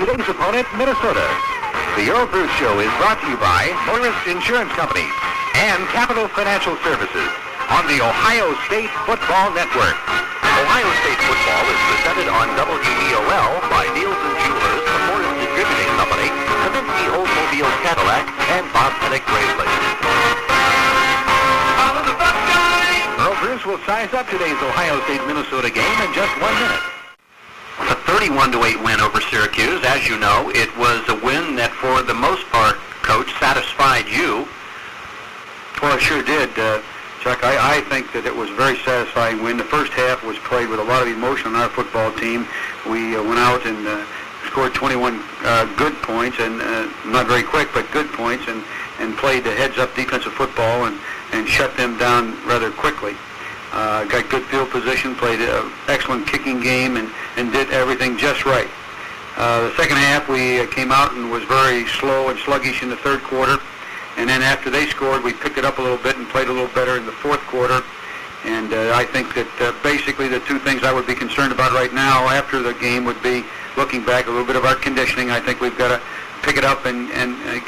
today's opponent, Minnesota. The Earle Bruce Show is brought to you by Morris Insurance Company and Capital Financial Services on the Ohio State Football Network. Ohio State football is presented on WBOL by Nielsen Jewelers, the Morris Distributing Company, Kaminsky Oldsmobile Cadillac, and Bob Pennick Bracelet. Follow the Buckeyes! Earle Bruce will size up today's Ohio State-Minnesota game in just 1 minute. A 31-8 win over Syracuse. As you know, it was a win that, for the most part, Coach, satisfied you. Well, it sure did, Chuck. I think that it was a very satisfying win. The first half was played with a lot of emotion on our football team. We went out and scored 21 good points, and not very quick, but good points, and played the heads-up defensive football and shut them down rather quickly. Got good field position, played an excellent kicking game, and did everything just right. The second half, we came out and was very slow and sluggish in the third quarter. And then after they scored, we picked it up a little bit and played a little better in the fourth quarter. And I think that basically the two things I would be concerned about right now after the game would be looking back a little bit of our conditioning. I think we've got to pick it up and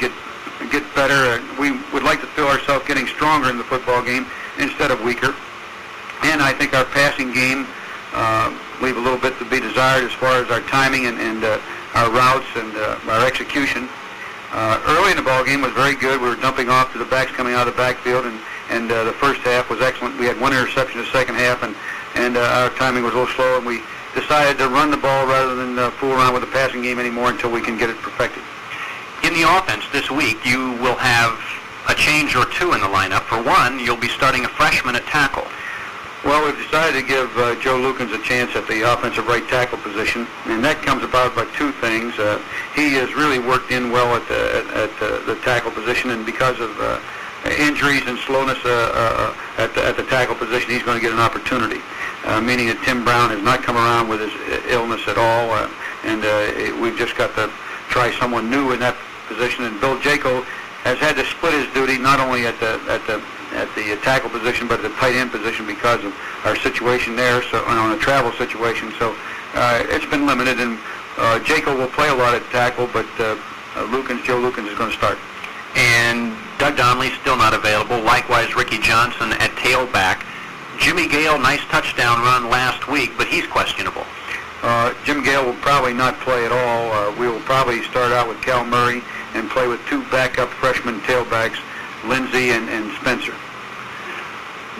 get better. We would like to feel ourselves getting stronger in the football game instead of weaker. And I think our passing game leave a little bit to be desired as far as our timing and our routes and our execution. Early in the ball game was very good. We were dumping off to the backs coming out of the backfield, and the first half was excellent. We had one interception in the second half, and our timing was a little slow, and we decided to run the ball rather than fool around with the passing game anymore until we can get it perfected. In the offense this week, you will have a change or two in the lineup. For one, you'll be starting a freshman at tackle. Well, we've decided to give Joe Lukens a chance at the offensive right tackle position, and that comes about by two things. He has really worked in well at the tackle position, and because of injuries and slowness at the tackle position, he's going to get an opportunity, meaning that Tim Brown has not come around with his illness at all, and we've just got to try someone new in that position. And Bill Jaco has had to split his duty not only at the tackle position, but the tight end position because of our situation there, so on a travel situation. So it's been limited, and Jaco will play a lot at tackle, but Joe Lukens is going to start. And Doug Donnelly still not available. Likewise, Ricky Johnson at tailback. Jimmy Gale, nice touchdown run last week, but he's questionable. Jim Gale will probably not play at all. We will probably start out with Cal Murray and play with two backup freshman tailbacks, Lindsey and Spencer.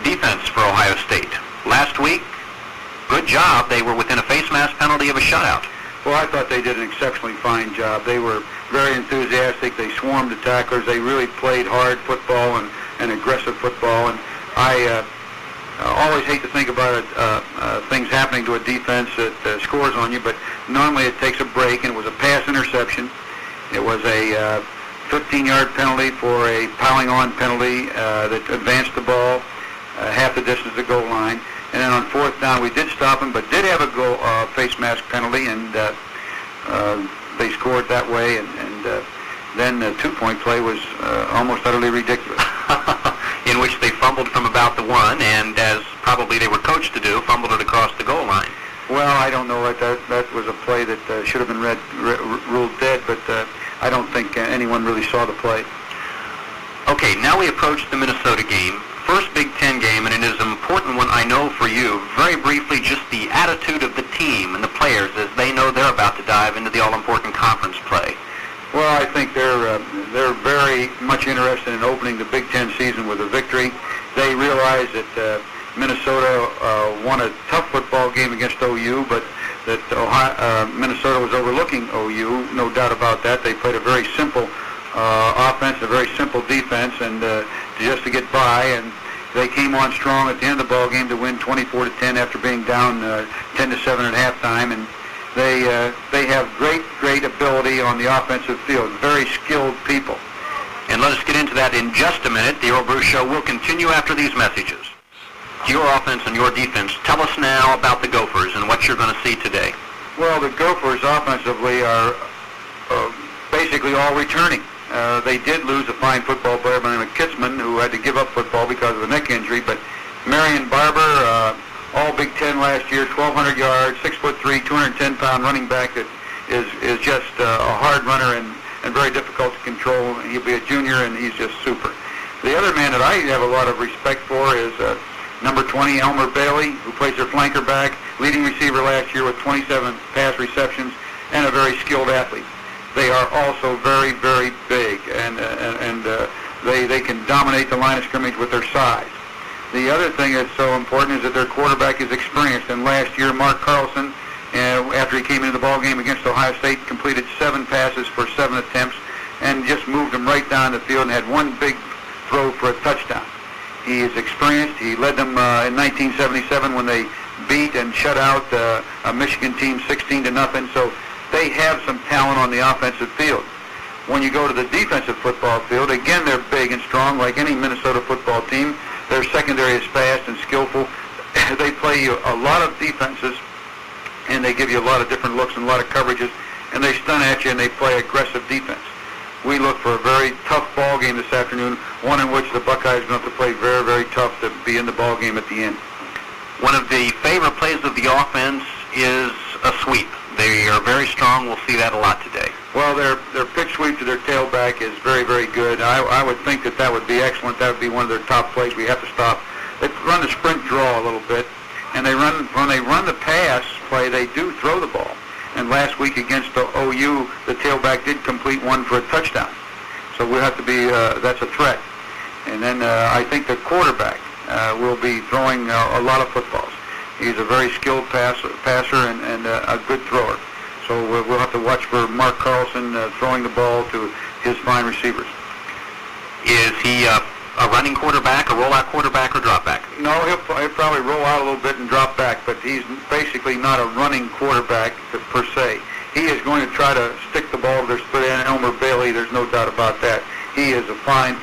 Defense for Ohio State. Last week, good job. They were within a face mask penalty of a shutout. Well, I thought they did an exceptionally fine job. They were very enthusiastic. They swarmed the tacklers. They really played hard football and aggressive football. And I always hate to think about things happening to a defense that scores on you, but normally it takes a break, and it was a pass interception. It was a 15-yard penalty for a piling on penalty that advanced the ball half the distance to the goal line. And then on fourth down, we did stop him, but did have a face mask penalty, and they scored that way. And then the two-point play was almost utterly ridiculous. In which they fumbled from about the one, and as probably they were coached to do, fumbled it across the goal line. Well, I don't know. That was a play that should have been ruled dead, but I don't think anyone really saw the play. Okay, now we approach the Minnesota game. First Big Ten game, and it is an important one, I know, for you. Very briefly, just the attitude of the team and the players as they know they're about to dive into the all-important conference play. Well, I think they're very much interested in opening the Big Ten season with a victory. They realize that Minnesota won a tough football game against OU, but that Minnesota was overlooking OU, no doubt about that. They played a very simple offense, a very simple defense, and just to get by. And they came on strong at the end of the ball game to win 24-10 after being down 10-7 at halftime. And they have great ability on the offensive field, very skilled people. And let us get into that in just a minute. The Earle Bruce Show will continue after these messages. Your offense and your defense. Tell us now about the Gophers and what you're going to see today. Well, the Gophers offensively are basically all returning. They did lose a fine football player by the name of Kitzman, who had to give up football because of a neck injury, but Marion Barber, all Big Ten last year, 1,200 yards, 6'3", 210-pound running back that is just a hard runner and very difficult to control. He'll be a junior, and he's just super. The other man that I have a lot of respect for is number 20, Elmer Bailey, who plays their flanker back, leading receiver last year with 27 pass receptions, and a very skilled athlete. They are also very, very big, and they can dominate the line of scrimmage with their size. The other thing that's so important is that their quarterback is experienced. And last year, Mark Carlson, after he came into the ball game against Ohio State, completed 7 passes for 7 attempts and just moved them right down the field and had one big throw for a touchdown. He is experienced. He led them in 1977 when they beat and shut out a Michigan team 16-0. So they have some talent on the offensive field. When you go to the defensive football field, again, they're big and strong like any Minnesota football team. Their secondary is fast and skillful. They play you a lot of defenses, and they give you a lot of different looks and a lot of coverages, and they stun at you, and they play aggressive defense. We look for a very tough ball game this afternoon, one in which the Buckeyes are going to have to play very, very tough to be in the ball game at the end. One of the favorite plays of the offense is a sweep. They are very strong. We'll see that a lot today. Well, their pitch sweep to their tailback is very, very good. I would think that would be excellent. That would be one of their top plays. We have to stop. They run the sprint draw a little bit, and when they run the pass play, they do throw the ball. And last week against the OU, the tailback did complete one for a touchdown. So we'll have to be, that's a threat. And then I think the quarterback will be throwing a lot of footballs. He's a very skilled passer and a good thrower. So we'll have to watch for Mark Carlson throwing the ball to his fine receivers. Is he a running quarterback, a rollout quarterback, or drop back? No, he'll probably roll out a little bit and drop back, but he's basically not a running quarterback per se. He is going to try to stick the ball to their split end. Elmer Bailey, there's no doubt about that. He is a fine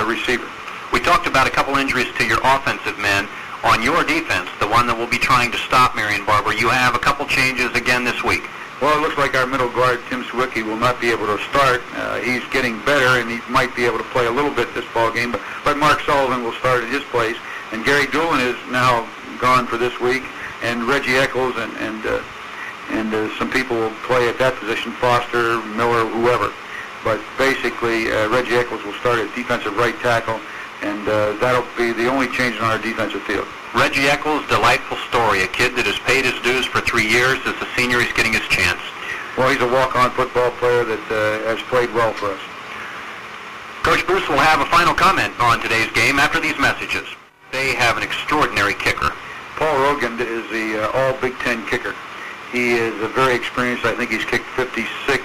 receiver. We talked about a couple injuries to your offensive men. On your defense, the one that will be trying to stop Marion Barber, you have a couple changes again this week. Well, it looks like our middle guard, Tim Sawicki, will not be able to start. He's getting better, and he might be able to play a little bit this ball game, but Mark Sullivan will start at his place. And Gary Doolin is now gone for this week, and Reggie Eccles and some people will play at that position, Foster, Miller, whoever. But basically, Reggie Eccles will start at defensive right tackle, and that'll be the only change on our defensive field. Reggie Eccles, delightful story. A kid that has paid his dues for 3 years. As a senior, he's getting his chance. Well, he's a walk-on football player that has played well for us. Coach Bruce will have a final comment on today's game after these messages. They have an extraordinary kicker. Paul Rogan is the all-Big Ten kicker. He is very experienced. I think he's kicked 56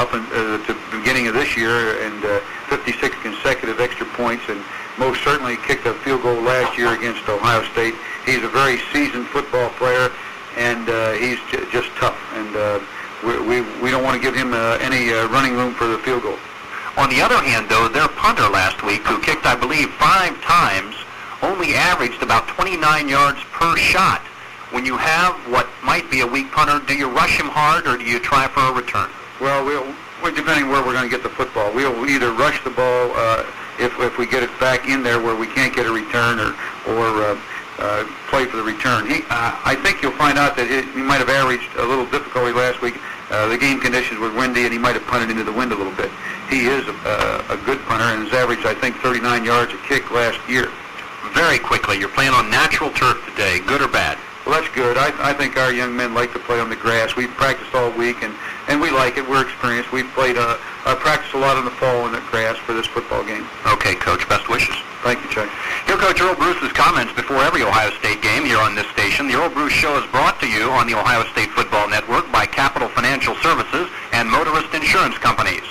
up to the beginning of this year, and 56 consecutive extra points, and most certainly kicked a field goal last year against Ohio State. He's a very seasoned football player, and he's just tough, and we don't want to give him any running room for the field goal. On the other hand, though, their punter last week, who kicked, I believe, 5 times, only averaged about 29 yards per shot. When you have what might be a weak punter, do you rush him hard, or do you try for a return? Well, depending where we're going to get the football, we'll either rush the ball if we get it back in there where we can't get a return, or play for the return. I think you'll find out that he might have averaged a little difficulty last week. The game conditions were windy, and he might have punted into the wind a little bit. He is a good punter, and has averaged, I think, 39 yards a kick last year. Very quickly, you're playing on natural turf today, good or bad? Well, that's good. I think our young men like to play on the grass. We've practiced all week, and we like it. We're experienced. We've played, practiced a lot in the fall in the grass for this football game. Okay, Coach. Best wishes. Thank you, Chuck. Here, Coach Earle Bruce's comments before every Ohio State game here on this station. The Earle Bruce Show is brought to you on the Ohio State Football Network by Capital Financial Services and Motorist Insurance Companies.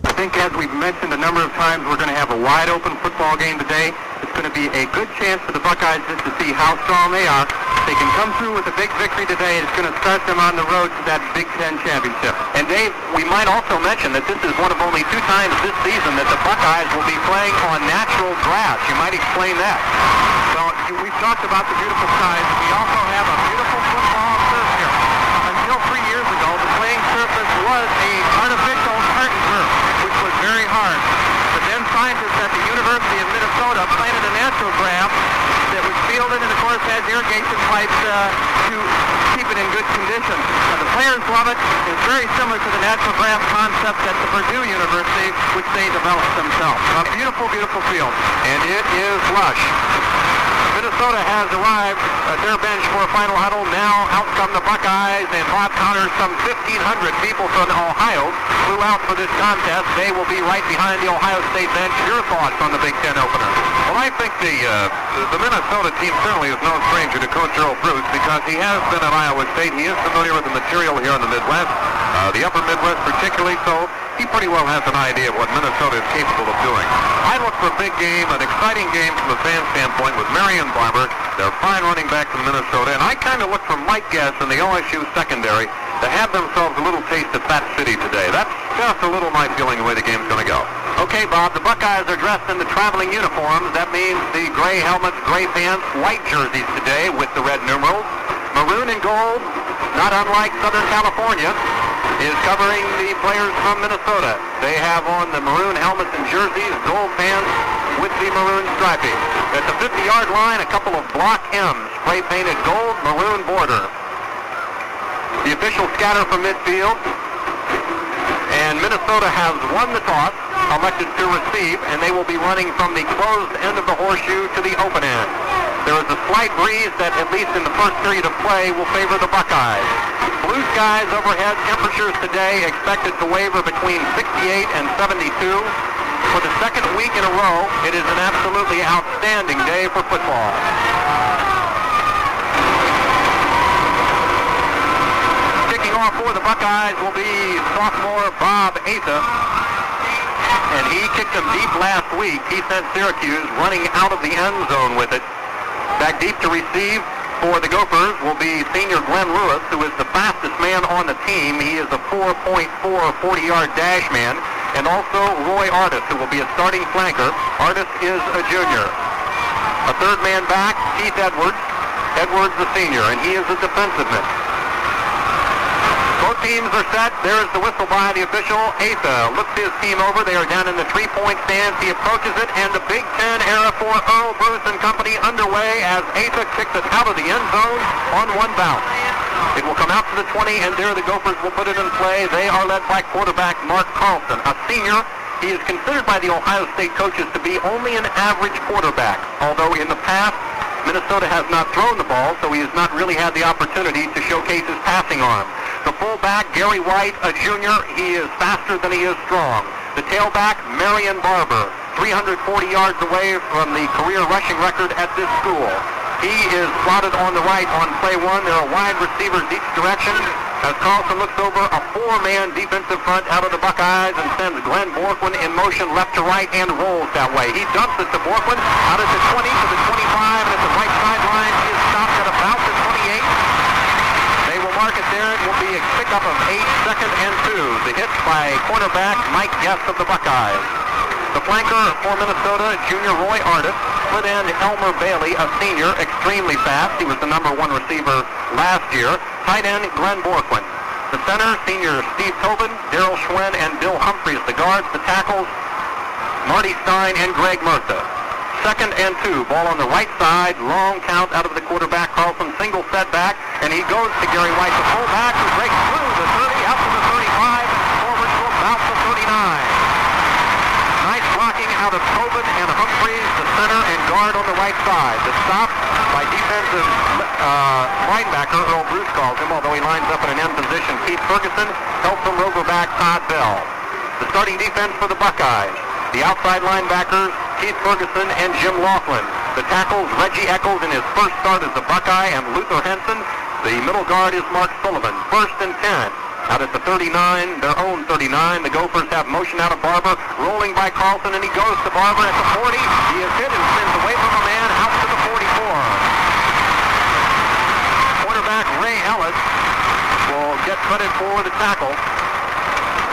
I think, as we've mentioned a number of times, we're going to have a wide-open football game today. It's going to be a good chance for the Buckeyes just to see how strong they are. If they can come through with a big victory today, it's going to start them on the road to that Big Ten championship. And, Dave, we might also mention that this is one of only 2 times this season that the Buckeyes will be playing on natural grass. You might explain that. Well, we've talked about the beautiful skies. We also have a beautiful football turf here. Until 3 years ago, the playing surface was a artificial curtain turf, which was very hard. But then scientists at the University of Minnesota planted a natural grass that would feel building and, of course, has irrigation pipes to keep it in good condition. The players love it. It's very similar to the natural grass concept at the Purdue University, which they developed themselves. A beautiful, beautiful field. And it is lush. Minnesota has arrived at their bench for a final huddle. Now out come the Buckeyes, and Bob Connors, some 1,500 people from Ohio flew out for this contest. They will be right behind the Ohio State bench. Your thoughts on the Big Ten opener? Well, I think the Minnesota team certainly is no stranger to Coach Earle Bruce because he has been at Iowa State. He is familiar with the material here in the Midwest, the upper Midwest particularly so. He pretty well has an idea of what Minnesota is capable of doing. I look for a big game, an exciting game from a fan standpoint with Marion Barber, their fine running back from Minnesota, and I kind of look for Mike Guess in the OSU secondary to have themselves a little taste of Fat City today. That's just a little my feeling the way the game's going to go. Okay, Bob, the Buckeyes are dressed in the traveling uniforms. That means the gray helmets, gray pants, white jerseys today with the red numerals. Maroon and gold, not unlike Southern California, is covering the players from Minnesota. They have on the maroon helmets and jerseys, gold pants with the maroon striping. At the 50-yard line, a couple of block M's, spray-painted gold, maroon border. The officials scatter from midfield, and Minnesota has won the toss, elected to receive, and they will be running from the closed end of the horseshoe to the open end. There is a slight breeze that, at least in the first period of play, will favor the Buckeyes. Blue skies overhead, temperatures today expected to waver between 68 and 72. For the second week in a row, it is an absolutely outstanding day for football. Kicking off for the Buckeyes will be sophomore Bob Atha. And he kicked him deep last week. He sent Syracuse running out of the end zone with it. Back deep to receive for the Gophers will be senior Glenn Lewis, who is the fastest man on the team. He is a 4.4 40-yard dash man. And also Roy Artis, who will be a starting flanker. Artis is a junior. A third man back, Keith Edwards. Edwards the senior, and he is a defensive man. Both teams are set. There's the whistle by the official. Atha looks his team over. They are down in the three-point stance. He approaches it, and the Big Ten era for Earle Bruce and company underway as Atha kicks it out of the end zone on one bounce. It will come out to the 20, and there the Gophers will put it in play. They are led by quarterback Mark Carlson, a senior. He is considered by the Ohio State coaches to be only an average quarterback, although in the past, Minnesota has not thrown the ball, so he has not really had the opportunity to showcase his passing arm. The fullback, Garry White, a junior, he is faster than he is strong. The tailback, Marion Barber, 340 yards away from the career rushing record at this school. He is slotted on the right on play one. There are wide receivers each direction. As Carlson looks over, a four-man defensive front out of the Buckeyes and sends Glenn Borquin in motion left to right and rolls that way. He dumps it to Borquin out at the 20 to the 25, and at the right sideline, he is stopped at about the 28. They will mark it there. It will be a pickup of 8, second and 2. The hit by cornerback Mike Guess of the Buckeyes. The flanker for Minnesota, junior Roy Artis. Split end Elmer Bailey, a senior, extremely fast. He was the number one receiver last year. Tight end Glenn Borquin. The center, senior Steve Tobin, Darrell Schwinn, and Bill Humphreys. The guards, the tackles, Marty Stein and Greg Murtha. Second and 2. Ball on the right side. Long count out of the quarterback. Carlson single setback. And he goes to Garry White, the fullback, who breaks through the 30, out to the 35, and forward to about the 39. Nice blocking out of Tobin and Humphreys, the center and guard on the right side. The stop by defensive linebacker, Earle Bruce calls him, although he lines up in an end position. Keith Ferguson helps him over back Todd Bell. The starting defense for the Buckeyes. The outside linebackers, Keith Ferguson and Jim Laughlin. The tackles, Reggie Eccles in his first start as a Buckeye, and Luther Henson. The middle guard is Mark Sullivan. First and 10. Out at the 39, their own 39. The Gophers have motion out of Barber, rolling by Carlson, and he goes to Barber at the 40. He is hit and spins away from a man out to the 44. Quarterback Ray Ellis will get credit for the tackle.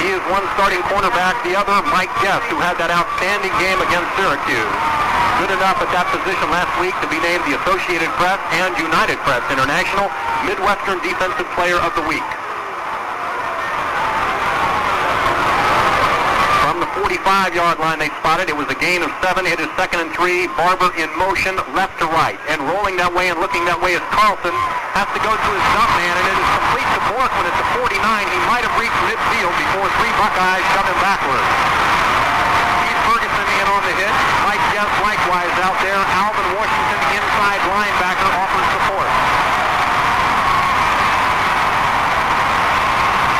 He is one starting cornerback, the other Mike Guess, who had that outstanding game against Syracuse. Good enough at that position last week to be named the Associated Press and United Press International Midwestern Defensive Player of the Week. From the 45 25-yard line they spotted. It was a gain of 7. It is 2nd and 3. Barber in motion left to right. And rolling that way and looking that way is Carlson. Has to go to his dump man, and it is complete to Borkman at the 49. He might have reached midfield before 3 Buckeyes shove him backwards. Keith Ferguson in on the hit. Mike Guest likewise out there. Alvin Washington, inside linebacker, offers support.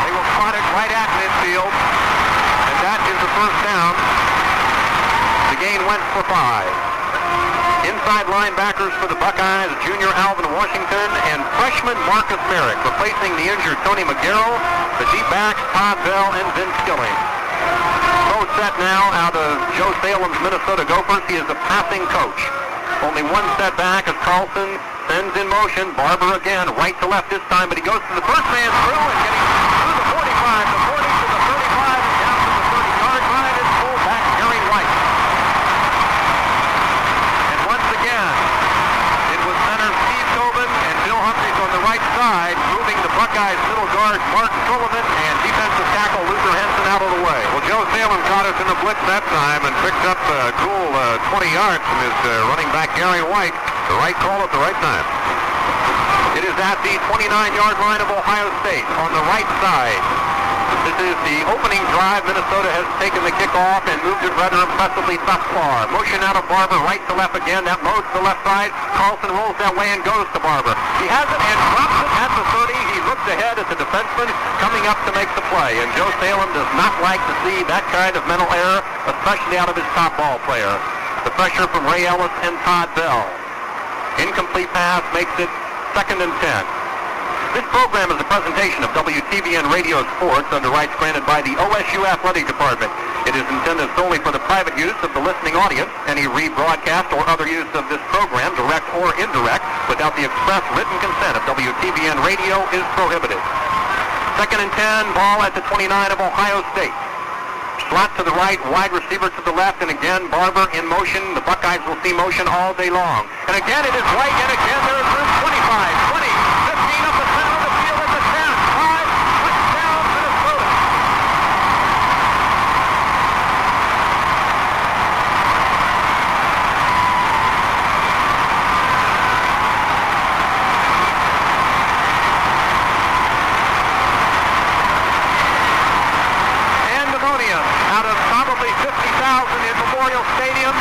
They will spot it right at midfield. That is the first down. The gain went for 5. Inside linebackers for the Buckeyes, junior Alvin Washington and freshman Marcus Merrick, replacing the injured Tony McGarrell, the deep backs Todd Bell and Vince Skilling. So set now out of Joe Salem's Minnesota Gophers. He is a passing coach. Only one set back as Carlson sends in motion. Barber again, right to left this time, but he goes to the first man through and getting through the 45, the 40 to the 35, and down to the 30-yard line is fullback Garry White. And once again, it was center Steve Tobin and Bill Humphries on the right side, moving the Buckeyes middle guard Mark Sullivan and defensive tackle Luther Henson out of the way. Well, Joe Salem caught us in the blitz that time and picked up a cool 20 yards from his running back Garry White. The right call at the right time. It is at the 29-yard line of Ohio State on the right side. This is the opening drive. Minnesota has taken the kickoff and moved it rather impressively thus far. Motion out of Barber, right to left again. That moves to the left side. Carlson rolls that way and goes to Barber. He has it and drops it at the 30. He looks ahead at the defenseman coming up to make the play. And Joe Salem does not like to see that kind of mental error, especially out of his top ball player. The pressure from Ray Ellis and Todd Bell. Incomplete pass makes it 2nd and 10. This program is a presentation of WTVN Radio Sports under rights granted by the OSU Athletic Department. It is intended solely for the private use of the listening audience. Any rebroadcast or other use of this program, direct or indirect, without the express written consent of WTVN Radio is prohibited. 2nd and 10, ball at the 29 of Ohio State. Slot to the right, wide receiver to the left, and again Barber in motion. The Buckeyes will see motion all day long. And again it is White, and again there is room 25, 20, 15 up the center of the field at the 10. 5, touchdown Minnesota. Out of probably 50,000 in Memorial Stadium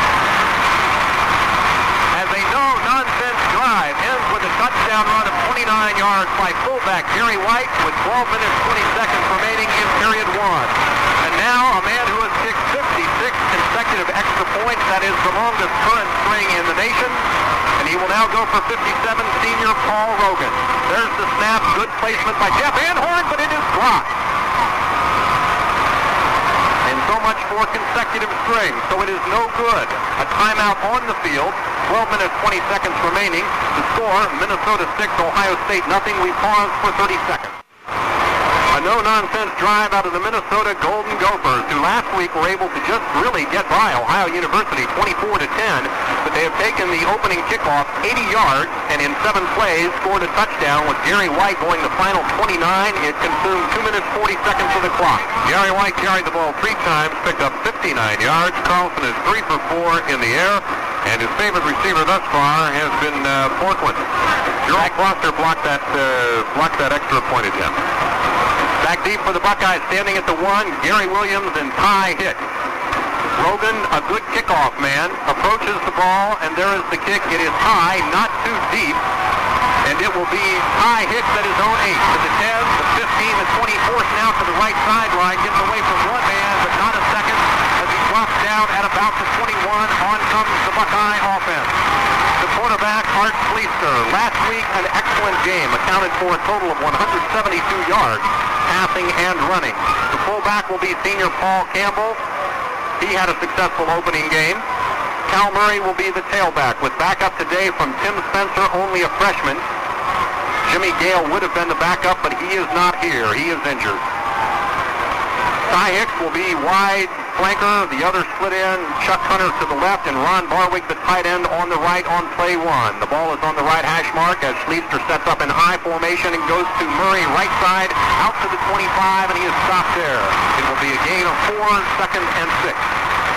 as a no-nonsense drive ends with a touchdown run of 29 yards by fullback Garry White with 12 minutes 20 seconds remaining in period 1. And now a man who has kicked 56 consecutive extra points, that is the longest current string in the nation, and he will now go for 57, senior Paul Rogan. There's the snap, good placement by Jeff Anhorn, but it is blocked. So much for consecutive strings, so it is no good. A timeout on the field, 12 minutes, 20 seconds remaining. The score, Minnesota 6, Ohio State nothing. We pause for 30 seconds. A no-nonsense drive out of the Minnesota Golden Gophers, who last week were able to just really get by Ohio University 24-10, but they have taken the opening kickoff 80 yards and in 7 plays scored a touchdown with Garry White going the final 29. It consumed 2 minutes 40 seconds of the clock. Garry White carried the ball 3 times, picked up 59 yards. Carlson is 3 for 4 in the air, and his favorite receiver thus far has been Portland. Jack Foster blocked that extra point attempt. Back deep for the Buckeyes, standing at the 1, Gary Williams and Ty Hicks. Rogan, a good kickoff man, approaches the ball, and there is the kick. It is high, not too deep, and it will be Ty Hicks at his own 8 to the 10, the 15, the 24th now to the right sideline, gets away from one man, but not a second, as he drops down at about the 21. On comes the Buckeye offense. The quarterback, Art Schlichter. Last week, an excellent game, accounted for a total of 172 yards, passing and running. The fullback will be senior Paul Campbell. He had a successful opening game. Cal Murray will be the tailback, with backup today from Tim Spencer, only a freshman. Jimmy Gale would have been the backup, but he is not here. He is injured. Ty Hicks will be wide flanker. The other split end, Chuck Hunter to the left, and Ron Barwick, the tight end, on the right on play 1. The ball is on the right hash mark as Schlichter sets up in I formation and goes to Murray right side, out to the 25, and he is stopped there. It will be a gain of 4, 2nd and 6.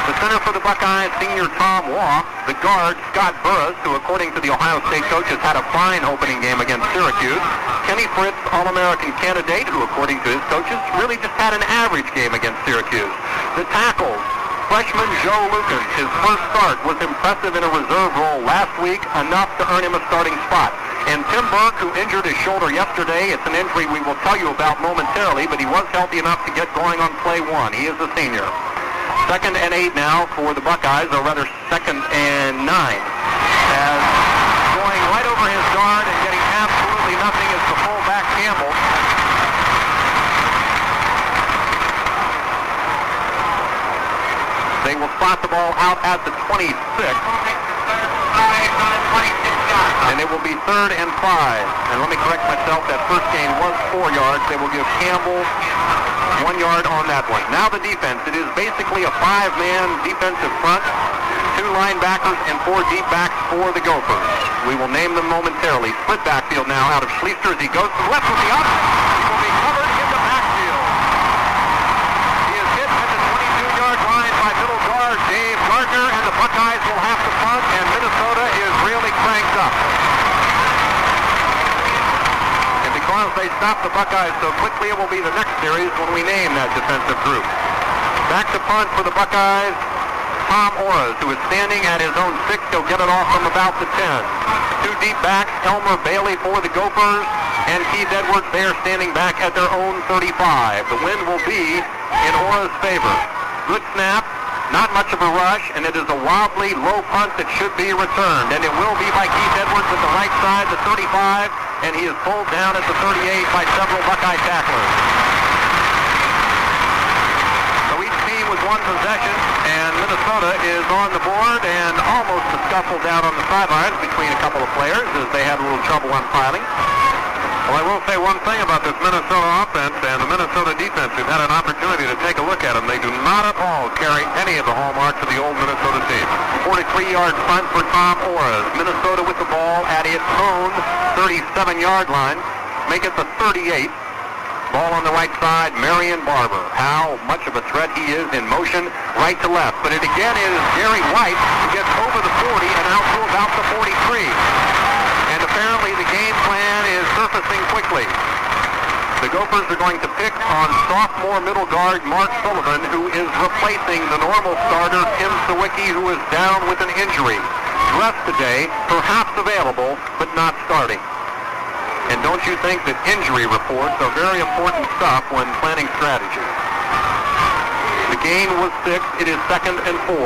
The center for the Buckeyes, senior Tom Waugh. The guard, Scott Burris, who according to the Ohio State coaches had a fine opening game against Syracuse. Kenny Fritz, All-American candidate, who according to his coaches really just had an average game against Syracuse. The tackles, freshman Joe Lukens. His first start was impressive in a reserve role last week, enough to earn him a starting spot. And Tim Burke, who injured his shoulder yesterday, it's an injury we will tell you about momentarily, but he was healthy enough to get going on play one. He is a senior. 2nd and 8 now for the Buckeyes, or rather 2nd and 9. As going right over his guard and getting absolutely nothing is the fullback Campbell. They will spot the ball out at the 26. And it will be 3rd and 5. And let me correct myself, that first gain was 4 yards. They will give Campbell 1 yard on that one. Now the defense. It is basically a 5-man defensive front. 2 linebackers and 4 deep backs for the Gophers. We will name them momentarily. Split backfield now out of Schlichter as he goes to the left with the up. He will be covered in the backfield. He is hit at the 22-yard line by middle guard Dave Gardner, and the Buckeyes will have to punt, and Minnesota is really cranked up. And because they stopped the Buckeyes so quickly, it will be the next series when we name that defensive group. Back to punt for the Buckeyes. Tom Orris, who is standing at his own 6. He'll get it off from about the 10. 2 deep backs, Elmer Bailey for the Gophers, and Keith Edwards there standing back at their own 35. The wind will be in Orris' favor. Good snap, not much of a rush, and it is a wildly low punt that should be returned. And it will be by Keith Edwards at the right side, the 35, and he is pulled down at the 38 by several Buckeye tacklers. With 1 possession, and Minnesota is on the board, and almost a scuffle down on the sidelines between a couple of players as they had a little trouble on filing. Well, I will say one thing about this Minnesota offense and the Minnesota defense. We've had an opportunity to take a look at them. They do not at all carry any of the hallmarks of the old Minnesota team. 43-yard punt for Tom Orris. Minnesota with the ball at its own 37-yard line. Make it the 38. Ball on the right side, Marion Barber. How much of a threat he is in motion, right to left. But it again is Garry White who gets over the 40 and out to about the 43. And apparently the game plan is surfacing quickly. The Gophers are going to pick on sophomore middle guard Mark Sullivan, who is replacing the normal starter Tim Sawicki, who is down with an injury. Dressed today, perhaps available, but not starting. And don't you think that injury reports are very important stuff when planning strategy? The gain was 6. It is 2nd and 4.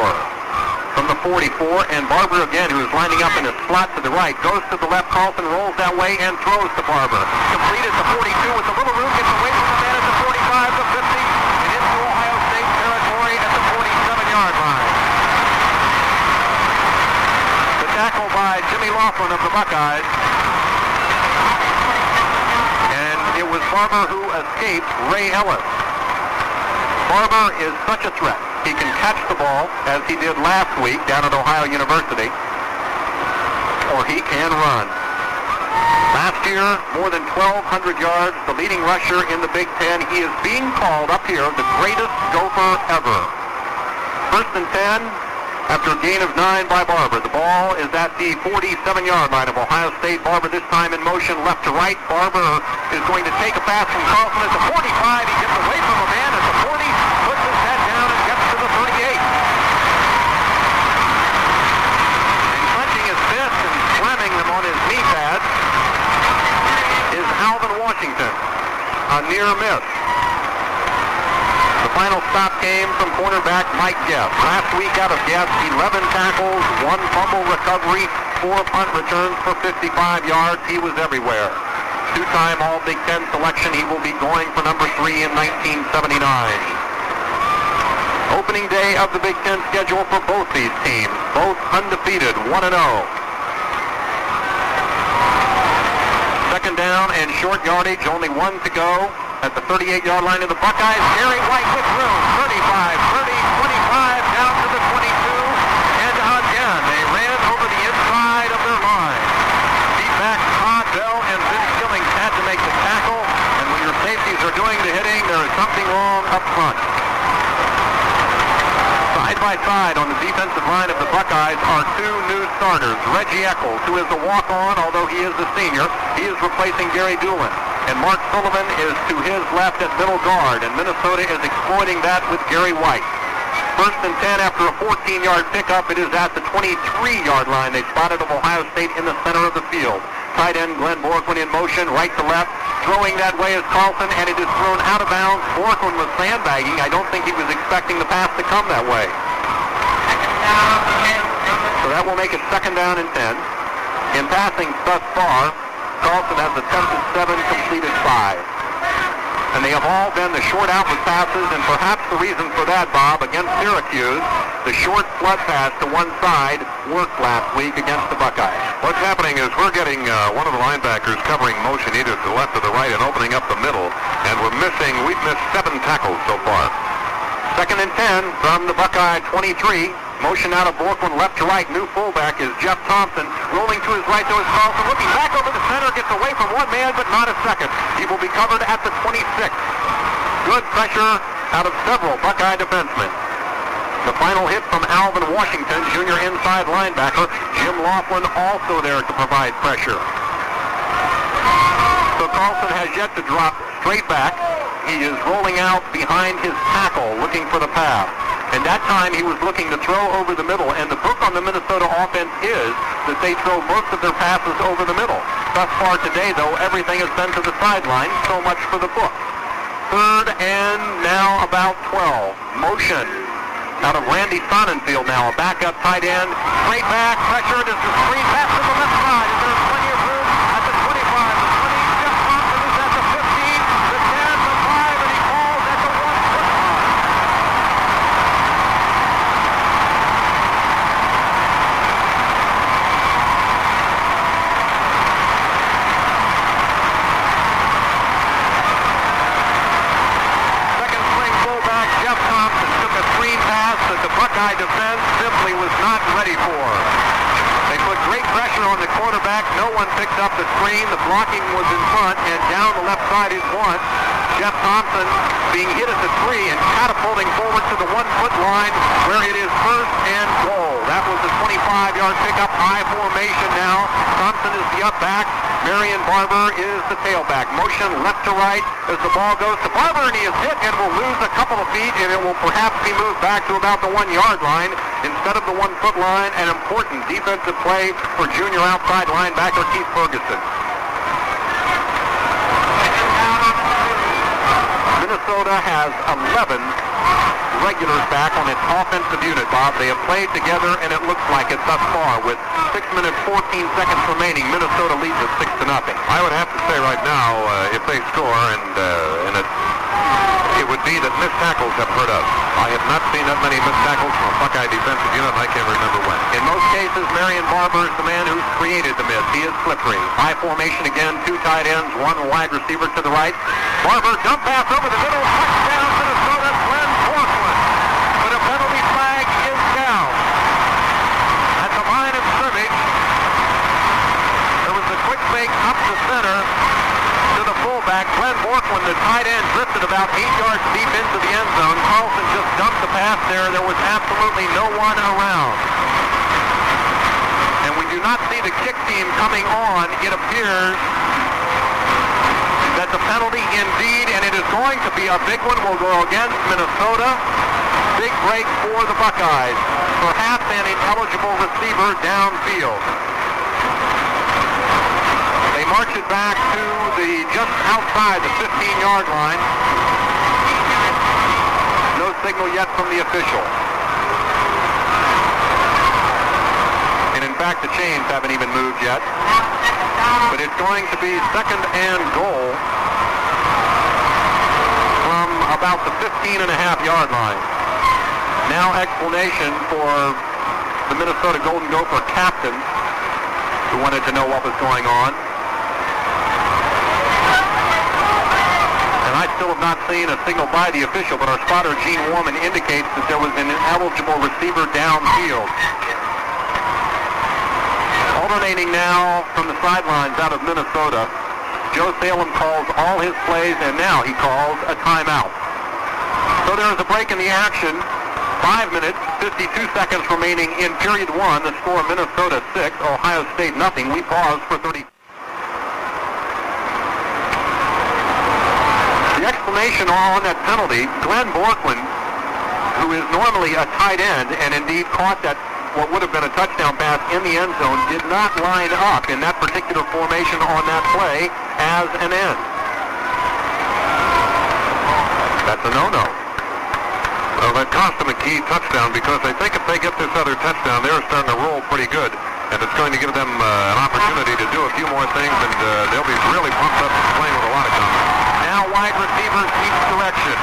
From the 44, and Barber again, who is lining up in a slot to the right, goes to the left. Carlson rolls that way and throws to Barber. Complete at the 42 with a little room, gets away from the man at the 45, the 50, and into Ohio State territory at the 47-yard line. The tackle by Jimmy Laughlin of the Buckeyes. It was Barber who escaped Ray Ellis. Barber is such a threat. He can catch the ball, as he did last week down at Ohio University, or he can run. Last year, more than 1,200 yards, the leading rusher in the Big Ten. He is being called up here the greatest Gopher ever. 1st and 10. After a gain of 9 by Barber. The ball is at the 47-yard line of Ohio State. Barber this time in motion left to right. Barber is going to take a pass from Carlson at the 45. He gets away from a man at the 40, puts his head down and gets to the 38. And clenching his fist and slamming them on his knee pads is Alvin Washington. A near miss. The final stop came from cornerback Mike Guest. Last week out of Guest, 11 tackles, 1 fumble recovery, 4 punt returns for 55 yards. He was everywhere. 2-time All-Big Ten selection. He will be going for number 3 in 1979. Opening day of the Big Ten schedule for both these teams. Both undefeated, 1-0. 2nd down and short yardage, only 1 to go. At the 38-yard line of the Buckeyes, Garry White with room. 35, 30, 25, down to the 22. And again, they ran over the inside of their line. Deep back, Todd Bell and Vince Killings had to make the tackle. And when your safeties are doing the hitting, there is something wrong up front. Side by side on the defensive line of the Buckeyes are two new starters. Reggie Eccles, who is a walk-on, although he is a senior. He is replacing Gary Doolin. And Mark Sullivan is to his left at middle guard, and Minnesota is exploiting that with Garry White. First and 10 after a 14-yard pickup. It is at the 23-yard line. They spotted of Ohio State in the center of the field. Tight end Glenn Borkman in motion, right to left. Throwing that way is Carlson, and it is thrown out of bounds. Borkman was sandbagging. I don't think he was expecting the pass to come that way. So that will make it second down and 10. In passing thus far, Carlson has attempted 7, completed 5. And they have all been the short outlet passes, and perhaps the reason for that, Bob, against Syracuse, the short flood pass to one side worked last week against the Buckeyes. What's happening is we're getting one of the linebackers covering motion either to the left or the right and opening up the middle, and we've missed 7 tackles so far. Second and 10 from the Buckeye 23. Motion out of Borkman, left to right. New fullback is Jeff Thompson. Rolling to his right, though, is Carlson. Looking back over the center, gets away from one man, but not a second. He will be covered at the 26. Good pressure out of several Buckeye defensemen. The final hit from Alvin Washington, junior inside linebacker. Jim Laughlin also there to provide pressure. So Carlson has yet to drop straight back. He is rolling out behind his tackle, looking for the pass. And that time he was looking to throw over the middle. And the book on the Minnesota offense is that they throw most of their passes over the middle. Thus far today, though, everything has been to the sideline. So much for the book. Third and now about 12. Motion out of Randy Sonnenfield now. A backup tight end. Straight back. Pressure. This is a screen pass to the left side. Is there plenty of room at the 25? The 20. Jeff Thompson is at the 15. The 10. The 5. And he falls at the 1-foot line. Second string fullback Jeff Thompson took a screen pass that the Buckeye defense simply was not ready for. They put great pressure on the quarterback. No one picked up the screen. The blocking was in front, and down the left side is one. Jeff Thompson being hit at the 3 and catapulting forward to the 1-foot line where it is first and goal. That was a 25-yard pickup, high formation now. Thompson is the up back. Marion Barber is the tailback. Motion left to right as the ball goes to Barber, and he is hit and will lose a couple of feet, and it will perhaps be moved back to about the 1-yard line instead of the 1-foot line. An important defensive play for junior outside linebacker Keith Ferguson. Minnesota has 11 regulars back on its offensive unit, Bob. They have played together, and it looks like it thus far. With 6 minutes, 14 seconds remaining, Minnesota leads at 6-0. I would have to say right now, if they score, and it would be that missed tackles have hurt us. I have not seen that many missed tackles from a Buckeye defensive unit, and I can't remember when. In most cases, Marion Barber is the man who's created the miss. He is slippery. High formation again, 2 tight ends, 1 wide receiver to the right. Barber, dump pass over the middle, touchdown Minnesota, Glenn Borkman. But a penalty flag is down. At the line of scrimmage, there was a quick fake up the center to the fullback. Glenn Borkman, the tight end, drifted about 8 yards deep into the end zone. Carlson just dumped the pass there. There was absolutely no one around. And we do not see the kick team coming on. It appears that the penalty indeed, and it is going to be a big one, will go against Minnesota. Big break for the Buckeyes. Perhaps an ineligible receiver downfield. They march it back to the just outside the 15-yard line. No signal yet from the official. And in fact, the chains haven't even moved yet. But it's going to be second and goal from about the 15.5-yard line. Now explanation for the Minnesota Golden Gopher captain who wanted to know what was going on. And I still have not seen a signal by the official, but our spotter, Gene Warman, indicates that there was an ineligible receiver downfield. Alternating now from the sidelines out of Minnesota, Joe Salem calls all his plays, and now he calls a timeout. So there is a break in the action 5 minutes, 52 seconds remaining in period one. The score, Minnesota 6, Ohio State nothing. We pause for 30. The explanation on that penalty, Glenn Borkman, who is normally a tight end and indeed caught that what would have been a touchdown pass in the end zone, did not line up in that particular formation on that play as an end. That's a no-no. Well, that cost them a key touchdown because I think if they get this other touchdown, they're starting to roll pretty good. And it's going to give them an opportunity to do a few more things, and they'll be really pumped up and playing with a lot of confidence. Now wide receivers each direction.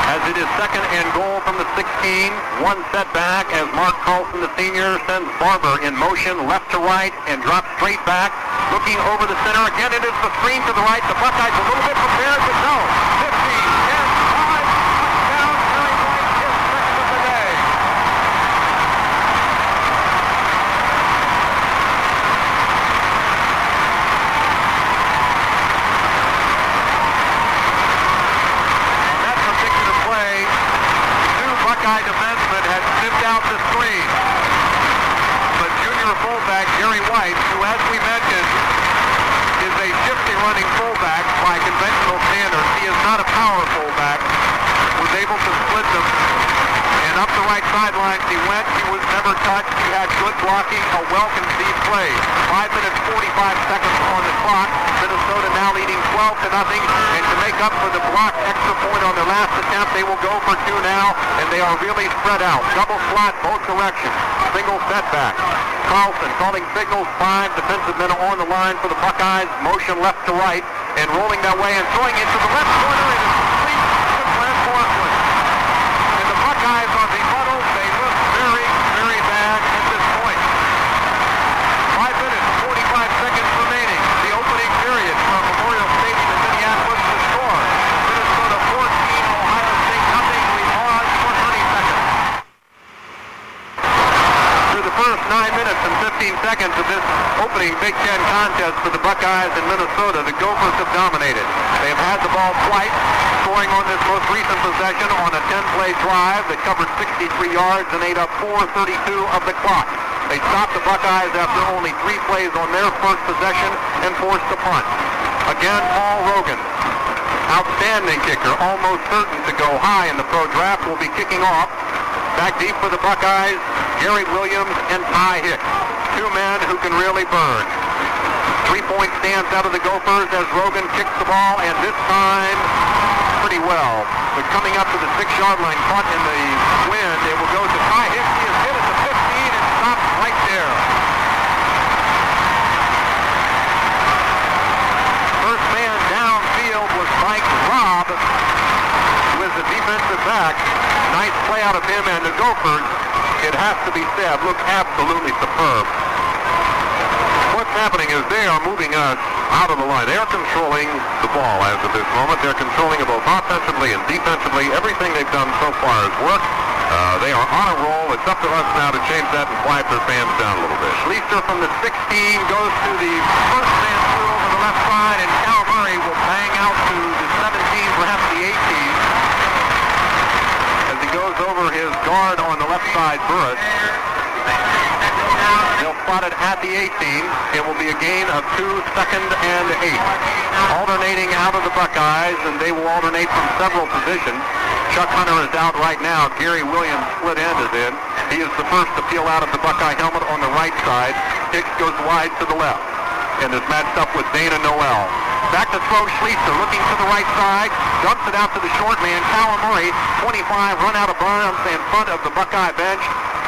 As it is second and goal from the 16, one setback as Mark Carlson, the senior, sends Barber in motion left to right and drops straight back. Looking over the center. Again, it is the screen to the right. The Buckeyes a little bit prepared, but no. 15, 10, 5, touchdown, Garry White, his second of the day. Buckeye defenseman had sniffed out the screen. But junior fullback Garry White, who as we mentioned is a shifty running fullback by conventional standards, he is not a power fullback, was able to split them. And up the right sideline he went. He was never touched. He had good blocking, a well-conceived play. 5 minutes, 45 seconds on the clock. Minnesota now leading 12-0. And to make up for the blocked extra point on their last attempt, they will go for two now. And they are really spread out. Double slot both directions. Single setback. Carlson calling signals. 5 defensive men on the line for the Buckeyes. Motion left to right. And rolling that way and throwing into the left corner. It is complete to Glenn Borkman. And the Buckeyes are befuddled. They look very, very bad at this point. 5 minutes, 45 seconds remaining. The opening period from Memorial Stadium in Minneapolis to score. Minnesota 14, Ohio State nothing. We pause for 30 seconds. Through the first 9 minutes and 15 seconds of this opening Big Ten contest for the Buckeyes in Minnesota, the Gophers have dominated. They have had the ball twice, scoring on this most recent possession on a 10-play drive that covered 63 yards and ate up 4:32 of the clock. They stopped the Buckeyes after only 3 plays on their first possession and forced a punt. Again, Paul Rogan, outstanding kicker, almost certain to go high in the pro draft, will be kicking off. Back deep for the Buckeyes, Gary Williams and Ty Hicks. 2 men who can really burn. 3-point stance out of the Gophers as Rogan kicks the ball, and this time pretty well. But coming up to the 6-yard line, caught in the wind, it will go to Ty Hicks. He is hit at the 15 and stopped right there. First man downfield was Mike Robb, who is the defensive back. Nice play out of him, and the Gophers, it has to be said, look absolutely superb. What's happening is they are moving us out of the line. They are controlling the ball as of this moment. They're controlling it both offensively and defensively. Everything they've done so far has worked. They are on a roll. It's up to us now to change that and quiet their fans down a little bit. Schlichter from the 16 goes to the first man through over the left side, and Cal Murray will bang out to the 17, perhaps the 18. As he goes over his guard on the left side, Burris. They'll spot it at the 18. It will be a gain of 2, 2nd and 8. Alternating out of the Buckeyes, and they will alternate from several positions. Chuck Hunter is out right now. Gary Williams' split end is in. He is the first to peel out of the Buckeye helmet on the right side. Hicks goes wide to the left and is matched up with Dana Noel. Back to throw, Schlichter looking to the right side. Dumps it out to the short man, Callum Murray. 25, run out of bounds in front of the Buckeye bench.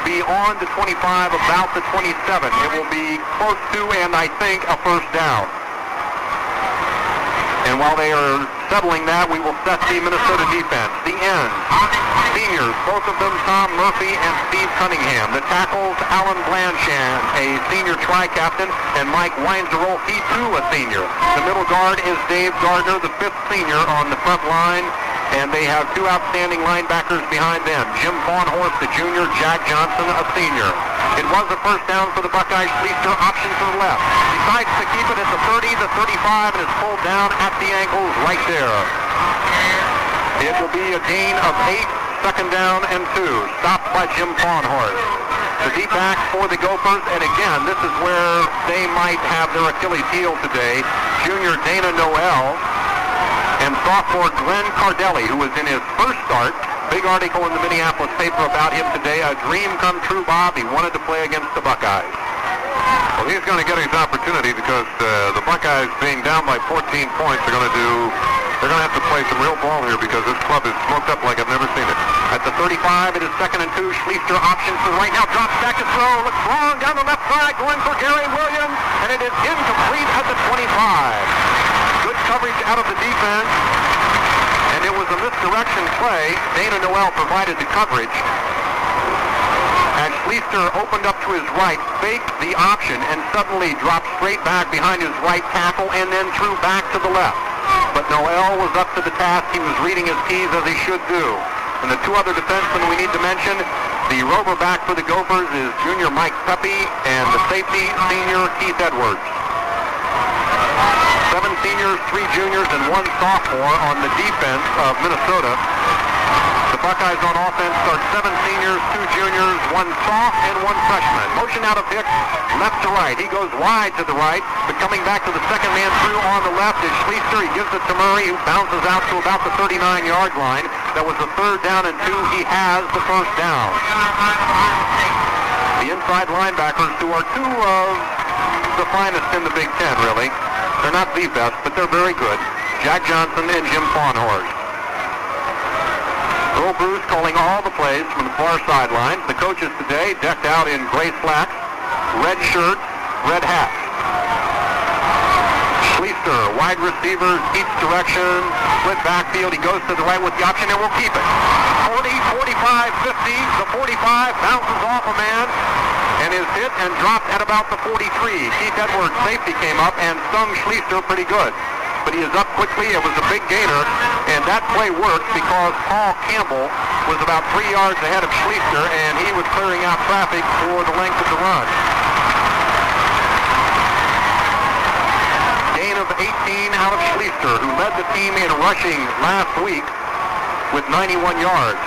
Beyond the 25, about the 27. It will be close to, and I think, a first down. And while they are settling that, we will set the Minnesota defense. The ends, seniors, both of them, Tom Murphy and Steve Cunningham. The tackles, Alan Blanchard, a senior tri-captain, and Mike Weinzerol, he too a senior. The middle guard is Dave Gardner, the 5th senior on the front line. And they have 2 outstanding linebackers behind them. Jim Fawnhorst, a junior, Jack Johnson, a senior. It was a first down for the Buckeyes. Schlichter option to the left. Decides to keep it at the 30, the 35, and is pulled down at the ankles right there. It will be a gain of 8, second down and 2. Stopped by Jim Fawnhorse. The deep back for the Gophers, and again, this is where they might have their Achilles heel today. Junior Dana Noel and sophomore Glenn Cardelli, who was in his first start. Big article in the Minneapolis paper about him today. A dream come true, Bob. He wanted to play against the Buckeyes. Well, he's going to get his opportunity because the Buckeyes, being down by 14 points, they're going to have to play some real ball here because this club is smoked up like I've never seen it. At the 35, it is second and 2. Schlichter options to the right now. Drops back to throw. Looks long down the left side. Going for Gary Williams. And it is incomplete at the 25. Good coverage out of the defense. And it was a misdirection play. Dana Noel provided the coverage. And Schlichter opened up to his right, faked the option, and suddenly dropped straight back behind his right tackle and then threw back to the left. But Noel was up to the task. He was reading his keys as he should do. And the two other defensemen we need to mention, the rover back for the Gophers is junior Mike Pepe and the safety senior Keith Edwards. 7 seniors, 3 juniors, and 1 sophomore on the defense of Minnesota. The Buckeyes on offense start 7 seniors, 2 juniors, 1 soph, and 1 freshman. Motion out of Hicks, left to right. He goes wide to the right, but coming back to the second man through on the left is Schlichter. He gives it to Murray, who bounces out to about the 39-yard line. That was a 3rd down and 2. He has the 1st down. The inside linebackers, who are 2 of the finest in the Big Ten, really. They're not the best, but they're very good. Jack Johnson and Jim Fawnhorse. Earle Bruce calling all the plays from the far sidelines. The coaches today decked out in gray slacks, red shirts, red hats. Schlichter, wide receivers, each direction, split backfield. He goes to the right with the option and will keep it. 40, 45, 50. The 45 bounces off a man and is hit and dropped at about the 43. Keith Edwards' safety came up and stung Schlichter pretty good. But he is up quickly. It was a big gainer, and that play worked because Paul Campbell was about 3 yards ahead of Schlichter, and he was clearing out traffic for the length of the run. Gain of 18 out of Schlichter, who led the team in rushing last week with 91 yards.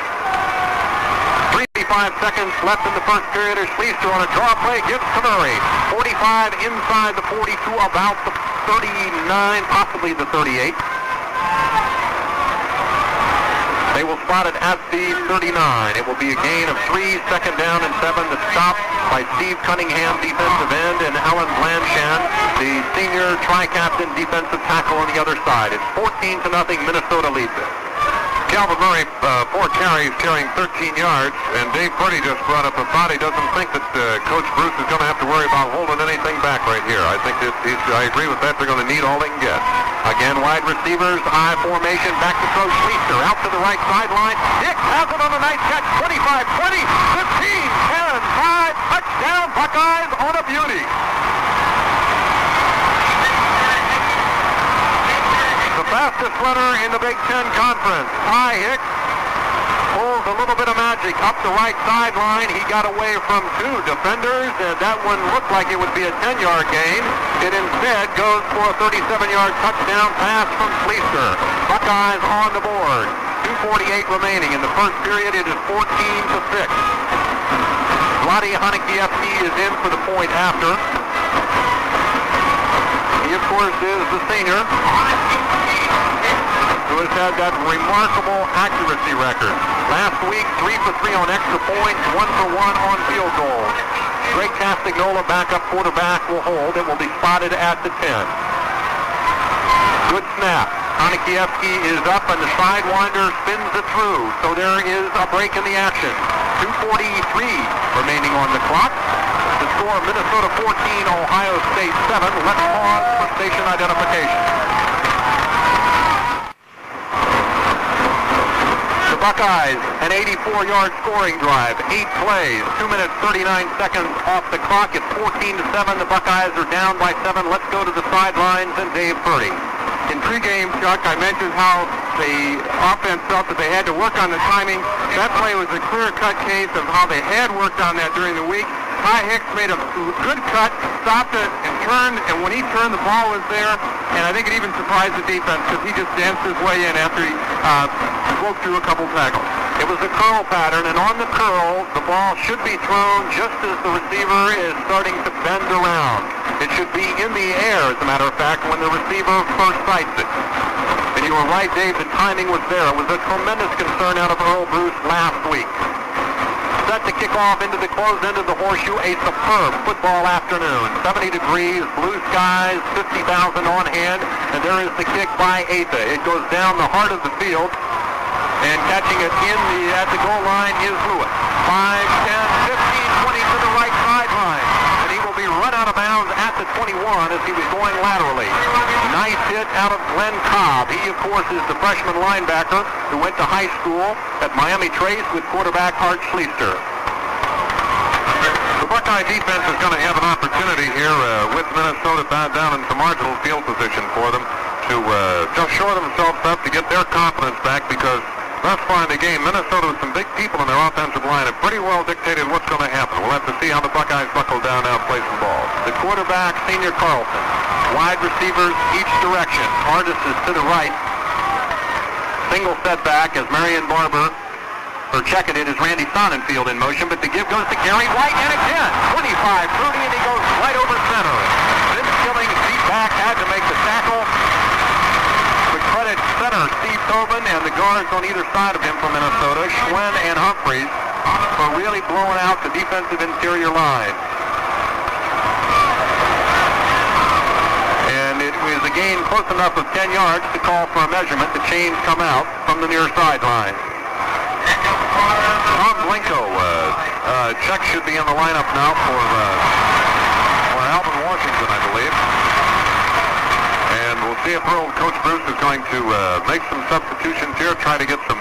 35 seconds left in the first period. Schlichter on a draw play gives to Murray. 45 inside the 42, about the 39, possibly the 38. They will spot it at the 39. It will be a gain of 3, second down and 7. The stop by Steve Cunningham, defensive end, and Alan Blanchard, the senior tri-captain defensive tackle on the other side. It's 14-0. Minnesota leads it. Calvin Murray, 4 carries, carrying 13 yards, and Dave Purdy just brought up a thought. He doesn't think that Coach Bruce is going to have to worry about holding anything back right here. I think that I agree with that. They're going to need all they can get. Again, wide receivers, I formation, back to throw Schlichter, out to the right sideline. Hicks has it on a nice catch, 25, 20, 15, 10, 5, touchdown, Buckeyes on a beauty. Fastest runner in the Big Ten Conference. Hicks pulls a little bit of magic up the right sideline. He got away from 2 defenders, and that one looked like it would be a 10-yard gain. It instead goes for a 37-yard touchdown pass from Schlichter. Buckeyes on the board. 2:48 remaining. In the first period, it is 14-6. Vlade Hanikiewski is in for the point after. He, of course, is the senior who has had that remarkable accuracy record. Last week, 3 for 3 on extra points, 1 for 1 on field goals. Greg Castagnola, backup quarterback, will hold. It will be spotted at the 10. Good snap. Hanikiewski is up, and the sidewinder spins it through. So there is a break in the action. 2:43 remaining on the clock. The score, Minnesota 14, Ohio State 7. Let's pause for station identification. Buckeyes, an 84-yard scoring drive, 8 plays, 2 minutes, 39 seconds off the clock. It's 14-7. The Buckeyes are down by 7. Let's go to the sidelines and Dave Purdy. In pregame, Chuck, I mentioned how the offense felt that they had to work on the timing. That play was a clear-cut case of how they had worked on that during the week. Hicks made a good cut, stopped it, and turned, and when he turned, the ball was there, and I think it even surprised the defense because he just danced his way in after he broke through a couple tackles. It was a curl pattern, and on the curl, the ball should be thrown just as the receiver is starting to bend around. It should be in the air, as a matter of fact, when the receiver first sights it. And you were right, Dave, the timing was there. It was a tremendous concern out of Earle Bruce last week. Set to kick off into the closed end of the horseshoe, a superb football afternoon. 70 degrees, blue skies, 50,000 on hand, and there is the kick by Atha. It goes down the heart of the field, and catching it at the goal line is Lewis. 5, 10, 15, 20 to the right sideline, and he will be run out of bounds at the 21 as he was going laterally. Nice hit out of Glenn Cobb. He, of course, is the freshman linebacker who went to high school at Miami Trace with quarterback Art Schlichter. The Buckeye defense is going to have an opportunity here with Minnesota down into marginal field position for them to just shore themselves up to get their confidence back, because thus far in the game, Minnesota with some big people in their offensive line have pretty well dictated what's going to happen. We'll have to see how the Buckeyes buckle down now and play some ball. The quarterback, Senior Carlson. Wide receivers each direction. Hardest is to the right. Single setback as Marion Barber, or checking it, is Randy Sonnenfield in motion, but the give goes to Garry White, and again, 25, Purdy, and he goes right over center. Vince Skilling's deep back had to make the tackle. We credit center Steve Tobin and the guards on either side of him from Minnesota, Schwen and Humphreys, for really blowing out the defensive interior line. And it was a gain close enough of 10 yards to call for a measurement. The chains come out from the near sideline. Tom Blinko, Chuck should be in the lineup now for Alvin Washington, I believe. And we'll see if Coach Bruce is going to make some substitutions here, try to get some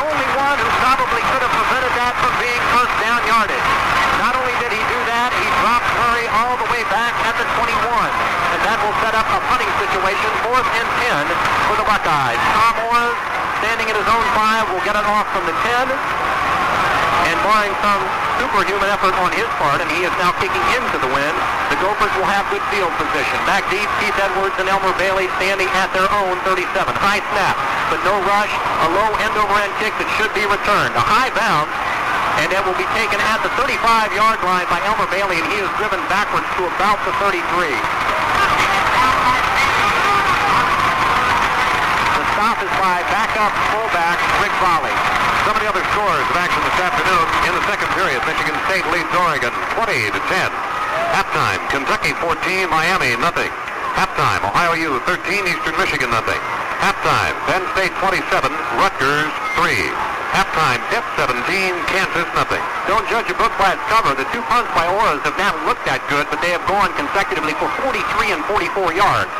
only one who probably could have prevented that from being first down yardage. Not only did he do that, he dropped Murray all the way back at the 21. And that will set up a punting situation, 4th and 10 for the Buckeyes. Tom Orr, standing at his own 5, will get it off from the 10. And barring some superhuman effort on his part, and he is now kicking into the wind, the Gophers will have good field position. Back deep, Keith Edwards and Elmer Bailey standing at their own 37. High snap, but no rush. A low end-over-end kick that should be returned. A high bounce, and it will be taken at the 35-yard line by Elmer Bailey, and he is driven backwards to about the 33. The stop is by backup fullback Rick Volley. Some of the other scores of action this afternoon in the second period. Michigan State leads Oregon 20-10. Halftime, Kentucky 14, Miami nothing. Halftime, Ohio U 13, Eastern Michigan nothing. Halftime, Penn State 27, Rutgers 3. Halftime, Pitt 17, Kansas nothing. Don't judge a book by its cover. The 2 punts by Orr's have not looked that good, but they have gone consecutively for 43 and 44 yards.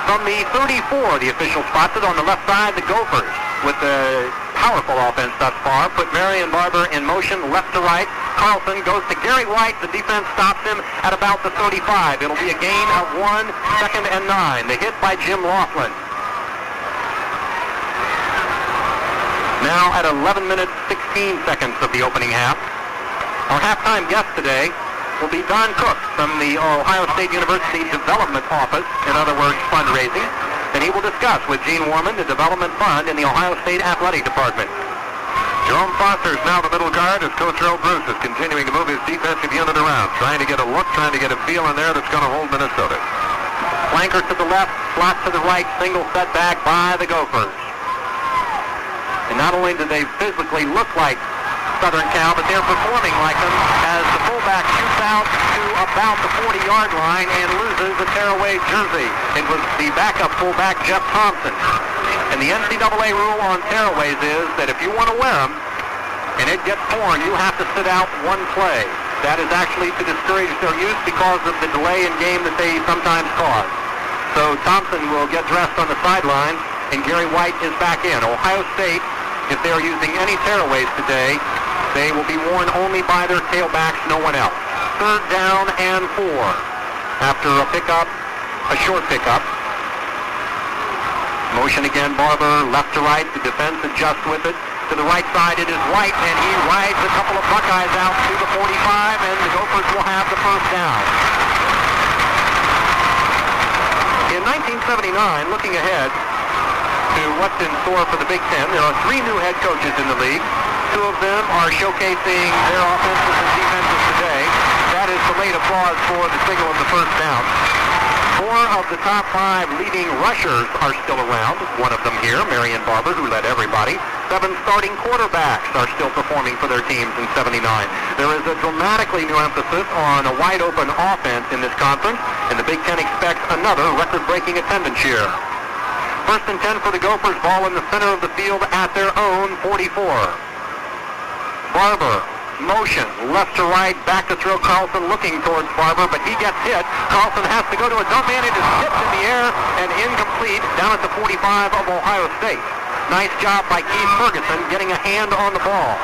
From the 34, the official spots it on the left side, the Gophers, with the powerful offense thus far, put Marion Barber in motion left to right. Carlson goes to Garry White. The defense stops him at about the 35. It'll be a gain of 1, 2nd and 9. The hit by Jim Laughlin. Now at 11 minutes, 16 seconds of the opening half. Our halftime guest today will be Don Cook from the Ohio State University Development Office, in other words, fundraising. And he will discuss with Gene Warman the development fund in the Ohio State Athletic Department. Jerome Foster is now the middle guard as Coach Earle Bruce is continuing to move his defensive unit around, trying to get a look, trying to get a feel in there that's going to hold Minnesota. Flanker to the left, slot to the right, single setback by the Gophers. And not only do they physically look like Southern Cal, but they're performing like them as the fullback shoots out to about the 40-yard line and loses a tearaway jersey. It was the backup fullback, Jeff Thompson. And the NCAA rule on tearaways is that if you want to wear them and it gets torn, you have to sit out 1 play. That is actually to discourage their use because of the delay in game that they sometimes cause. So Thompson will get dressed on the sideline, and Garry White is back in. Ohio State, if they are using any tearaways today, they will be worn only by their tailbacks, no one else. 3rd down and 4. After a pickup, a short pickup. Motion again, Barber, left to right. The defense adjusts with it. To the right side, it is White, and he rides a couple of Buckeyes out to the 45, and the Gophers will have the 1st down. In 1979, looking ahead to what's in store for the Big Ten, there are 3 new head coaches in the league. 2 of them are showcasing their offenses and defenses today. That is the late applause for the signal of the 1st down. 4 of the top 5 leading rushers are still around. 1 of them here, Marion Barber, who led everybody. 7 starting quarterbacks are still performing for their teams in 79. There is a dramatically new emphasis on a wide-open offense in this conference, and the Big Ten expects another record-breaking attendance year. 1st and 10 for the Gophers, ball in the center of the field at their own 44. Barber, motion, left to right, back to throw. Carlson looking towards Barber, but he gets hit. Carlson has to go to a dump man. It is tipped in the air and incomplete down at the 45 of Ohio State. Nice job by Keith Ferguson getting a hand on the ball.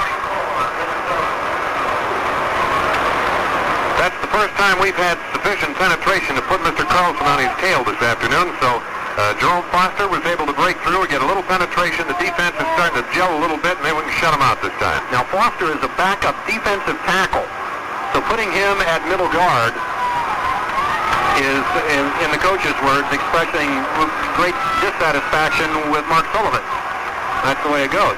That's the first time we've had sufficient penetration to put Mr. Carlson on his tail this afternoon, so Jerome Foster was able to break through and get a little penetration. The defense is starting to gel a little bit, and maybe we can shut him out this time. Now, Foster is a backup defensive tackle, so putting him at middle guard is, in the coach's words, expressing great dissatisfaction with Mark Sullivan. That's the way it goes.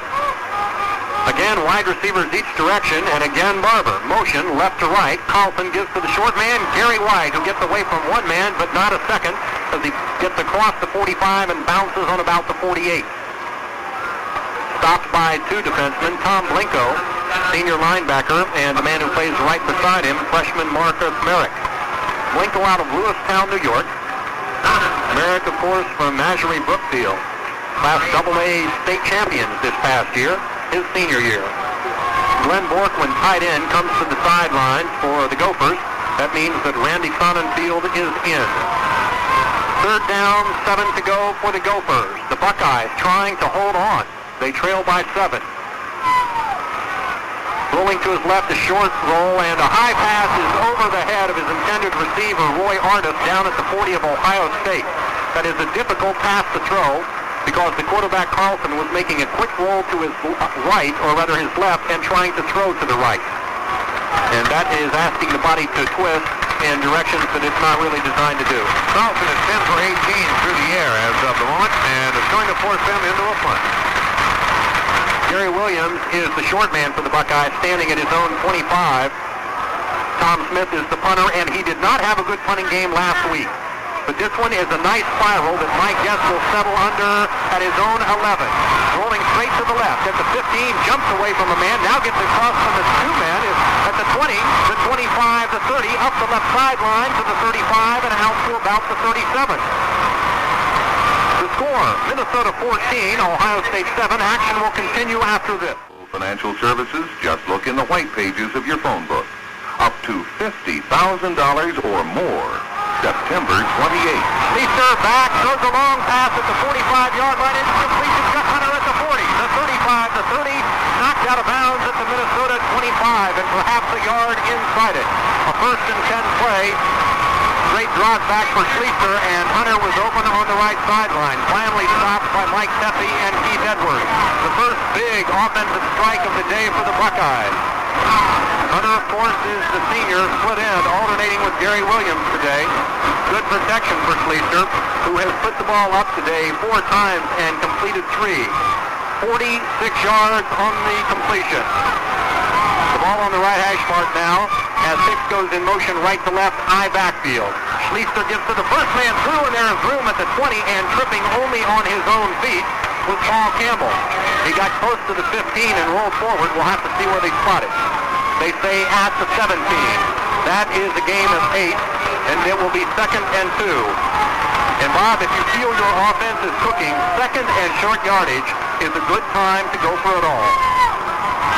Again, wide receivers each direction, and again Barber. Motion left to right. Carlson gives to the short man, Garry White, who gets away from 1 man, but not a second, as he gets across the 45 and bounces on about the 48. Stopped by 2 defensemen, Tom Blinko, senior linebacker, and the man who plays right beside him, freshman Marcus Merrick. Blinko out of Lewistown, New York. Merrick, of course, from Mashery Brookfield. Class AA state champions this past year, his senior year. Glenn Borkman, tight end, comes to the sidelines for the Gophers. That means that Randy Sonnenfield is in. 3rd down, 7 to go for the Gophers. The Buckeyes trying to hold on. They trail by 7. Rolling to his left, a short roll, and a high pass is over the head of his intended receiver, Roy Artis, down at the 40 of Ohio State. That is a difficult pass to throw because the quarterback, Carlson, was making a quick roll to his right, or rather his left, and trying to throw to the right. And that is asking the body to twist in directions that it's not really designed to do. Carlson is 10 for 18 through the air as of the moment, and it's going to force them into a punt. Gary Williams is the short man for the Buckeyes, standing at his own 25. Tom Smith is the punter, and he did not have a good punting game last week. But this one is a nice spiral that Mike Guest will settle under at his own 11. Rolling straight to the left at the 15, jumps away from a man, now gets across from the two men, is at the 20, the 25, the 30, up the left sideline to the 35, and out to about the 37. The score, Minnesota 14, Ohio State 7. Action will continue after this. Financial services, just look in the white pages of your phone book. Up to $50,000 or more. September 28th. Schlichter back, throws a long pass at the 45-yard line, into completion, Chuck Hunter at the 40, the 35, the 30, knocked out of bounds at the Minnesota 25, and perhaps a yard inside it. A 1st and 10 play. Great draws back for Schlichter, and Hunter was open on the right sideline. Finally stopped by Mike Teffey and Keith Edwards. The first big offensive strike of the day for the Buckeyes. Hunter, of course, is the senior split end, alternating with Gary Williams today. Good protection for Schlichter, who has put the ball up today 4 times and completed 3. 46 yards on the completion. The ball on the right hash mark now as Hicks goes in motion right to left, high backfield. Schlichter gets to the first man through, and there is room at the 20, and tripping only on his own feet was Paul Campbell. He got close to the 15 and rolled forward. We'll have to see where they spot it. They say at the 17. That is a game of 8, and it will be 2nd and 2. And Bob, if you feel your offense is cooking, 2nd and short yardage is a good time to go for it all.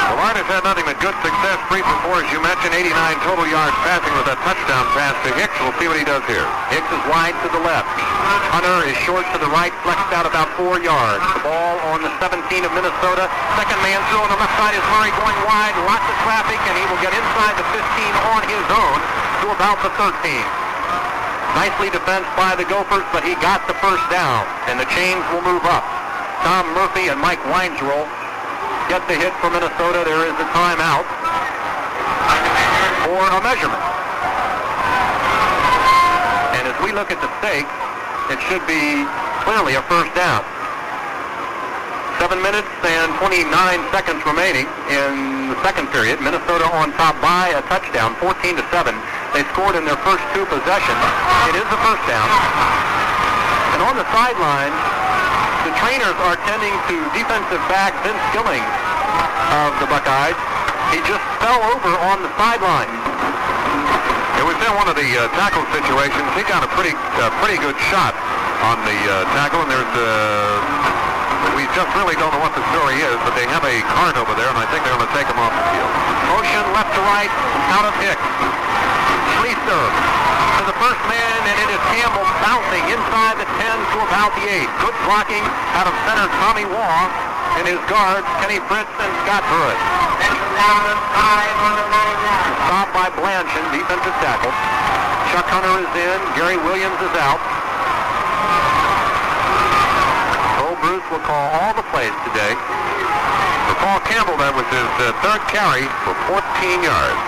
The line has had nothing but good success brief before, as you mentioned, 89 total yards passing with a touchdown pass to Hicks. We'll see what he does here. Hicks is wide to the left. Hunter is short to the right, flexed out about 4 yards. The ball on the 17 of Minnesota. Second man through on the left side is Murray going wide. Lots of traffic, and he will get inside the 15 on his own to about the 13. Nicely defensed by the Gophers, but he got the first down, and the chains will move up. Tom Murphy and Mike Weinzierl get the hit for Minnesota. There is a timeout for a measurement. And as we look at the stakes, it should be clearly a first down. 7 minutes and 29 seconds remaining in the second period. Minnesota on top by a touchdown, 14-7. They scored in their first 2 possessions. It is a first down. And on the sideline, the trainers are tending to defensive back Vince Skilling of the Buckeyes. He just fell over on the sideline. It was in one of the tackle situations. He got a pretty good shot on the tackle, and we just really don't know what the story is, but they have a cart over there, and I think they're going to take him off the field. Motion left to right, out of Hicks. Schlichter to the first man, and it is Campbell bouncing inside the 10 to about the 8. Good blocking out of center Tommy Waugh and his guards Kenny Fritz and Scott Burrett. Stopped by Blanchard, defensive tackle. Chuck Hunter is in. Gary Williams is out. Earle Bruce will call all the plays today. For Paul Campbell, that was his 3rd carry for 14 yards.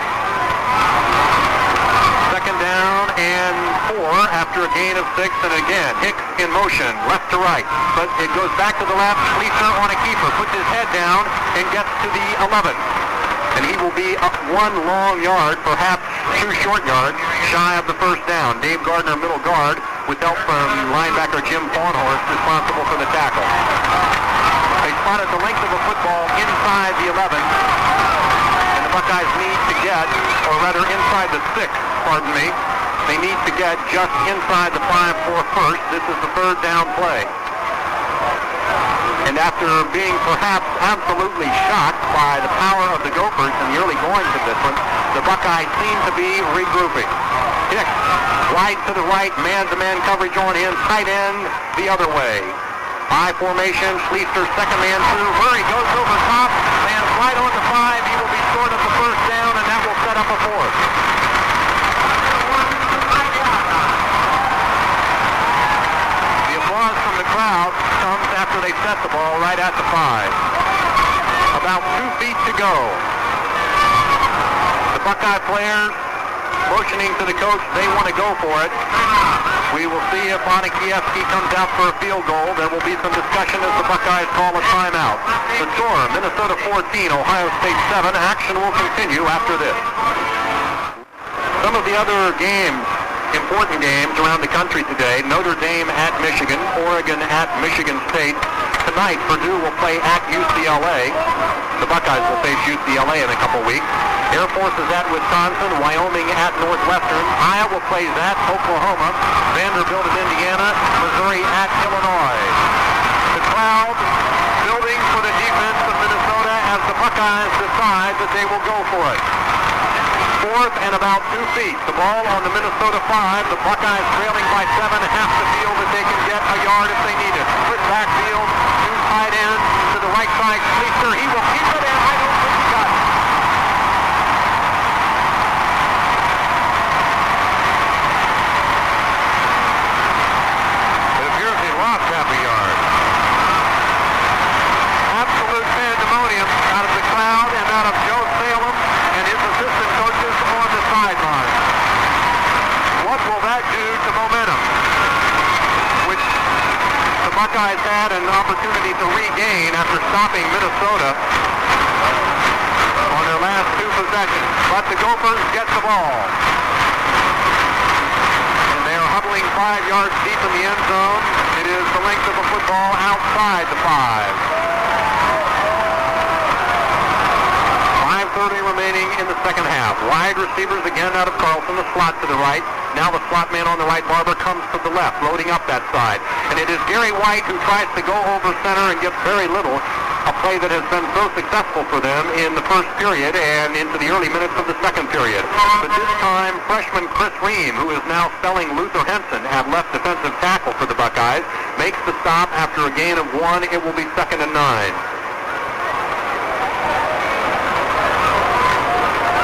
Second down and 4 after a gain of 6, and again, Hicks in motion, left to right, but it goes back to the left. Schlichter on a keeper, puts his head down and gets to the 11. And he will be up 1 long yard, perhaps 2 short yards, shy of the first down. Dave Gardner, middle guard, with help from linebacker Jim Fawnhorst, responsible for the tackle. They spotted the length of a football inside the 11. And the Buckeyes need to get, or rather inside the 6, pardon me. They need to get just inside the 5-4 first. This is the 3rd down play. And after being perhaps absolutely shocked by the power of the Gophers in the early goings of this one, the Buckeyes seem to be regrouping. Hicks wide to the right, man-to-man coverage on him, tight end the other way. High formation, Schlichter second man through. Murray goes over top, stands right on the 5. He will be short of the first down, and that will set up a fourth. The applause from the crowd comes after they set the ball right at the 5. About 2 feet to go. The Buckeye players motioning to the coach, they want to go for it. We will see if Onikiewski comes out for a field goal. There will be some discussion as the Buckeyes call a timeout. The score, Minnesota 14, Ohio State 7. Action will continue after this. Some of the other games, important games around the country today. Notre Dame at Michigan, Oregon at Michigan State. Tonight, Purdue will play at UCLA. The Buckeyes will face UCLA in a couple weeks. Air Force is at Wisconsin, Wyoming at Northwestern, Iowa plays at Oklahoma, Vanderbilt at Indiana, Missouri at Illinois. The crowd building for the defense of Minnesota as the Buckeyes decide that they will go for it. Fourth and about 2 feet. The ball on the Minnesota 5. The Buckeyes trailing by 7, half the field that they can get a yard if they need it. Split backfield, two tight ends to the right side. Schlichter, he will keep it, and I don't think he got it. It appears he lost half a yard. Absolute pandemonium out of the crowd and out of Joe Salem and his assistant coaches on the sideline. What will that do to momentum, which the Buckeyes had an opportunity to regain after stopping Minnesota on their last 2 possessions? But the Gophers get the ball. And they are huddling 5 yards deep in the end zone. It is the length of a football outside the 5. 5:30 remaining in the second half. Wide receivers again out of Carlson, the slot to the right. Now the slot man on the right, Barber, comes to the left, loading up that side. And it is Garry White who tries to go over center and gets very little. A play that has been so successful for them in the first period and into the early minutes of the second period. But this time, freshman Chris Ream, who is now spelling Luther Henson at left defensive tackle for the Buckeyes, makes the stop after a gain of 1. It will be 2nd and 9.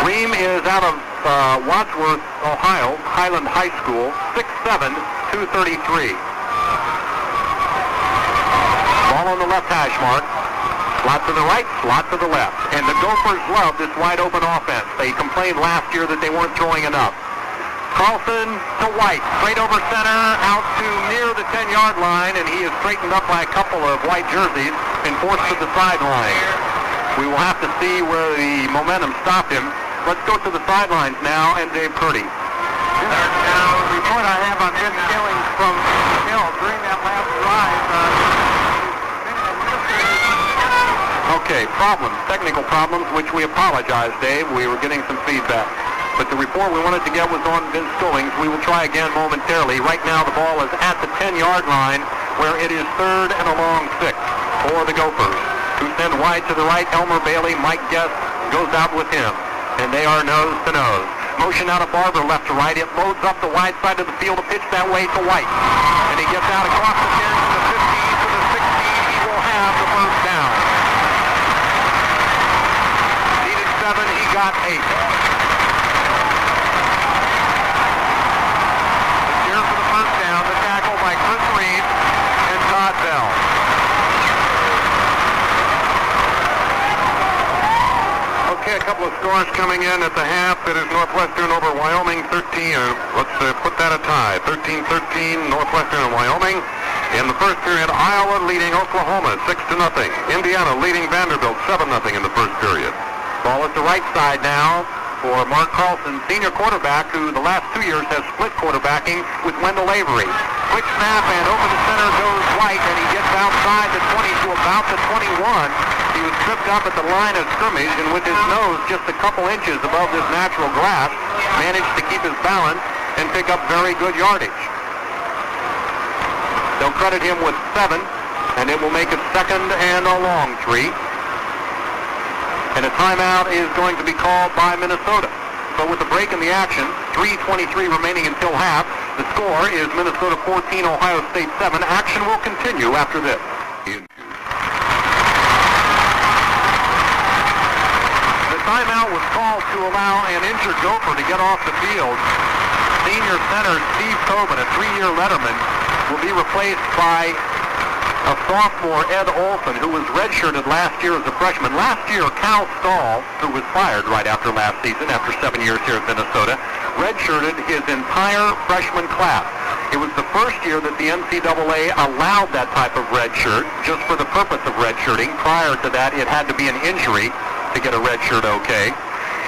Ream is out of Wadsworth, Ohio, Highland High School, 6'7", 233. Ball on the left hash mark. Slot to the right, slot to the left. And the Gophers love this wide-open offense. They complained last year that they weren't throwing enough. Carlson to White, straight over center, out to near the 10-yard line, and he is straightened up by a couple of white jerseys and forced to the sideline. We will have to see where the momentum stopped him. Let's go to the sidelines now, and Dave Purdy. The report I have on Ben Skillings from Hill during that last drive. Okay, problems, technical problems, which we apologize, Dave. We were getting some feedback. But the report we wanted to get was on Vince Skillings. We will try again momentarily. Right now the ball is at the 10-yard line, where it is 3rd and a long 6 for the Gophers, who send wide to the right. Elmer Bailey, Mike Guest goes out with him. And they are nose to nose. Motion out of Barber left to right. It loads up the wide side of the field. A pitch that way to White. And he gets out across the 10 to the 15 to the 16. He will have the first down. Needed 7. He got 8. The cheer for the first down. The tackle by Chris Reed and Todd Bell. Okay, a couple of scores coming in at the half. It is Northwestern over Wyoming, 13. Let's put that a tie. 13-13, Northwestern and Wyoming. In the first period, Iowa leading Oklahoma 6-0. Indiana leading Vanderbilt 7-0 in the first period. Ball at the right side now for Mark Carlson, senior quarterback, who the last 2 years has split quarterbacking with Wendell Avery. Quick snap, and over the center goes White, and he gets outside the 20 to about the 21. He was tripped up at the line of scrimmage, and with his nose just a couple inches above this natural grass, managed to keep his balance and pick up very good yardage. They'll credit him with 7, and it will make it 2nd and a long 3. And a timeout is going to be called by Minnesota. So with a break in the action, 3:23 remaining until half, the score is Minnesota 14, Ohio State 7. Action will continue after this. timeout was called to allow an injured Gopher to get off the field. Senior center Steve Tobin, a 3-year letterman, will be replaced by a sophomore, Ed Olson, who was redshirted last year as a freshman. Last year, Cal Stahl, who was fired right after last season, after 7 years here at Minnesota, redshirted his entire freshman class. It was the first year that the NCAA allowed that type of redshirt, just for the purpose of redshirting. Prior to that, it had to be an injury to get a redshirt okay.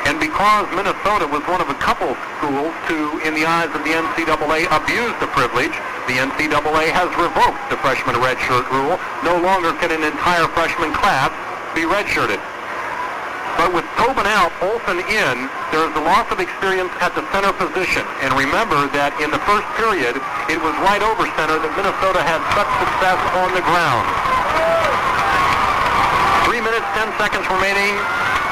And because Minnesota was one of a couple schools to, in the eyes of the NCAA, abuse the privilege, the NCAA has revoked the freshman redshirt rule. No longer can an entire freshman class be redshirted. But with Tobin out, Olson in, there is a loss of experience at the center position. And remember that in the first period, it was right over center that Minnesota had such success on the ground. 3 minutes, 10 seconds remaining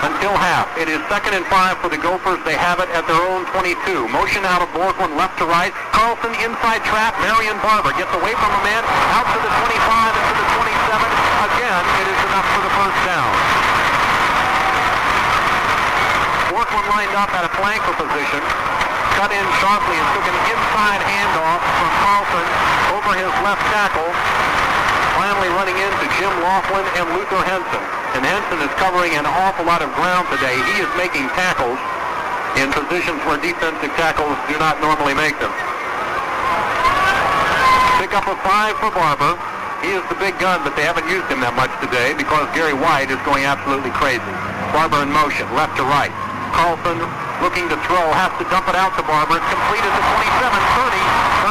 until half. It is 2nd and 5 for the Gophers. They have it at their own 22. Motion out of Borglund, left to right. Carlson inside trap. Marion Barber gets away from a man, out to the 25 and to the 27. Again, it is enough for the first down. Borglund lined up at a flanker position, cut in sharply and took an inside handoff from Carlson over his left tackle. Finally running into Jim Laughlin and Luther Henson. And Henson is covering an awful lot of ground today. He is making tackles in positions where defensive tackles do not normally make them. Pick up a 5 for Barber. He is the big gun, but they haven't used him that much today because Garry White is going absolutely crazy. Barber in motion, left to right. Carlson looking to throw, has to dump it out to Barber. It's complete at the 27, 30,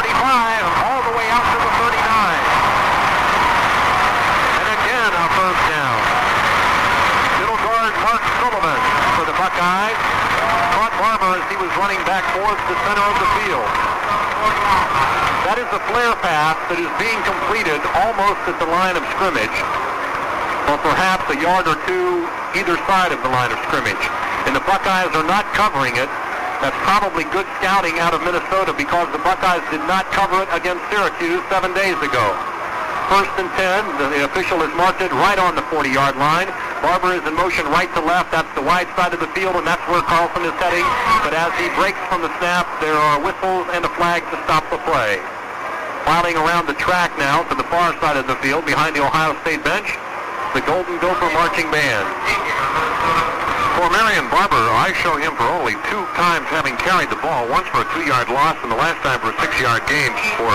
35, all the way out to the 39. A first down. Middle guard Mark Sullivan for the Buckeyes. Caught Barber as he was running back towards the center of the field. That is a flare pass that is being completed almost at the line of scrimmage, or perhaps a yard or two either side of the line of scrimmage. And the Buckeyes are not covering it. That's probably good scouting out of Minnesota because the Buckeyes did not cover it against Syracuse 7 days ago. 1st and 10, the official has marked it right on the 40-yard line. Barber is in motion right to left. That's the wide side of the field, and that's where Carlson is heading. But as he breaks from the snap, there are whistles and a flag to stop the play. Filing around the track now to the far side of the field behind the Ohio State bench, the Golden Gopher Marching Band. For Marion Barber, I show him for only 2 times having carried the ball, once for a 2-yard loss and the last time for a 6-yard gain for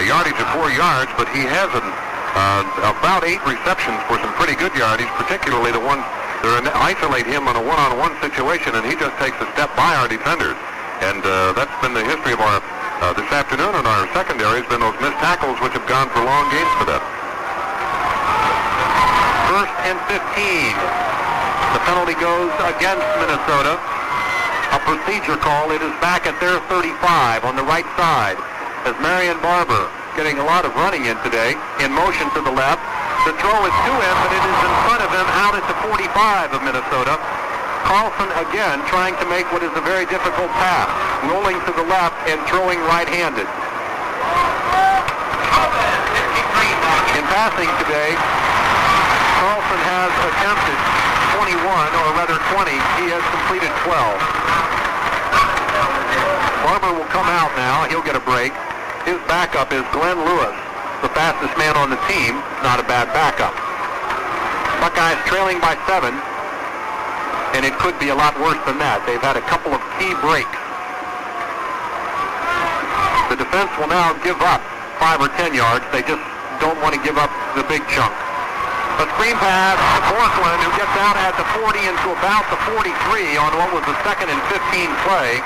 yardage of 4 yards, but he has about 8 receptions for some pretty good yardage, particularly the ones that isolate him on a one-on-one situation, and he just takes a step by our defenders. And that's been the history of our this afternoon in our secondary, has been those missed tackles which have gone for long gains for them. 1st and 15. The penalty goes against Minnesota. A procedure call. It is back at their 35 on the right side. As Marion Barber, getting a lot of running in today, in motion to the left. The throw is to him, but it is in front of him out at the 45 of Minnesota. Carlson again trying to make what is a very difficult pass. Rolling to the left and throwing right-handed. In passing today, Carlson has attempted 21, or rather 20. He has completed 12. Barber will come out now. He'll get a break. His backup is Glenn Lewis, the fastest man on the team. Not a bad backup. Buckeyes trailing by 7, and it could be a lot worse than that. They've had a couple of key breaks. The defense will now give up 5 or 10 yards. They just don't want to give up the big chunk. A screen pass to Borglund, who gets out at the 40 and to about the 43 on what was the 2nd and 15 play.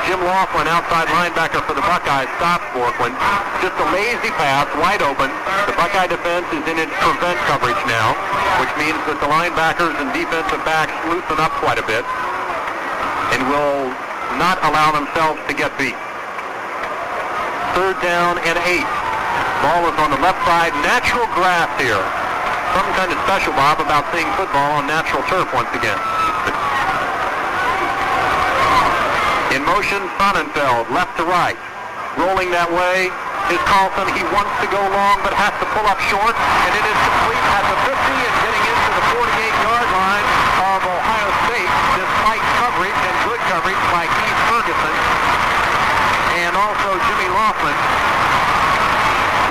Jim Laughlin, outside linebacker for the Buckeyes, stops Borglund. Just a lazy pass, wide open. The Buckeye defense is in its prevent coverage now, which means that the linebackers and defensive backs loosen up quite a bit and will not allow themselves to get beat. 3rd down and 8. Ball is on the left side. Natural grass here. Something kind of special, Bob, about seeing football on natural turf once again. In motion, Sonnenfeld, left to right. Rolling that way is Carlson. He wants to go long, but has to pull up short, and it is complete at the 50 and getting into the 48-yard line of Ohio State. Laughlin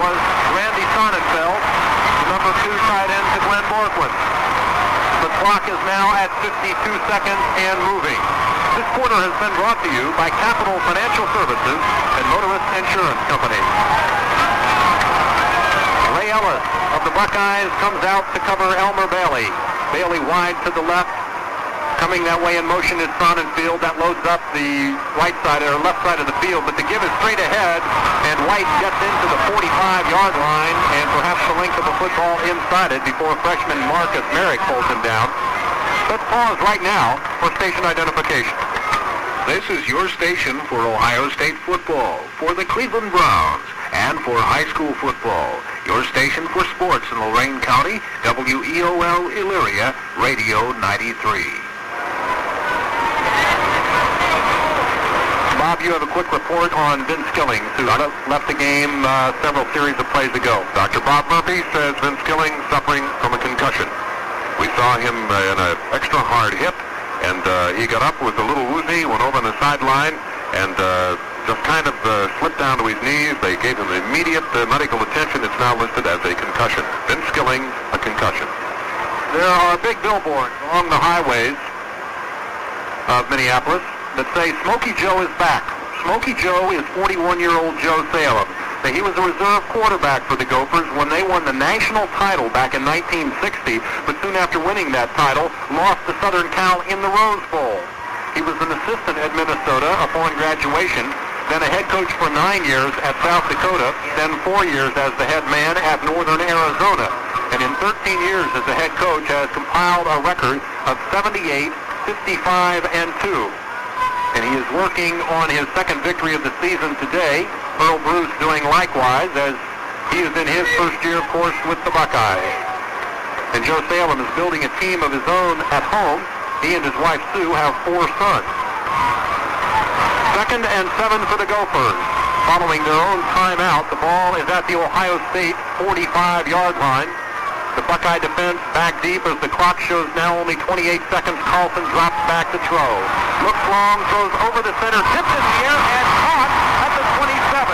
was Randy Sonnenfeld, the number 2 tight end to Glenn Borkman. The clock is now at 52 seconds and moving. This quarter has been brought to you by Capital Financial Services and Motorist Insurance Company. Ray Ellis of the Buckeyes comes out to cover Elmer Bailey. Bailey wide to the left. Coming that way in motion is Sonnenfeld. That loads up the right side or left side of the field, but the give is straight ahead, and White gets into the 45-yard line and perhaps the length of the football inside it before freshman Marcus Merrick pulls him down. Let's pause right now for station identification. This is your station for Ohio State football, for the Cleveland Browns, and for high school football. Your station for sports in Lorain County, WEOL Elyria, Radio 93. Bob, you have a quick report on Vince Skillings, who left the game several series of plays ago. Dr. Bob Murphy says Vince Skillings suffering from a concussion. We saw him in an extra hard hit, and he got up, was a little woozy, went over on the sideline, and just kind of slipped down to his knees. They gave him immediate medical attention. It's now listed as a concussion. Vince Skillings, a concussion. There are big billboards along the highways of Minneapolis that say Smokey Joe is back. Smokey Joe is 41-year-old Joe Salem. Now, he was a reserve quarterback for the Gophers when they won the national title back in 1960, but soon after winning that title, lost to Southern Cal in the Rose Bowl. He was an assistant at Minnesota upon graduation, then a head coach for 9 years at South Dakota, then 4 years as the head man at Northern Arizona. And in 13 years as a head coach has compiled a record of 78, 55, and 2. And he is working on his second victory of the season today. Earle Bruce doing likewise, as he is in his first year, of course, with the Buckeyes. And Joe Salem is building a team of his own at home. He and his wife, Sue, have 4 sons. 2nd and 7 for the Gophers. Following their own timeout, the ball is at the Ohio State 45-yard line. The Buckeye defense back deep as the clock shows now only 28 seconds. Carlson drops back to throw. Looks long, throws over the center, tipped in the air, and caught at the 27.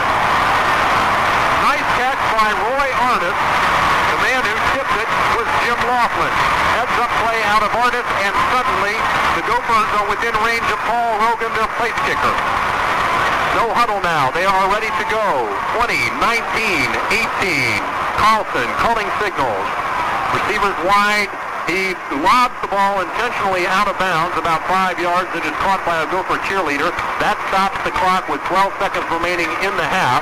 Nice catch by Roy Arnott. The man who tipped it was Jim Laughlin. Heads up play out of Arnott, and suddenly the Gophers are within range of Paul Rogan, their place kicker. No huddle now. They are ready to go. 20, 19, 18. Carlson calling signals. Receivers wide. He lobs the ball intentionally out of bounds about 5 yards. It is caught by a Gopher cheerleader. That stops the clock with 12 seconds remaining in the half.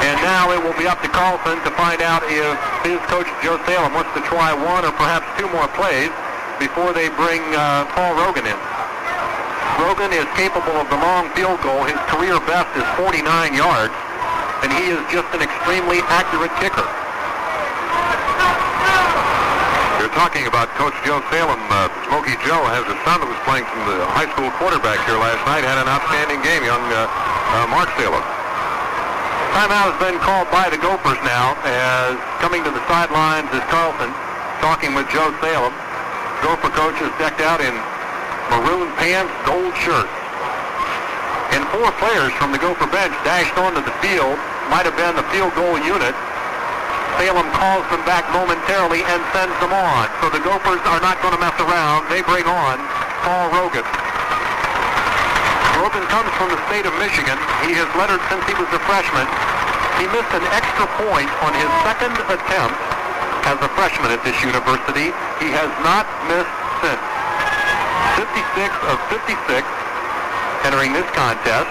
And now it will be up to Carlson to find out if his coach Joe Salem wants to try 1 or perhaps 2 more plays before they bring Paul Rogan in. Rogan is capable of the long field goal. His career best is 49 yards, and he is just an extremely accurate kicker. You're talking about Coach Joe Salem. Smokey Joe has a son who was playing from the high school quarterback here last night, had an outstanding game, young Mark Salem. Timeout has been called by the Gophers now, as coming to the sidelines is Carlson talking with Joe Salem. Gopher coach is decked out in maroon pants, gold shirt. And 4 players from the Gopher bench dashed onto the field. Might have been the field goal unit. Salem calls them back momentarily and sends them on. So the Gophers are not going to mess around. They bring on Paul Rogan. Rogan comes from the state of Michigan. He has lettered since he was a freshman. He missed an extra point on his 2nd attempt as a freshman at this university. He has not missed since. 56 of 56 entering this contest.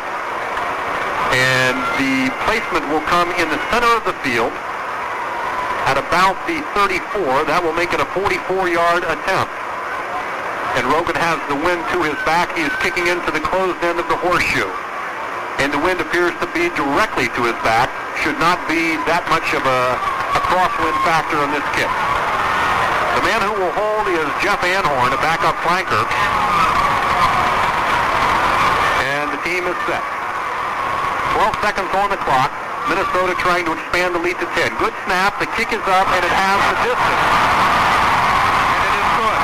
And the placement will come in the center of the field at about the 34. That will make it a 44-yard attempt. And Rogan has the wind to his back. He is kicking into the closed end of the horseshoe. And the wind appears to be directly to his back. Should not be that much of a crosswind factor on this kick. The man who will hold is Jeff Anhorn, a backup flanker. And the team is set. 12 seconds on the clock. Minnesota trying to expand the lead to 10. Good snap. The kick is up, and it has the distance. And it is good.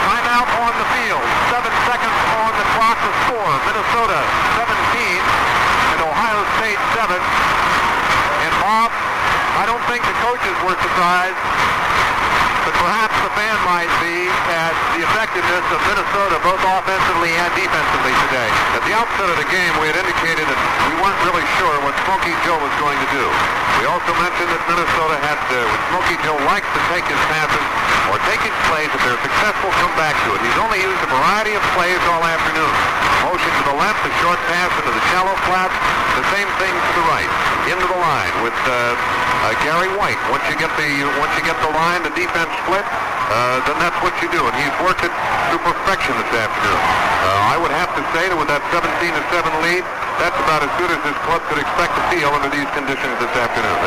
Timeout on the field. State 7. And Bob, I don't think the coaches were surprised, but perhaps the fan might be at the effectiveness of Minnesota both offensively and defensively today. At the outset of the game, we had indicated that we weren't really sure what Smokey Joe was going to do. We also mentioned that Minnesota had, Smokey Joe likes to take his passes or take his plays. If they're successful, come back to it. He's only used a variety of plays all afternoon. Motion to the left, a short pass into the shallow flats, the same thing to the right, into the line with Garry White. Once you get the line, the defense split, then that's what you do. And he's worked it to perfection this afternoon. I would have to say that with that 17-7 lead, that's about as good as this club could expect to feel under these conditions this afternoon.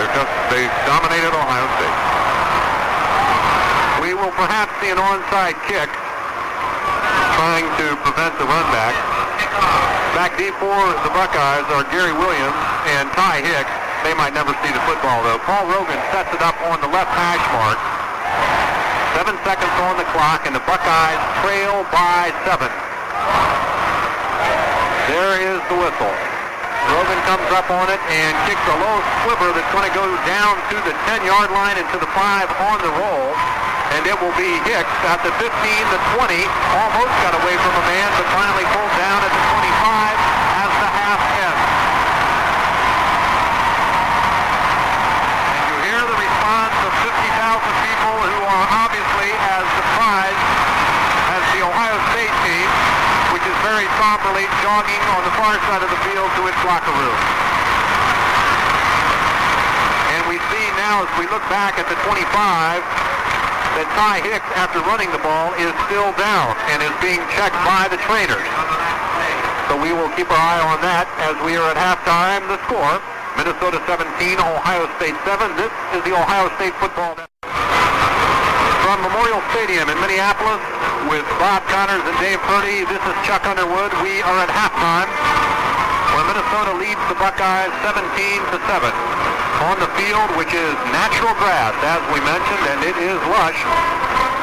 They dominated Ohio State. We will perhaps see an onside kick trying to prevent the run back. Back deep for the Buckeyes are Gary Williams and Ty Hicks. They might never see the football, though. Paul Rogan sets it up on the left hash mark. 7 seconds on the clock, and the Buckeyes trail by 7. There is the whistle. Rogan comes up on it and kicks a low sliver that's going to go down to the 10-yard line and to the 5 on the roll. And it will be Hicks at the 15, the 20. Almost got away from a man, but finally pulled down at the 25 as the half ends. And you hear the response of 50,000 people who are obviously as surprised as the Ohio State team, which is very somberly jogging on the far side of the field to its locker room. And we see now, as we look back at the 25, that Ty Hicks, after running the ball, is still down and is being checked by the trainers. So we will keep our eye on that as we are at halftime. The score, Minnesota 17, Ohio State 7. This is the Ohio State Football Network. From Memorial Stadium in Minneapolis with Bob Connors and Dave Purdy, this is Chuck Underwood. We are at halftime where Minnesota leads the Buckeyes 17-7. On the field, which is natural grass, as we mentioned, and it is lush.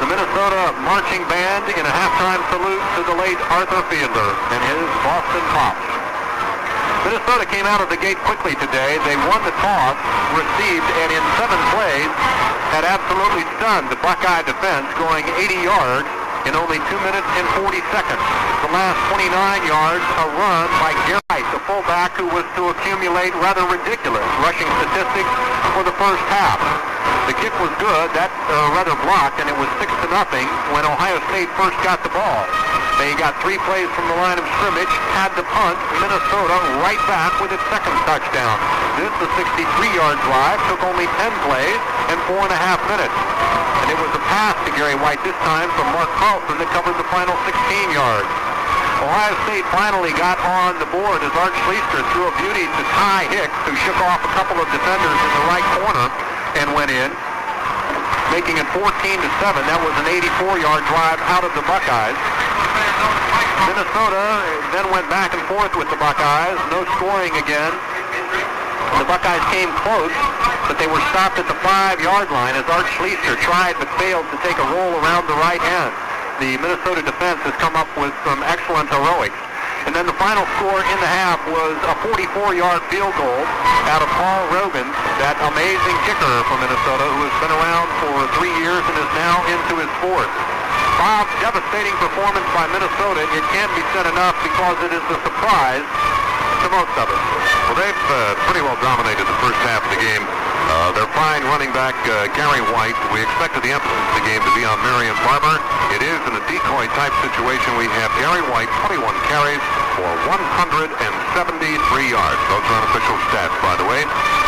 The Minnesota marching band in a halftime salute to the late Arthur Fiedler and his Boston Pops. Minnesota came out of the gate quickly today. They won the toss, received, and in 7 plays had absolutely stunned the Buckeye defense, going 80 yards in only 2 minutes and 40 seconds. The last 29 yards, a run by Garry White, the fullback who was to accumulate rather ridiculous rushing statistics for the first half. The kick was good, that rather blocked, and it was 6-0 when Ohio State first got the ball. They got 3 plays from the line of scrimmage, had to punt. Minnesota right back with its second touchdown. This, the 63-yard drive, took only 10 plays and 4.5 minutes. And it was a pass to Garry White this time from Mark Carlson that covered the final 16 yards. Ohio State finally got on the board as Art Schlichter threw a beauty to Ty Hicks, who shook off a couple of defenders in the right corner and went in, making it 14-7. That was an 84-yard drive out of the Buckeyes. Minnesota then went back and forth with the Buckeyes. No scoring again. The Buckeyes came close, but they were stopped at the 5-yard line as Art Schlichter tried but failed to take a roll around the right end. The Minnesota defense has come up with some excellent heroics. And then the final score in the half was a 44-yard field goal out of Paul Rogan, that amazing kicker from Minnesota who has been around for 3 years and is now into his 4th. Bob, devastating performance by Minnesota. It can't be said enough because it is a surprise to most of us. Well, they've pretty well dominated the first half of the game. Their fine running back, Garry White. We expected the emphasis of the game to be on Marion Barber. It is in a decoy-type situation. We have Garry White, 21 carries for 173 yards. Those are unofficial stats, by the way.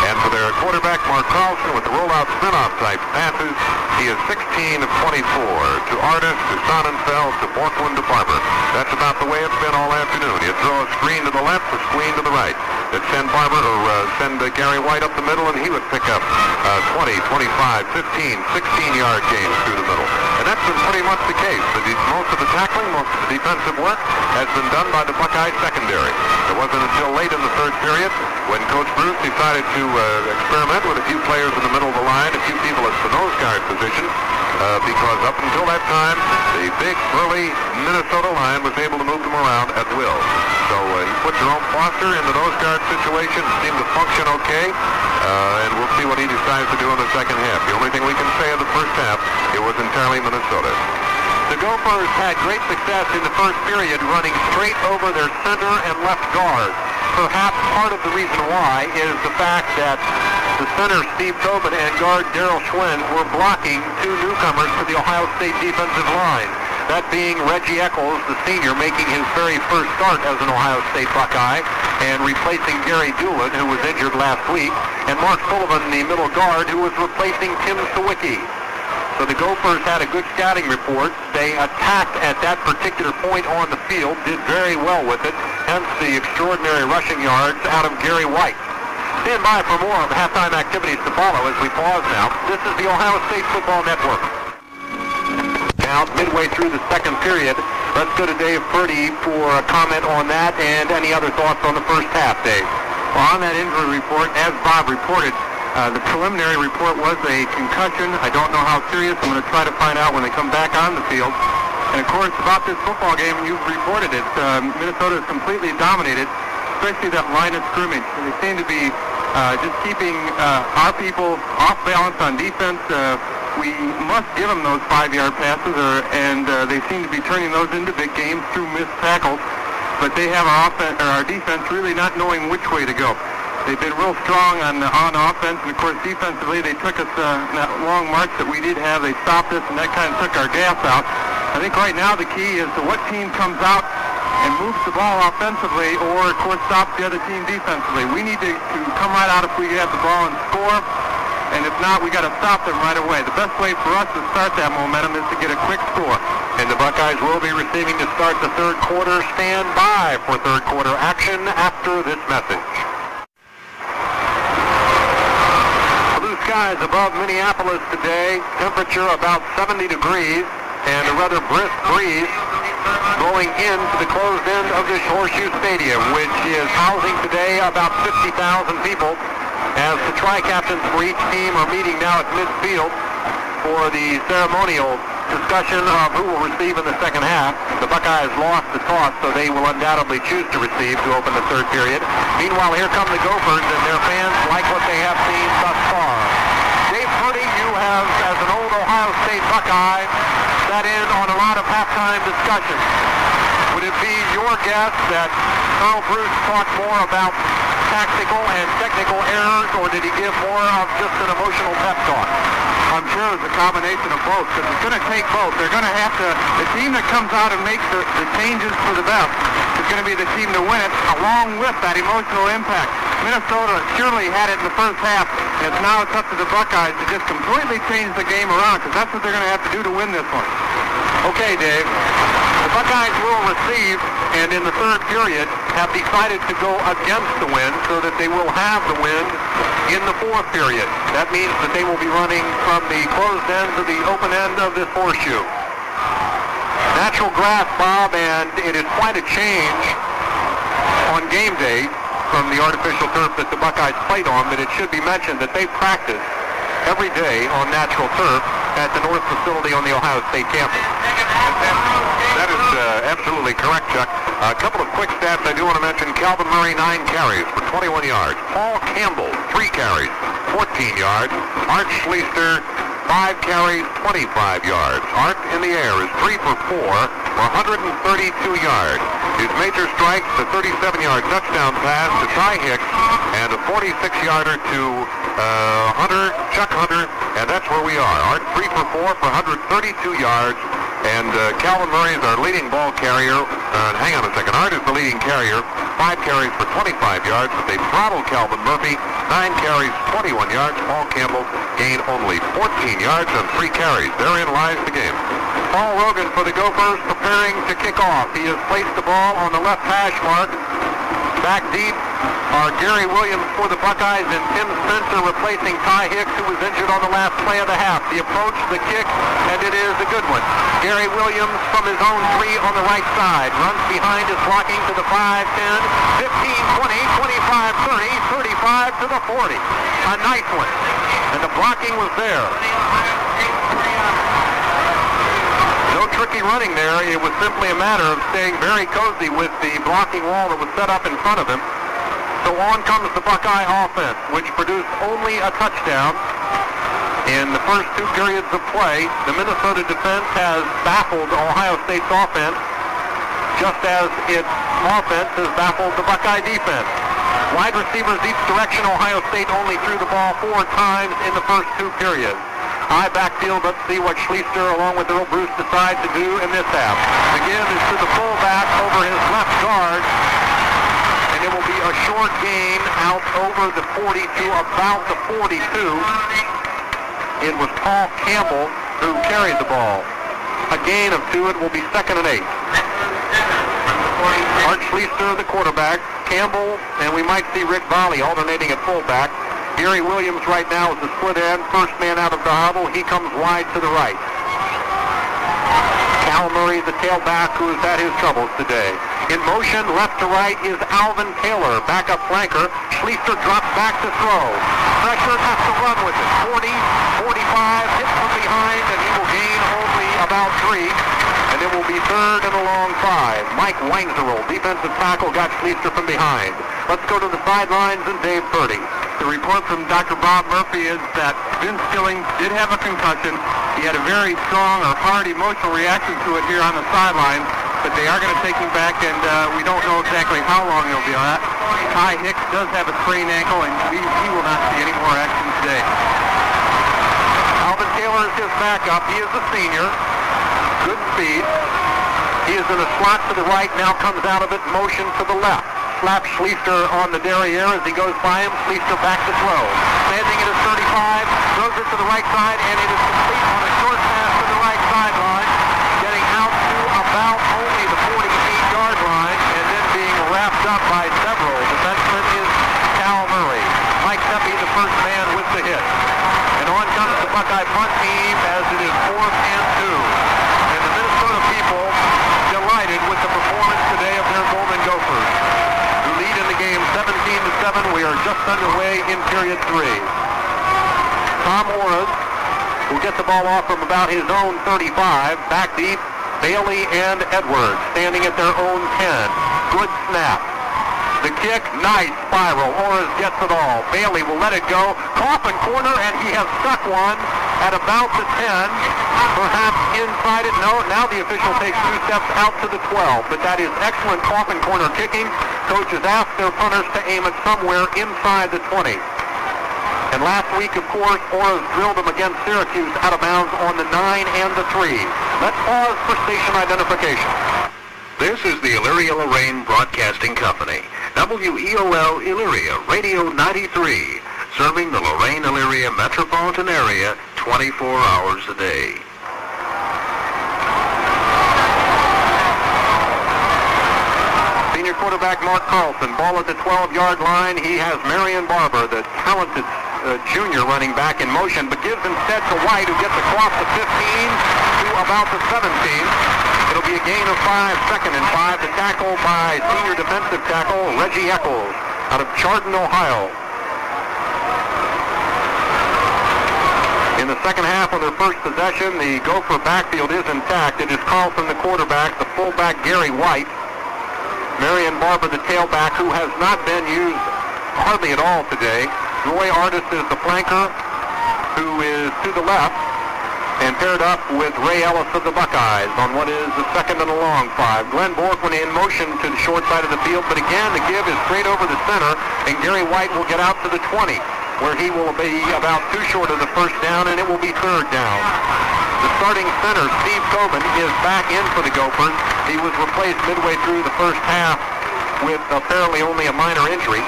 And for their quarterback, Mark Carlson, with the rollout spin-off type passes, he is 16 of 24 to Artis, to Sonnenfeld, to Borkland, to Barber. That's about the way it's been all afternoon. You throw a screen to the left, a screen to the right. It'd send Barber or send Garry White up the middle, and he would pick up 20, 25, 15, 16-yard gains through the middle. And that's been pretty much the case. Most of the tackling, most of the defensive work has been done by the Buckeye secondary. It wasn't until late in the third period when Coach Bruce decided to experiment with a few players in the middle of the line, a few people at the nose guard position, because up until that time, the big, burly Minnesota line was able to move them around at will. So he put Jerome Foster in the nose guard situation, seemed to function okay, and we'll see what he decides to do in the second half. The only thing we can say of the first half, it was entirely Minnesota. The Gophers had great success in the first period running straight over their center and left guard. Perhaps part of the reason why is the fact that the center, Steve Tobin, and guard Darrell Schwinn were blocking two newcomers to the Ohio State defensive line. That being Reggie Eccles, the senior, making his very first start as an Ohio State Buckeye, and replacing Gary Doolin, who was injured last week, and Mark Sullivan, the middle guard, who was replacing Tim Sawicki. So the Gophers had a good scouting report. They attacked at that particular point on the field, did very well with it, hence the extraordinary rushing yards out of Garry White. Stand by for more of the halftime activities to follow as we pause now. This is the Ohio State Football Network. Now, midway through the second period, let's go to Dave Purdy for a comment on that and any other thoughts on the first half, Dave. Well, on that injury report, as Bob reported, the preliminary report was a concussion. I don't know how serious. I'm going to try to find out when they come back on the field. And, of course, about this football game, you've reported it. Minnesota is completely dominated, especially that line of scrimmage. They seem to be just keeping our people off balance on defense. We must give them those 5-yard passes, and they seem to be turning those into big games through missed tackles. But they have our defense really not knowing which way to go. They've been real strong on offense, and of course defensively they took us that long march that we did have. They stopped us, and that kind of took our gas out. I think right now the key is to what team comes out and moves the ball offensively, or of course stops the other team defensively. We need to come right out if we get the ball and score, and if not, we got to stop them right away. The best way for us to start that momentum is to get a quick score. And the Buckeyes will be receiving to start the third quarter. Stand by for third quarter action after this message. Skies above Minneapolis today, temperature about 70 degrees, and a rather brisk breeze blowing into the closed end of this Horseshoe Stadium, which is housing today about 50,000 people, as the tri-captains for each team are meeting now at midfield for the ceremonial discussion of who will receive in the second half. The Buckeyes lost the toss, so they will undoubtedly choose to receive to open the third period. Meanwhile, here come the Gophers, and their fans like what they have seen thus far. Dave Purdy, you have, as an old Ohio State Buckeye, sat in on a lot of halftime discussions. Would it be your guess that Earle Bruce talked more about tactical and technical errors, or did he give more of just an emotional pep talk? I'm sure it's a combination of both, because it's going to take both. They're going to have to, the team that comes out and makes the changes for the best is going to be the team to win it, along with that emotional impact. Minnesota surely had it in the first half, and now it's up to the Buckeyes to just completely change the game around, because that's what they're going to have to do to win this one. Okay, Dave. The Buckeyes will receive, and in the third period have decided to go against the wind so that they will have the wind in the fourth period. That means that they will be running from the closed end to the open end of this horseshoe. Natural grass, Bob, and it is quite a change on game day from the artificial turf that the Buckeyes played on, but it should be mentioned that they practice every day on natural turf at the North facility on the Ohio State campus. That is absolutely correct, Chuck. A couple of quick stats I do want to mention. Calvin Murray, 9 carries for 21 yards. Paul Campbell, 3 carries, 14 yards. Art Schlichter, 5 carries, 25 yards. Art in the air is 3 for 4 for 132 yards. His major strikes, the 37-yard touchdown pass to Ty Hicks, and a 46-yarder to Chuck Hunter, and that's where we are. Art 3 for 4 for 132 yards, and Calvin Murray is our leading ball carrier. Hang on a second. Art is the leading carrier, 5 carries for 25 yards, but they throttled Calvin Murphy, 9 carries, 21 yards. Paul Campbell gained only 14 yards on 3 carries. Therein lies the game. Paul Rogan for the Gophers preparing to kick off. He has placed the ball on the left hash mark. Back deep are Gary Williams for the Buckeyes and Tim Spencer replacing Ty Hicks, who was injured on the last play of the half. The approach, the kick, and it is a good one. Gary Williams from his own 3 on the right side. Runs behind his blocking to the 5, 10, 15, 20, 25, 30, 35 to the 40. A nice one. And the blocking was there. No tricky running there. It was simply a matter of staying very cozy with the blocking wall that was set up in front of him. So on comes the Buckeye offense, which produced only a touchdown in the first 2 periods of play. The Minnesota defense has baffled Ohio State's offense, just as its offense has baffled the Buckeye defense. Wide receivers each direction. Ohio State only threw the ball 4 times in the first 2 periods. High backfield. Let's see what Schlichter along with Earle Bruce decide to do in this half. The give is to the fullback over his left guard. And it will be a short gain out over the 40 to about the 42. It was Paul Campbell who carried the ball. A gain of 2. It will be 2nd and 8. Art Schlichter, the quarterback. Campbell, and we might see Rick Volley alternating at fullback. Gary Williams right now is the split end. First man out of the huddle. He comes wide to the right. Cal Murray, the tailback, who has had his troubles today. In motion, left to right, is Alvin Taylor, backup flanker. Schlichter drops back to throw. Pressure, has to run with it. 40, 45, hit from behind, and he will gain only about 3. And it will be 3rd and a long 5. Mike Weinzerl, defensive tackle, got Schlichter from behind. Let's go to the sidelines and Dave Purdy. The report from Dr. Bob Murphy is that Vince Skilling did have a concussion. He had a very strong or hard emotional reaction to it here on the sideline, but they are going to take him back, and we don't know exactly how long he'll be on that. Ty Hicks does have a sprained ankle, and he will not see any more action today. Alvin Taylor is his backup. He is a senior. Good speed. He is in a slot to the right, now comes out of it, motion to the left. Slaps Schlichter on the derriere as he goes by him. Schlichter back to throw. Standing at his 35, throws it to the right side, and it is complete on a short pass to the right sideline. Getting out to about only the 48-yard line, and then being wrapped up by several defensemen is Cal Murray. Mike Seppi, the first man with the hit. And on comes the Buckeye punt team as it is 4th and 2. Delighted with the performance today of their Golden Gophers, who lead in the game 17-7. We are just underway in period 3. Tom Orris will get the ball off from about his own 35. Back deep, Bailey and Edwards standing at their own 10. Good snap. The kick, nice spiral. Orris gets it all. Bailey will let it go. Coffin corner, and he has stuck one at about the 10. Perhaps inside it. No, now the official takes 2 steps out to the 12. But that is excellent Coffin corner kicking. Coaches ask their punters to aim it somewhere inside the 20. And last week, of course, Orris drilled him against Syracuse out of bounds on the 9 and the 3. Let's pause for station identification. This is the Elyria-Lorain Broadcasting Company. WEOL Elyria Radio 93, serving the Lorain-Elyria metropolitan area 24 hours a day. Senior quarterback Mark Carlson, ball at the 12-yard line. He has Marion Barber, the talented junior running back, in motion, but gives instead to White, who gets across the 15 to about the 17. It'll be a gain of 5, 2nd and 5. The tackle by senior defensive tackle Reggie Eccles out of Chardon, Ohio. In the second half, on their first possession, the Gopher backfield is intact. It is Carlson, the quarterback, the fullback Garry White, Marion Barber, the tailback, who has not been used hardly at all today. Roy Artis is the flanker, who is to the left, and paired up with Ray Ellis of the Buckeyes on what is the 2nd and a long 5. Glenn Borkman in motion to the short side of the field, but again, the give is straight over the center, and Garry White will get out to the 20, where he will be about 2 short of the first down, and it will be 3rd down. The starting center, Steve Coben, is back in for the Gophers. He was replaced midway through the first half with apparently only a minor injury.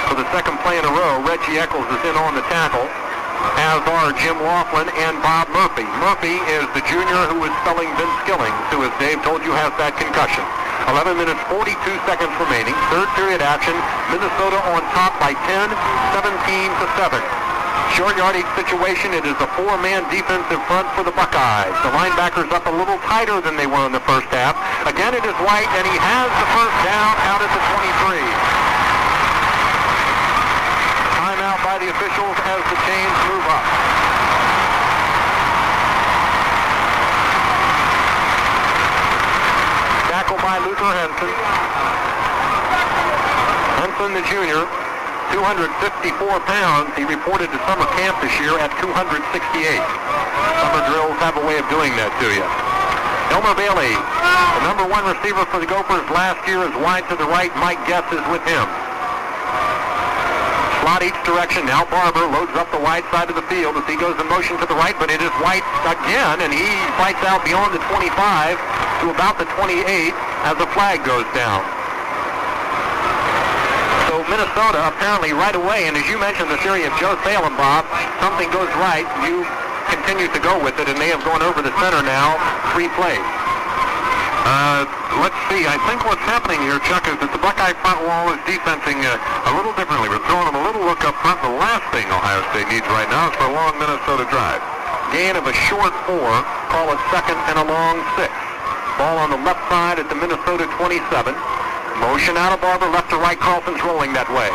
For the second play in a row, Reggie Eccles is in on the tackle, as are Jim Laughlin and Bob Murphy. Murphy is the junior who is spelling Vince Skillings, who, as Dave told you, has that concussion. 11 minutes, 42 seconds remaining. 3rd period action. Minnesota on top by 10, 17-7. Short yardage situation. It is a 4-man defensive front for the Buckeyes. The linebackers up a little tighter than they were in the first half. Again, it is White, and he has the first down out at the 23. Timeout by the officials as the chains move up. Parker Henson. Henson, the junior, 254 pounds. He reported to summer camp this year at 268. Summer drills have a way of doing that to you. Elmer Bailey, the number 1 receiver for the Gophers last year, is wide to the right. Mike Guess is with him. Slot each direction. Now Barber loads up the wide side of the field as he goes in motion to the right, but it is White again, and he fights out beyond the 25 to about the 28 as the flag goes down. So Minnesota apparently right away, and as you mentioned the theory of Joe Salem, Bob, something goes right, you continue to go with it, and they have gone over the center now 3 plays. Let's see. I think what's happening here, Chuck, is that the Buckeye front wall is defensing a little differently. We're throwing them a little look up front. The last thing Ohio State needs right now is for a long Minnesota drive. Gain of a short 4, call it second and a long 6. Ball on the left side at the Minnesota 27. Motion out of Barber, left to right. Carlson's rolling that way.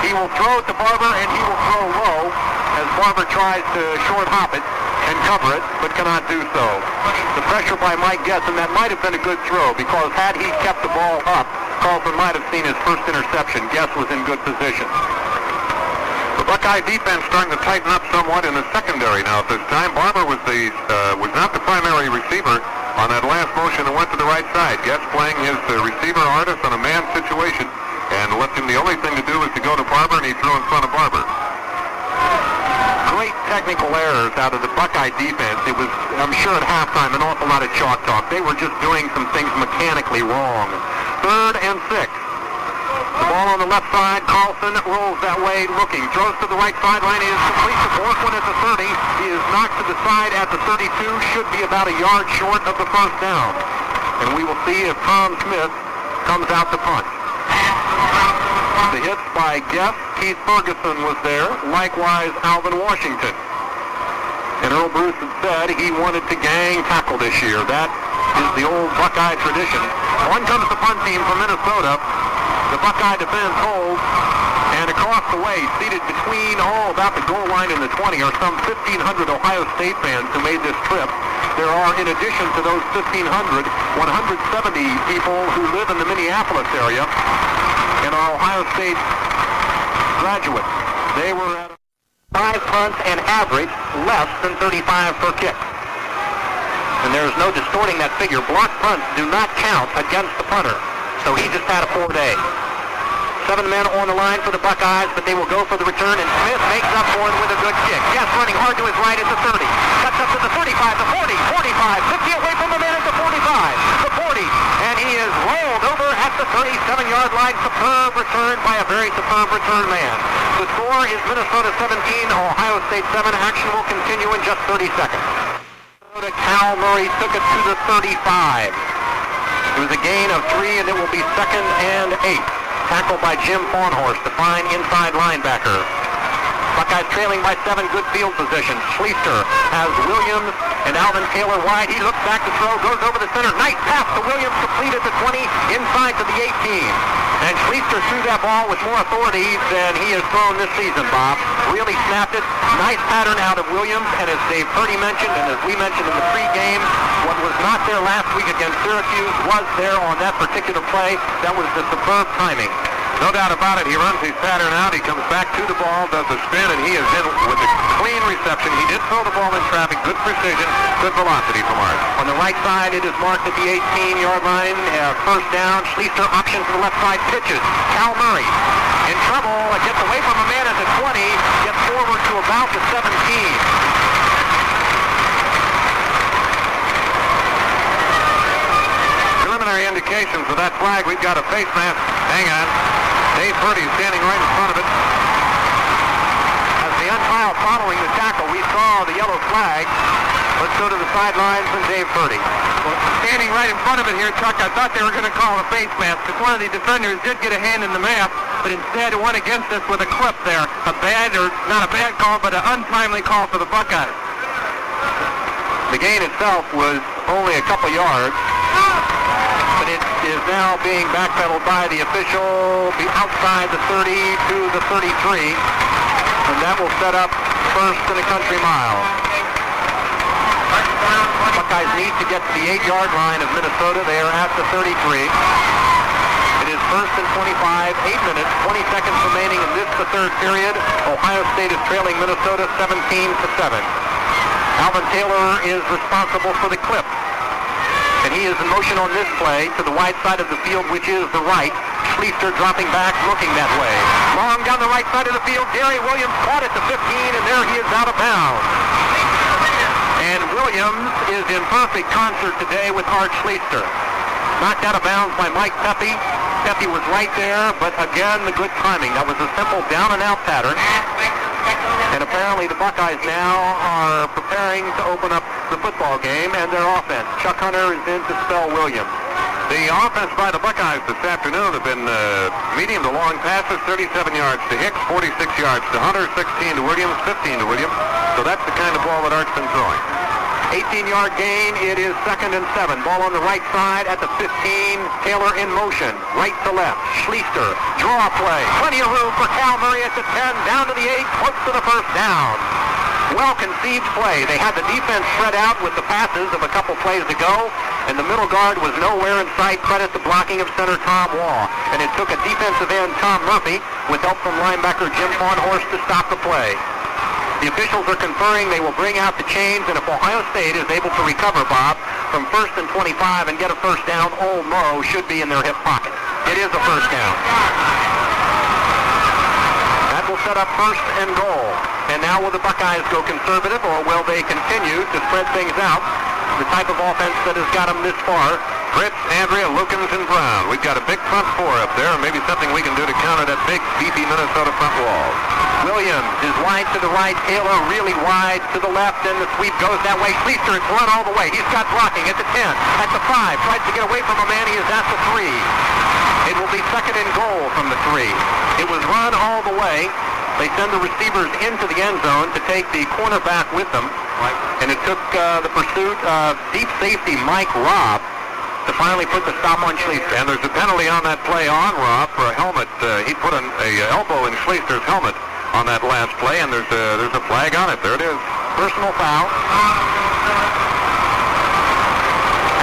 He will throw it to Barber, and he will throw low as Barber tries to short hop it and cover it, but cannot do so. The pressure by Mike Guess, and that might have been a good throw, because had he kept the ball up, Carlson might have seen his first interception. Guess was in good position. The Buckeye defense starting to tighten up somewhat in the secondary now at this time. Barber was not the primary receiver on that last motion that went to the right side. Guess playing his receiver artist on a man situation, and left him the only thing to do was to go to Barber, and he threw in front of Barber. Great technical errors out of the Buckeye defense. It was, I'm sure at halftime, an awful lot of chalk talk. They were just doing some things mechanically wrong. 3rd and 6. The ball on the left side. Carlson rolls that way looking. Throws to the right sideline. It is complete to Borkman at the 30. He is knocked to the side at the 32. Should be about a yard short of the first down. And we will see if Tom Smith comes out to punt. The hits by Guess. Keith Ferguson was there. Likewise, Alvin Washington. And Earle Bruce had said he wanted to gang tackle this year. That is the old Buckeye tradition. On comes the punt team from Minnesota. The Buckeye defense holds. And across the way, seated between, about the goal line and the 20, are some 1,500 Ohio State fans who made this trip. There are, in addition to those 1,500, 170 people who live in the Minneapolis area and are Ohio State graduates. They were at 5 punts and average less than 35 per kick. And there is no distorting that figure. Block punts do not count against the punter. So he just had a poor day. 7 men on the line for the Buckeyes, but they will go for the return, and Smith makes up for it with a good kick. Yes, running hard to his right at the 30. Cuts up to the 35, the 40, 45, 50 away from the man at the 45, the 40, and he is rolled over at the 37-yard line. Superb return by a very superb return man. The score is Minnesota 17, Ohio State 7. Action will continue in just 30 seconds. Cal Murray took it to the 35. It was a gain of 3, and it will be 2nd and 8. Tackled by Jim Farnhorst, the fine inside linebacker. Buckeyes trailing by 7, good field position. Schlichter has Williams and Alvin Taylor wide. He looks back to throw, goes over the center. Nice pass to Williams, complete at the 20, inside to the 18. And Schlichter threw that ball with more authority than he has thrown this season, Bob. Really snapped it. Nice pattern out of Williams, and as Dave Purdy mentioned, and as we mentioned in the pregame, what was not there last week against Syracuse was there on that particular play. That was the superb timing. No doubt about it. He runs his pattern out. He comes back to the ball, does the spin, and he is in with a clean reception. He did throw the ball in traffic. Good precision, good velocity from Art. On the right side, it is marked at the 18-yard line. First down. Schlichter option to the left side, pitches. Cal Murray in trouble. Gets away from a man at the 20. Gets forward to about the 17. Preliminary indications of that flag. We've got a face mask. Hang on. Dave Purdy standing right in front of it. As the umpire following the tackle, we saw the yellow flag. Let's go to the sidelines and Dave Purdy. Well, standing right in front of it here, Chuck, I thought they were going to call a face mask because one of the defenders did get a hand in the mask, but instead it went against us with a clip there. A bad, or not a bad call, but an untimely call for the Buckeyes. The gain itself was only a couple yards. But it is now being backpedaled by the official outside the 30 to the 33. And that will set up first in a country mile. Buckeyes need to get to the 8-yard line of Minnesota. They are at the 33. First and 25, 8 minutes, 20 seconds remaining in this, the third period. Ohio State is trailing Minnesota 17-7. Alvin Taylor is responsible for the clip. And he is in motion on this play to the wide side of the field, which is the right. Schlichter dropping back, looking that way. Long down the right side of the field. Gary Williams caught at the 15, and there he is out of bounds. And Williams is in perfect concert today with Art Schlichter. Knocked out of bounds by Mike Pepe. Pepe was right there, but again, the good timing. That was a simple down-and-out pattern. And apparently the Buckeyes now are preparing to open up the football game and their offense. Chuck Hunter is in to spell Williams. The offense by the Buckeyes this afternoon have been medium to long passes, 37 yards to Hicks, 46 yards to Hunter, 16 to Williams, 15 to Williams. So that's the kind of ball that Art's been throwing. 18-yard gain. It is 2nd and 7. Ball on the right side at the 15. Taylor in motion. Right to left. Schlichter. Draw play. Plenty of room for Cal Murray at the 10. Down to the 8. Close to the first down. Well-conceived play. They had the defense spread out with the passes of a couple plays ago, and the middle guard was nowhere in sight. Credit the blocking of center Tom Waugh. And it took a defensive end, Tom Murphy, with help from linebacker Jim Fawnhorst to stop the play. The officials are conferring they will bring out the chains, and if Ohio State is able to recover, Bob, from 1st and 25 and get a first down, Old Mo should be in their hip pocket. It is a first down. That will set up 1st and goal. And now will the Buckeyes go conservative, or will they continue to spread things out? The type of offense that has got them this far. Fritz, Andrea, Lukens, and Brown. We've got a big front four up there, and maybe something we can do to counter that big, beefy Minnesota front wall. Williams is wide to the right. Taylor really wide to the left, and the sweep goes that way. Schlichter is run all the way. He's got blocking at the 10, at the 5. Tries to get away from a man. He is at the 3. It will be 2nd and goal from the 3. It was run all the way. They send the receivers into the end zone to take the cornerback with them. And it took the pursuit of deep safety Mike Robb to finally put the stop on Schlichter. And there's a penalty on that play on Robb for a helmet. He put an elbow in Schlichter's helmet on that last play, and there's a flag on it. There it is. Personal foul.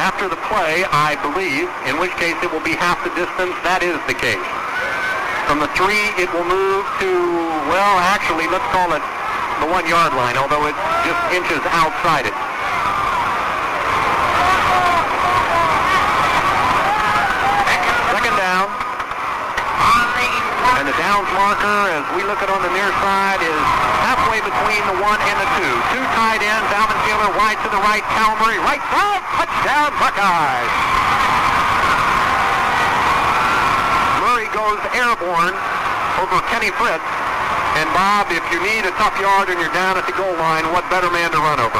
After the play, I believe, in which case it will be half the distance. That is the case. From the 3, it will move to, well, actually, let's call it the 1-yard line, although it's just inches outside it. Second down. And the downs marker, as we look at on the near side, is halfway between the 1 and the 2. 2 tight ends, Alvin Taylor wide to the right, Cal Murray right side, touchdown Buckeyes. Goes airborne over Kenny Fritz. And Bob, if you need a tough yard and you're down at the goal line, what better man to run over?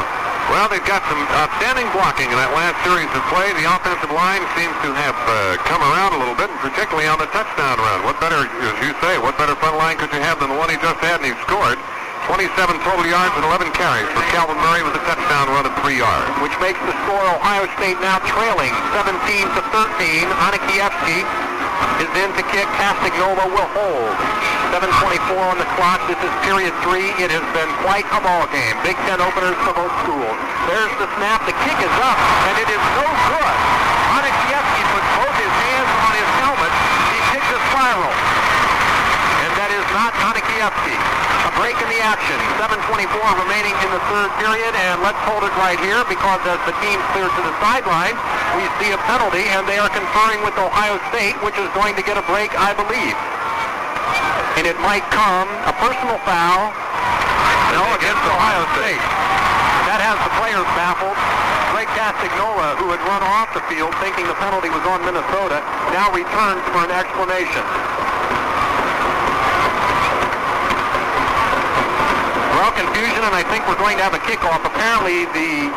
Well, they've got some outstanding blocking in that last series of play. The offensive line seems to have come around a little bit, and particularly on the touchdown run. What better, as you say, what better front line could you have than the one he just had, and he scored? 27 total yards and 11 carries for Calvin Murray with a touchdown run of 3 yards. Which makes the score Ohio State now trailing 17-13. Anikiewski is in to kick. Castagnova will hold. 7:24 on the clock. This is period 3. It has been quite a ball game. Big Ten openers for both schools. There's the snap. The kick is up, and it is no good. Anikiewski puts both his hands on his helmet. He kicks a spiral. And that is not Anikiewski. A break in the action. 7:24 remaining in the third period, and let's hold it right here because as the team clears to the sideline, we see a penalty, and they are conferring with Ohio State, which is going to get a break, I believe. And it might come a personal foul. No, against Ohio State. That has the players baffled. Greg Castagnola, who had run off the field thinking the penalty was on Minnesota, now returns for an explanation. Well, confusion, and I think we're going to have a kickoff. Apparently, the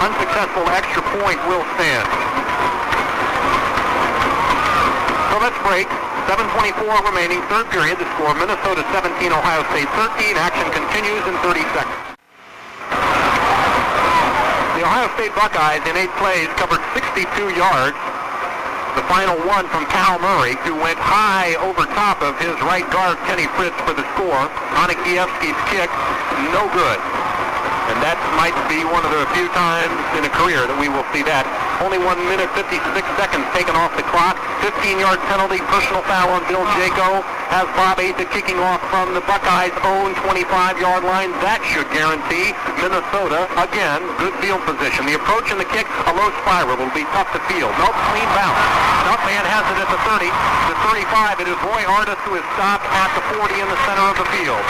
unsuccessful extra point will stand. So let's break. 7:24 remaining, third period. The score, Minnesota 17, Ohio State 13. Action continues in 30 seconds. The Ohio State Buckeyes in 8 plays covered 62 yards. The final one from Cal Murray, who went high over top of his right guard, Kenny Fritz, for the score. Anikiewski's kick, no good. And that might be one of the few times in a career that we will see that. Only 1 minute 56 seconds taken off the clock. 15-yard penalty, personal foul on Bill Jaco. Has Bob Atha kicking off from the Buckeyes' own 25-yard line. That should guarantee Minnesota, again, good field position. The approach and the kick, a low spiral. It'll be tough to field. Nope, clean bounce. Duffman has it at the 30, the 35. It is Roy Artis who is stopped at the 40 in the center of the field.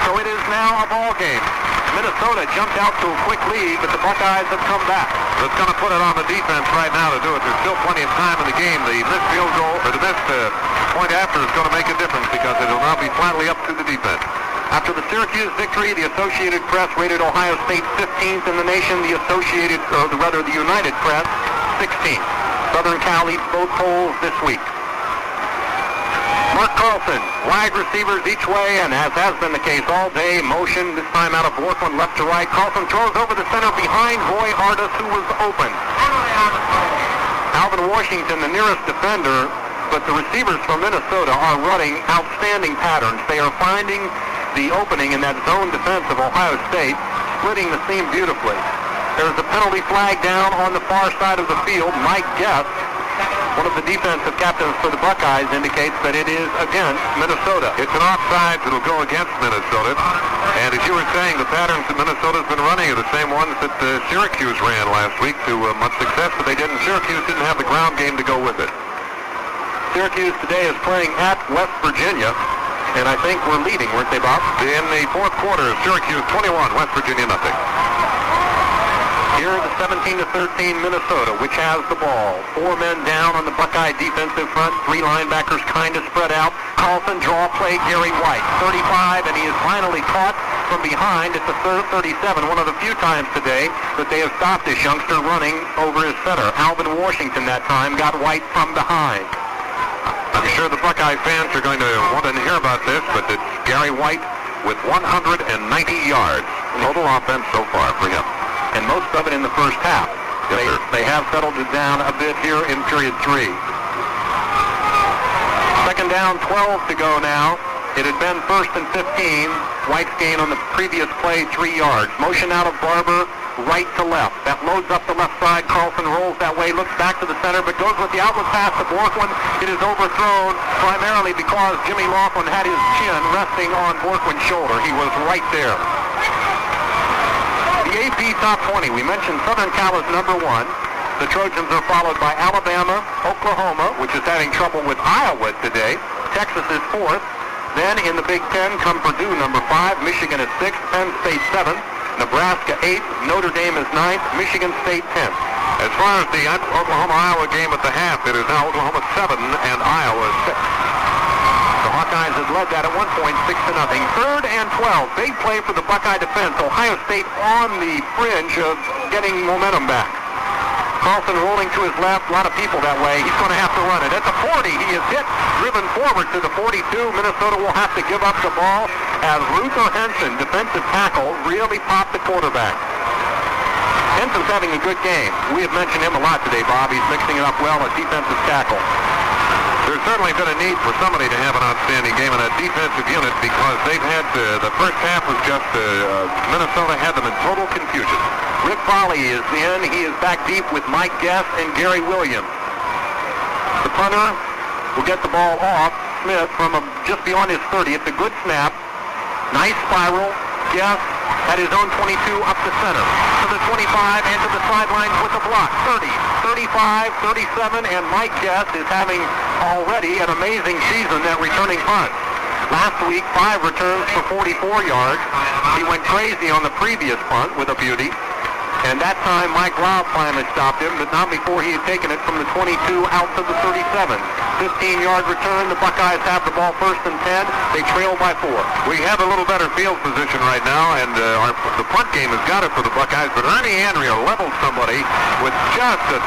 So it is now a ball game. Minnesota jumped out to a quick lead, but the Buckeyes have come back. It's going to put it on the defense right now to do it. There's still plenty of time in the game. The missed field goal, or the missed point after is going to make a difference because it will now be flatly up to the defense. After the Syracuse victory, the Associated Press rated Ohio State 15th in the nation. The United Press 16th. Southern Cal leads both polls this week. Mark Carlson, wide receivers each way, and as has been the case all day, motion this time out of Borkland left to right. Carlson throws over the center behind Roy Artis, who was open. Alvin Washington, the nearest defender, but the receivers from Minnesota are running outstanding patterns. They are finding the opening in that zone defense of Ohio State, splitting the seam beautifully. There's a penalty flag down on the far side of the field. Mike Guest, one of the defensive captains for the Buckeyes, indicates that it is against Minnesota. It's an offside that'll go against Minnesota. And as you were saying, the patterns that Minnesota's been running are the same ones that Syracuse ran last week to much success, but Syracuse didn't have the ground game to go with it. Syracuse today is playing at West Virginia, and I think we're leading, weren't they, Bob? In the fourth quarter, Syracuse 21, West Virginia nothing. Here the 17-13 Minnesota, which has the ball. 4 men down on the Buckeye defensive front. 3 linebackers kind of spread out. Carlson draw play, Garry White. 35, and he is finally caught from behind at the 37. One of the few times today that they have stopped this youngster running over his center. Alvin Washington that time got White from behind. I'm sure the Buckeye fans are going to want to hear about this, but it's Garry White with 190 yards. Total offense so far for him. And most of it in the first half. Yes, they have settled it down a bit here in period 3. Second down, 12 to go now. It had been 1st and 15. White's gain on the previous play, 3 yards. Motion out of Barber, right to left. That loads up the left side. Carlson rolls that way, looks back to the center, but goes with the outlet pass to Borkland. It is overthrown primarily because Jimmy Laughlin had his chin resting on Borkland's shoulder. He was right there. The AP Top 20, we mentioned Southern Cal is number 1. The Trojans are followed by Alabama, Oklahoma, which is having trouble with Iowa today. Texas is 4th. Then in the Big Ten come Purdue, number 5. Michigan is 6th. Penn State 7th. Nebraska 8th. Notre Dame is 9th. Michigan State 10th. As far as the Oklahoma-Iowa game at the half, it is now Oklahoma 7 and Iowa 6. The Hawkeyes had led that at one point, 6-0. 3rd and 12. Big play for the Buckeye defense. Ohio State on the fringe of getting momentum back. Carlson rolling to his left. A lot of people that way. He's going to have to run it. At the 40, he is hit, driven forward to the 42. Minnesota will have to give up the ball as Luther Henson, defensive tackle, really popped the quarterback. Henson's having a good game. We have mentioned him a lot today, Bob. He's mixing it up well at defensive tackle. There's certainly been a need for somebody to have an outstanding game in that defensive unit because they've had the first half was just Minnesota had them in total confusion. Rick Foley is in. He is back deep with Mike Guest and Gary Williams. The punter will get the ball off Smith from just beyond his 30. It's a good snap. Nice spiral. Guest at his own 22 up the center. To the 25 and to the sidelines with a block. 30, 35, 37, and Mike Guest is having already an amazing season at returning punts. Last week, 5 returns for 44 yards. He went crazy on the previous punt with a beauty. And that time, Mike Loud finally stopped him, but not before he had taken it from the 22 out to the 37. 15-yard return. The Buckeyes have the ball 1st and 10. They trail by 4. We have a little better field position right now, and the punt game has got it for the Buckeyes, but Ernie Andrea leveled somebody with just a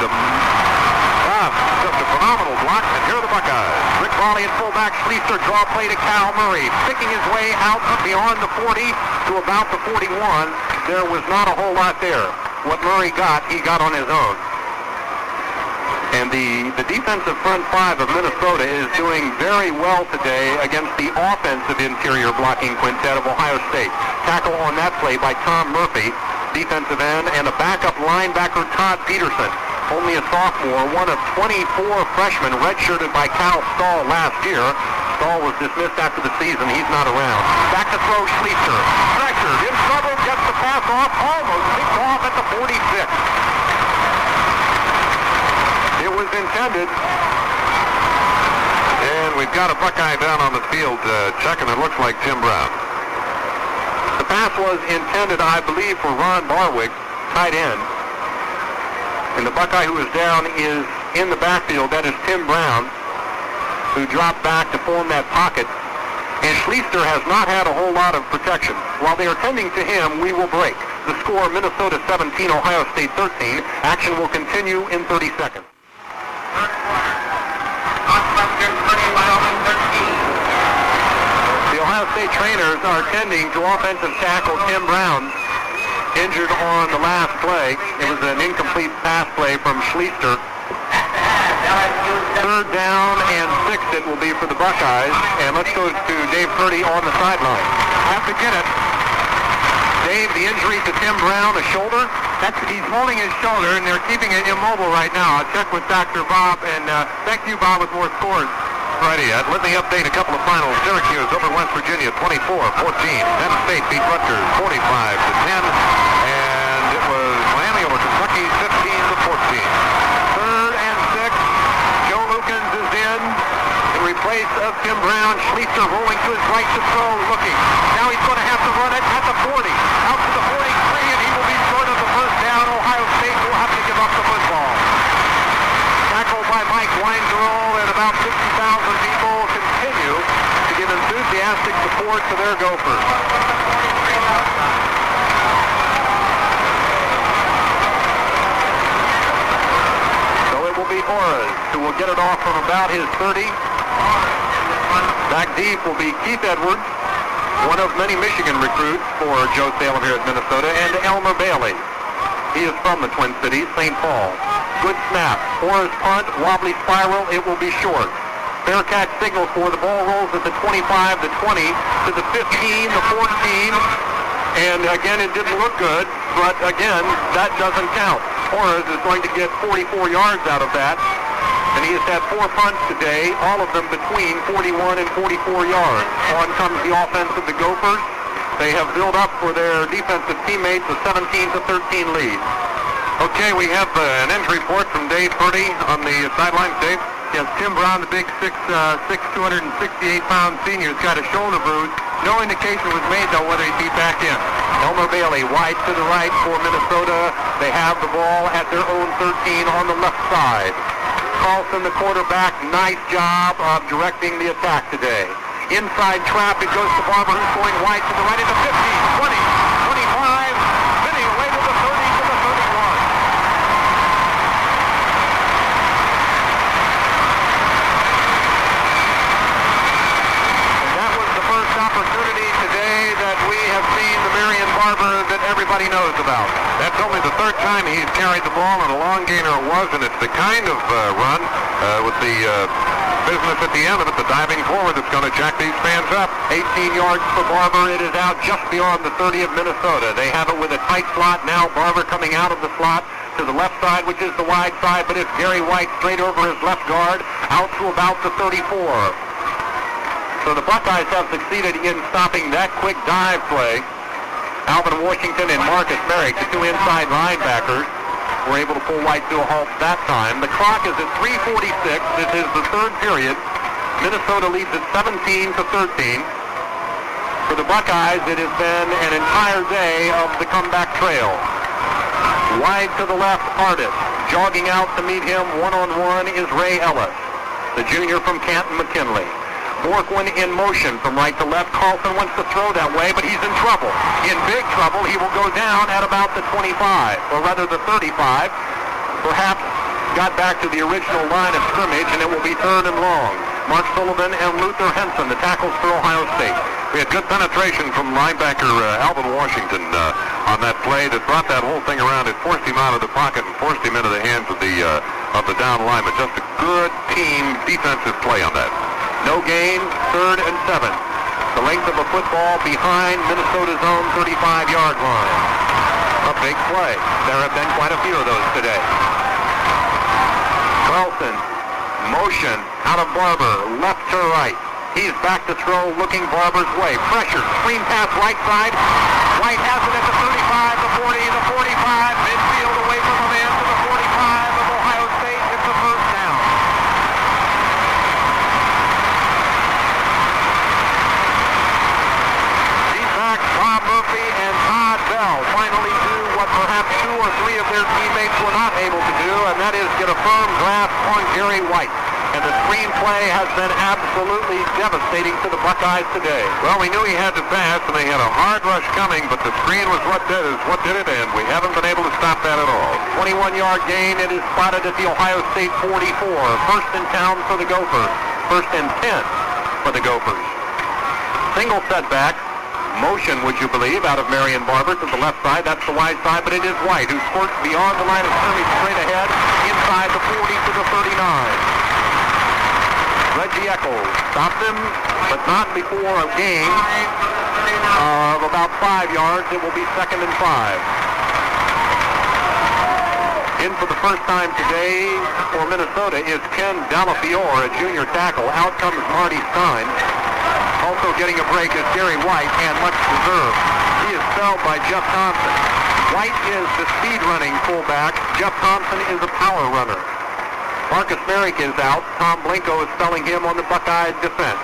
phenomenal block, and here are the Buckeyes. Rick Raleigh at fullback. Schlichter draw play to Cal Murray. Picking his way out beyond the 40 to about the 41. There was not a whole lot there. What Murray got, he got on his own. And the defensive front 5 of Minnesota is doing very well today against the offensive interior blocking quintet of Ohio State. Tackle on that play by Tom Murphy. defensive end, and a backup linebacker, Todd Peterson, only a sophomore, one of 24 freshmen redshirted by Cal Stahl last year. Stahl was dismissed after the season. He's not around. Back to throw, Schlichter. Pressured, in trouble, gets the pass off, almost picked off at the 46. It was intended. And we've got a Buckeye down on the field, Chuck, and it looks like Tim Brown. The pass was intended, I believe, for Ron Barwick, tight end. And the Buckeye who is down is in the backfield. That is Tim Brown, who dropped back to form that pocket. And Schlichter has not had a whole lot of protection. While they are tending to him, we will break. The score, Minnesota 17, Ohio State 13. Action will continue in 30 seconds. The Ohio State trainers are tending to offensive tackle Tim Brown, injured on the last play. It was an incomplete pass play from Schlichter. Third down and 6 it will be for the Buckeyes. And let's go to Dave Purdy on the sideline. Have to get it. Dave, the injury to Tim Brown, a shoulder? He's holding his shoulder, and they're keeping it immobile right now. I'll check with Dr. Bob, and thank you, Bob, with more scores. Righty, let me update a couple of finals. Syracuse over West Virginia, 24-14. Penn State beat Rutgers, 45-10. And it was Miami over Kentucky, 15-14. Third and 6. Joe Lukens is in place of Tim Brown. Schlichter rolling to his right to throw, looking. Now he's going to have to run it at the 40. Out to the 43, and he will be short of the first down. Ohio State will have to give up the football. Tackled by Mike Weingerl, and about 50,000 people continue to give enthusiastic support to their Gophers. So it will be Orez who will get it off from about his 30. Back deep will be Keith Edwards, one of many Michigan recruits for Joe Salem here at Minnesota, and Elmer Bailey. He is from the Twin Cities, St. Paul. Good snap. Orez punt, wobbly spiral, it will be short. Fair catch signal for the ball rolls at the 25, the 20, to the 15, the 14, and again it didn't look good, but again, that doesn't count. Orez is going to get 44 yards out of that. And he has had 4 punts today, all of them between 41 and 44 yards. On comes the offense of the Gophers. They have built up for their defensive teammates a 17-13 lead. Okay, we have an injury report from Dave Purdy on the sidelines. Dave? Yes, Tim Brown, the big 6'6", 268-pound senior, has got a shoulder bruise. No indication was made, though, whether he'd be back in. Elmer Bailey, wide to the right for Minnesota. They have the ball at their own 13 on the left side. Carlson, the quarterback, nice job of directing the attack today. Inside trap, it goes to Barber, who's going wide to the right into 15, 20, 25, spinning away to the 30, to the 31. And that was the first opportunity today that we have seen the Marion Barber that everybody knows about. That's only the 3rd time he's carried the ball, and a long gainer it was, and it's the kind of run with the business at the end of it, the diving forward, that's going to jack these fans up. 18 yards for Barber. It is out just beyond the 30 of Minnesota. They have it with a tight slot. Now Barber coming out of the slot to the left side, which is the wide side, but it's Garry White straight over his left guard, out to about the 34. So the Buckeyes have succeeded in stopping that quick dive play. Alvin Washington and Marcus Merrick, the 2 inside linebackers, were able to pull White to a halt that time. The clock is at 3:46. This is the 3rd period. Minnesota leads at 17-13. For the Buckeyes, it has been an entire day of the comeback trail. Wide to the left, Artist. Jogging out to meet him one-on-one is Ray Ellis, the junior from Canton McKinley. Borkwin in motion from right to left. Carlson wants to throw that way, but he's in trouble. In big trouble. He will go down at about the 25, or rather the 35. Perhaps got back to the original line of scrimmage, and it will be 3rd and long. Mark Sullivan and Luther Henson, the tackles for Ohio State. We had good penetration from linebacker Alvin Washington on that play that brought that whole thing around. It forced him out of the pocket and forced him into the hands of the down lineman. Just a good team defensive play on that. No gain, 3rd and 7. The length of a football behind Minnesota's own 35-yard line. a big play. There have been quite a few of those today. Carlson, motion out of Barber, left to right. He's back to throw, looking Barber's way. Pressure, screen pass right side. White has it at the 35, the 40, the 45. Midfield away from a man to the 45 of Ohio State. It's a first down. D-backs Bob Murphy and Todd Bell finally do what perhaps 2 or 3 of their teammates were not able to do, and that is get a firm grasp on Garry White. And the screen play has been absolutely devastating to the Buckeyes today. Well, we knew he had to pass, and they had a hard rush coming, but the screen was what did it, and we haven't been able to stop that at all. 21-yard gain. It is spotted at the Ohio State 44. First in town for the Gophers. First and 10 for the Gophers. Single setback. Motion, would you believe, out of Marion Barber to the left side. That's the wide side, but it is White who squirts beyond the line of scrimmage straight ahead, inside the 40 to the 39. Reggie Echols stopped him, but not before a gain of about 5 yards. It will be 2nd and 5. In for the first time today for Minnesota is Ken Delafiore, a junior tackle. Out comes Marty Stein. Also getting a break is Garry White, and much deserved. He is spelled by Jeff Thompson. White is the speed-running fullback. Jeff Thompson is a power runner. Marcus Merrick is out. Tom Blinko is spelling him on the Buckeye defense.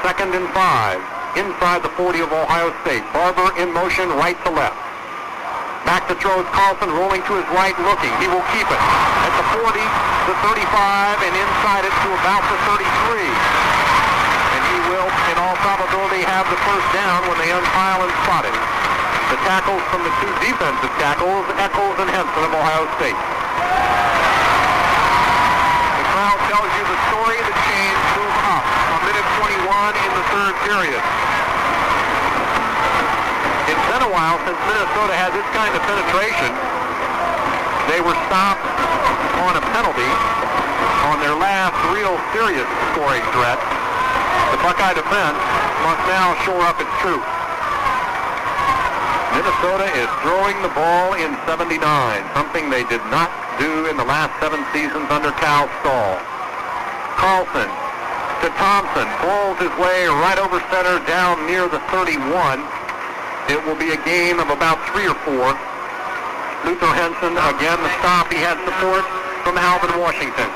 2nd and 5. Inside the 40 of Ohio State. Barber in motion right to left. Back to throw is Carlson, rolling to his right, looking. He will keep it at the 40, the 35, and inside it to about the 33. And he will, in all probability, have the first down when they unpile and spot it. The tackles from the 2 defensive tackles, Echols and Henson of Ohio State. Tells you the story. The chains move up. A minute 21 in the 3rd period. It's been a while since Minnesota had this kind of penetration. They were stopped on a penalty on their last real serious scoring threat. The Buckeye defense must now shore up its troops. Minnesota is throwing the ball in 79, something they did not do in the last 7 seasons under Cal Stahl. Carlson to Thompson, pulls his way right over center down near the 31. It will be a gain of about 3 or 4. Luther Henson, again the stop. He had support from Alvin Washington.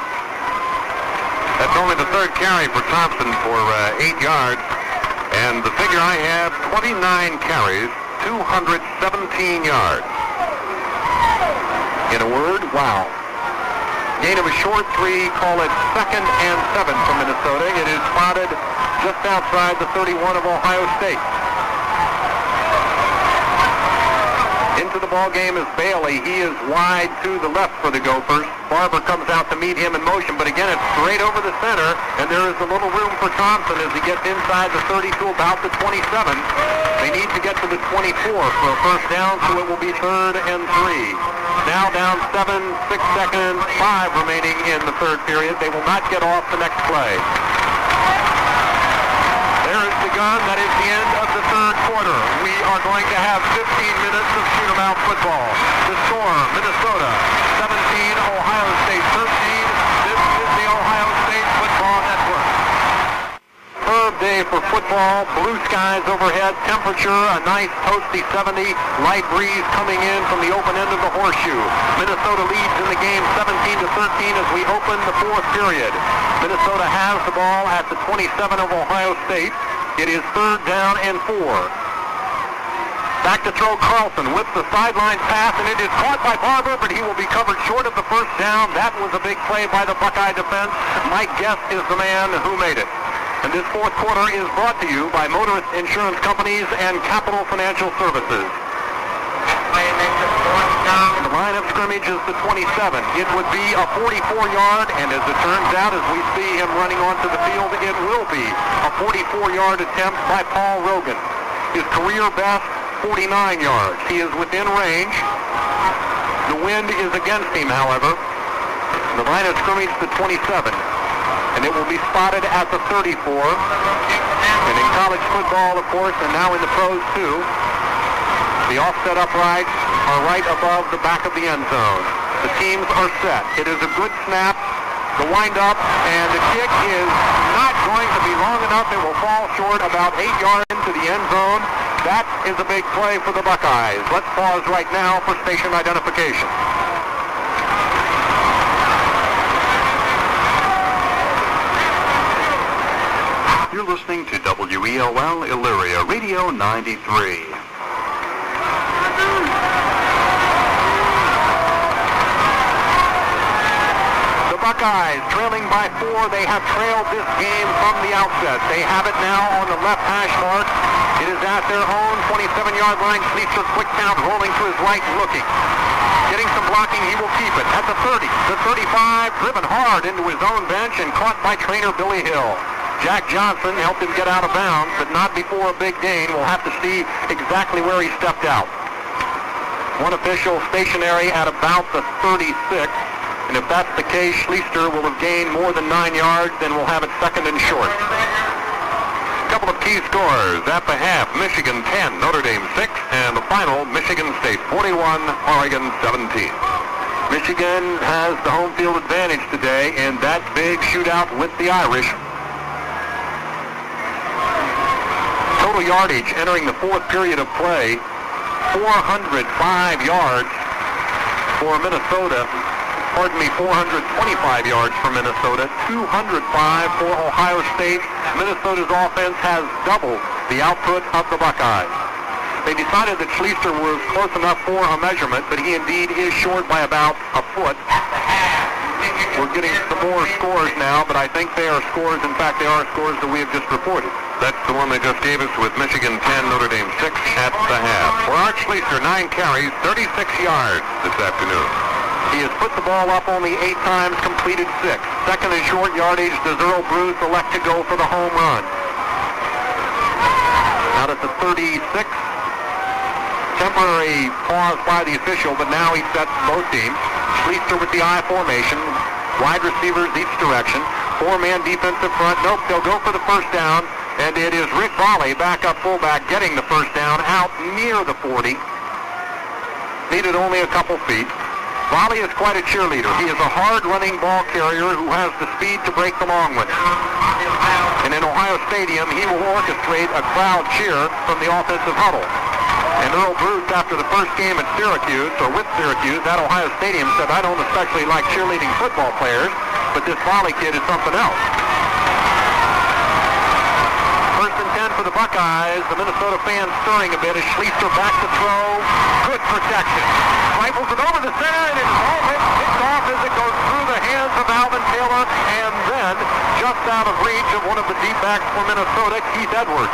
That's only the 3rd carry for Thompson for 8 yards. And the figure I have, 29 carries, 217 yards. In a word, wow. Gain of a short 3, call it 2nd and 7 for Minnesota. It is spotted just outside the 31 of Ohio State. Into the ball game is Bailey. He is wide to the left for the Gophers. Barber comes out to meet him in motion, but again it's straight over the center, and there is a little room for Thompson as he gets inside the 30 to about the 27. They need to get to the 24 for a first down, so it will be 3rd and 3. Now down 7, 6 seconds, 5 remaining in the 3rd period. They will not get off the next play. There is the gun. That is the end of the 3rd quarter. We are going to have 15 minutes of shoot-'em-out football. The score, Minnesota 17, Ohio State 13. This is the Ohio State Football Network. Superb day for football. Blue skies overhead. Temperature a nice toasty 70. Light breeze coming in from the open end of the horseshoe. Minnesota leads in the game 17 to 13 as we open the 4th period. Minnesota has the ball at the 27 of Ohio State. It is 3rd down and 4. Back to throw Carlson with the sideline pass, and it is caught by Barber, but he will be covered short of the first down. That was a big play by the Buckeye defense. Mike Guest is the man who made it. And this 4th quarter is brought to you by Motorist Insurance Companies and Capital Financial Services. The line of scrimmage is the 27. It would be a 44-yard, and as it turns out, as we see him running onto the field, it will be a 44-yard attempt by Paul Rogan. His career best, 49 yards. He is within range. The wind is against him, however. The line of scrimmage, the 27. And it will be spotted at the 34. And in college football, of course, and now in the pros too, the offset upright are right above the back of the end zone. The teams are set. It is a good snap. The wind-up, and the kick is not going to be long enough. It will fall short about 8 yards into the end zone. That is a big play for the Buckeyes. Let's pause right now for station identification. You're listening to WELL Elyria Radio 93. Buckeyes trailing by 4. They have trailed this game from the outset. They have it now on the left hash mark. It is at their own 27-yard line. Schlichter quick count, rolling to his right, looking. Getting some blocking, he will keep it at the 30, the 35, driven hard into his own bench and caught by trainer Billy Hill. Jack Johnson helped him get out of bounds, but not before a big gain. We'll have to see exactly where he stepped out. One official stationary at about the 36. And if that's the case, Schlichter will have gained more than 9 yards, then we'll have it second and short. A couple of key scores at the half. Michigan 10, Notre Dame 6, and the final, Michigan State 41, Oregon 17. Michigan has the home field advantage today in that big shootout with the Irish. Total yardage entering the fourth period of play, 405 yards for Minnesota. 425 yards for Minnesota, 205 for Ohio State. Minnesota's offense has doubled the output of the Buckeyes. They decided that Schlichter was close enough for a measurement, but he indeed is short by about a foot. We're getting some more scores now, but I think they are scores. In fact, they are scores that we have just reported. That's the one they just gave us with Michigan 10, Notre Dame 6 at the half. For Art Schlichter, 9 carries, 36 yards this afternoon. He has put the ball up only 8 times, completed 6. Second and short yardage, does Earle Bruce elect to go for the home run? Out at the 36. Temporary pause by the official, but now he sets both teams. Schlichter with the I formation. Wide receivers each direction. 4-man defensive front. Nope, they'll go for the first down. And it is Rick Volley, backup fullback, getting the first down out near the 40. Needed only a couple feet. Volley is quite a cheerleader. He is a hard-running ball carrier who has the speed to break the long one. And in Ohio Stadium, he will orchestrate a crowd cheer from the offensive huddle. And Earle Bruce, after the first game at Syracuse, or with Syracuse, at Ohio Stadium, said, I don't especially like cheerleading football players, but this Volley kid is something else. First and 10 for the Buckeyes. The Minnesota fans stirring a bit as Schlichter back to throw. Good protection. Rifles it over the center, and it's all picked off as it goes through the hands of Alvin Taylor, and then just out of reach of one of the deep backs for Minnesota, Keith Edwards.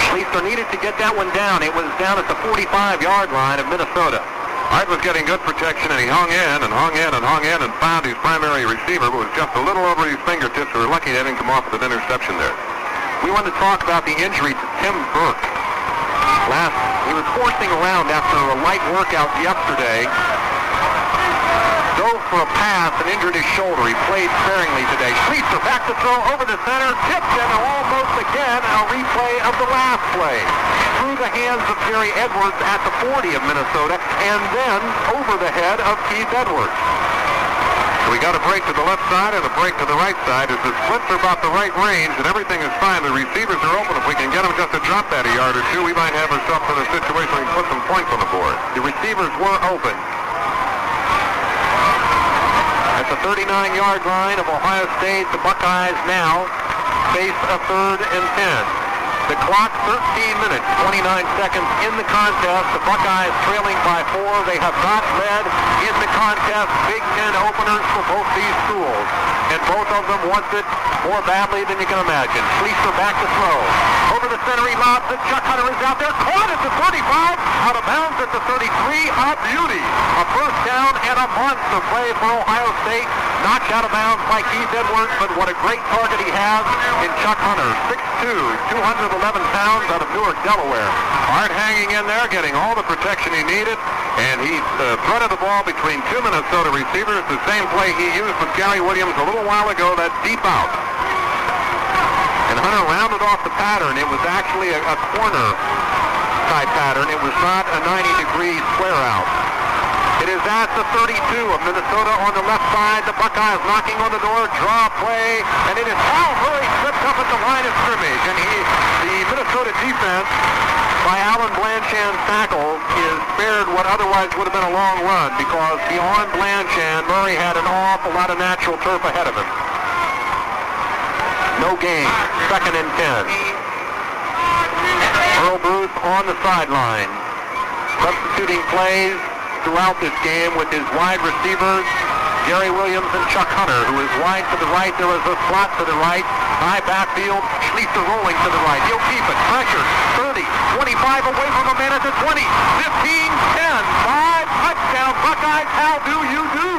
Schlichter needed to get that one down. It was down at the 45-yard line of Minnesota. Art was getting good protection, and he hung in and hung in and hung in and found his primary receiver, but was just a little over his fingertips. We were lucky they didn't come off with an interception there. We want to talk about the injury to Tim Burke. He was forcing around after a light workout yesterday. Dove for a pass and injured his shoulder. He played sparingly today. Schlichter back to throw over the center, tipped and almost again a replay of the last play. Through the hands of Gary Edwards at the 40 of Minnesota, and then over the head of Keith Edwards. We got a break to the left side and a break to the right side as the splits are about the right range and everything is fine. The receivers are open. If we can get them just to drop that a yard or two, we might have ourselves in a situation where we can put some points on the board. The receivers were open. At the 39-yard line of Ohio State, the Buckeyes now face a 3rd and 10. The clock, 13 minutes, 29 seconds in the contest. The Buckeyes trailing by 4. They have not led in the contest. Big Ten openers for both these schools. And both of them want it more badly than you can imagine. Schlichter back to throw. Over the center, he lobs it. Chuck Hunter is out there. Caught at the 35. Out of bounds at the 33. A beauty. A first down and a monster play for Ohio State. Knocked out of bounds by Keith Edwards, but what a great target he has in Chuck Hunter. 6'2", 211 pounds out of Newark, Delaware. Art hanging in there, getting all the protection he needed, and he threaded the ball between 2 Minnesota receivers, the same play he used with Gary Williams a little while ago, that deep out. And Hunter rounded off the pattern. It was actually a corner type pattern. It was not a 90-degree square out. It is at the 32 of Minnesota on the left side. The Buckeyes knocking on the door, draw play, and it is Cal Murray tripped up at the line of scrimmage. And the Minnesota defense, by Alan Blanchand's tackle, is spared what otherwise would have been a long run, because beyond Blanchand, Murray had an awful lot of natural turf ahead of him. No gain, 2nd and 10. Earle Bruce on the sideline, substituting plays throughout this game with his wide receivers, Gary Williams and Chuck Hunter, who is wide to the right. There is a slot to the right. High backfield. Schlichter rolling to the right. He'll keep it. Pressure. 30. 25 away from a man at the 20. 15. 10. 5. Touchdown. Buckeyes. How do you do?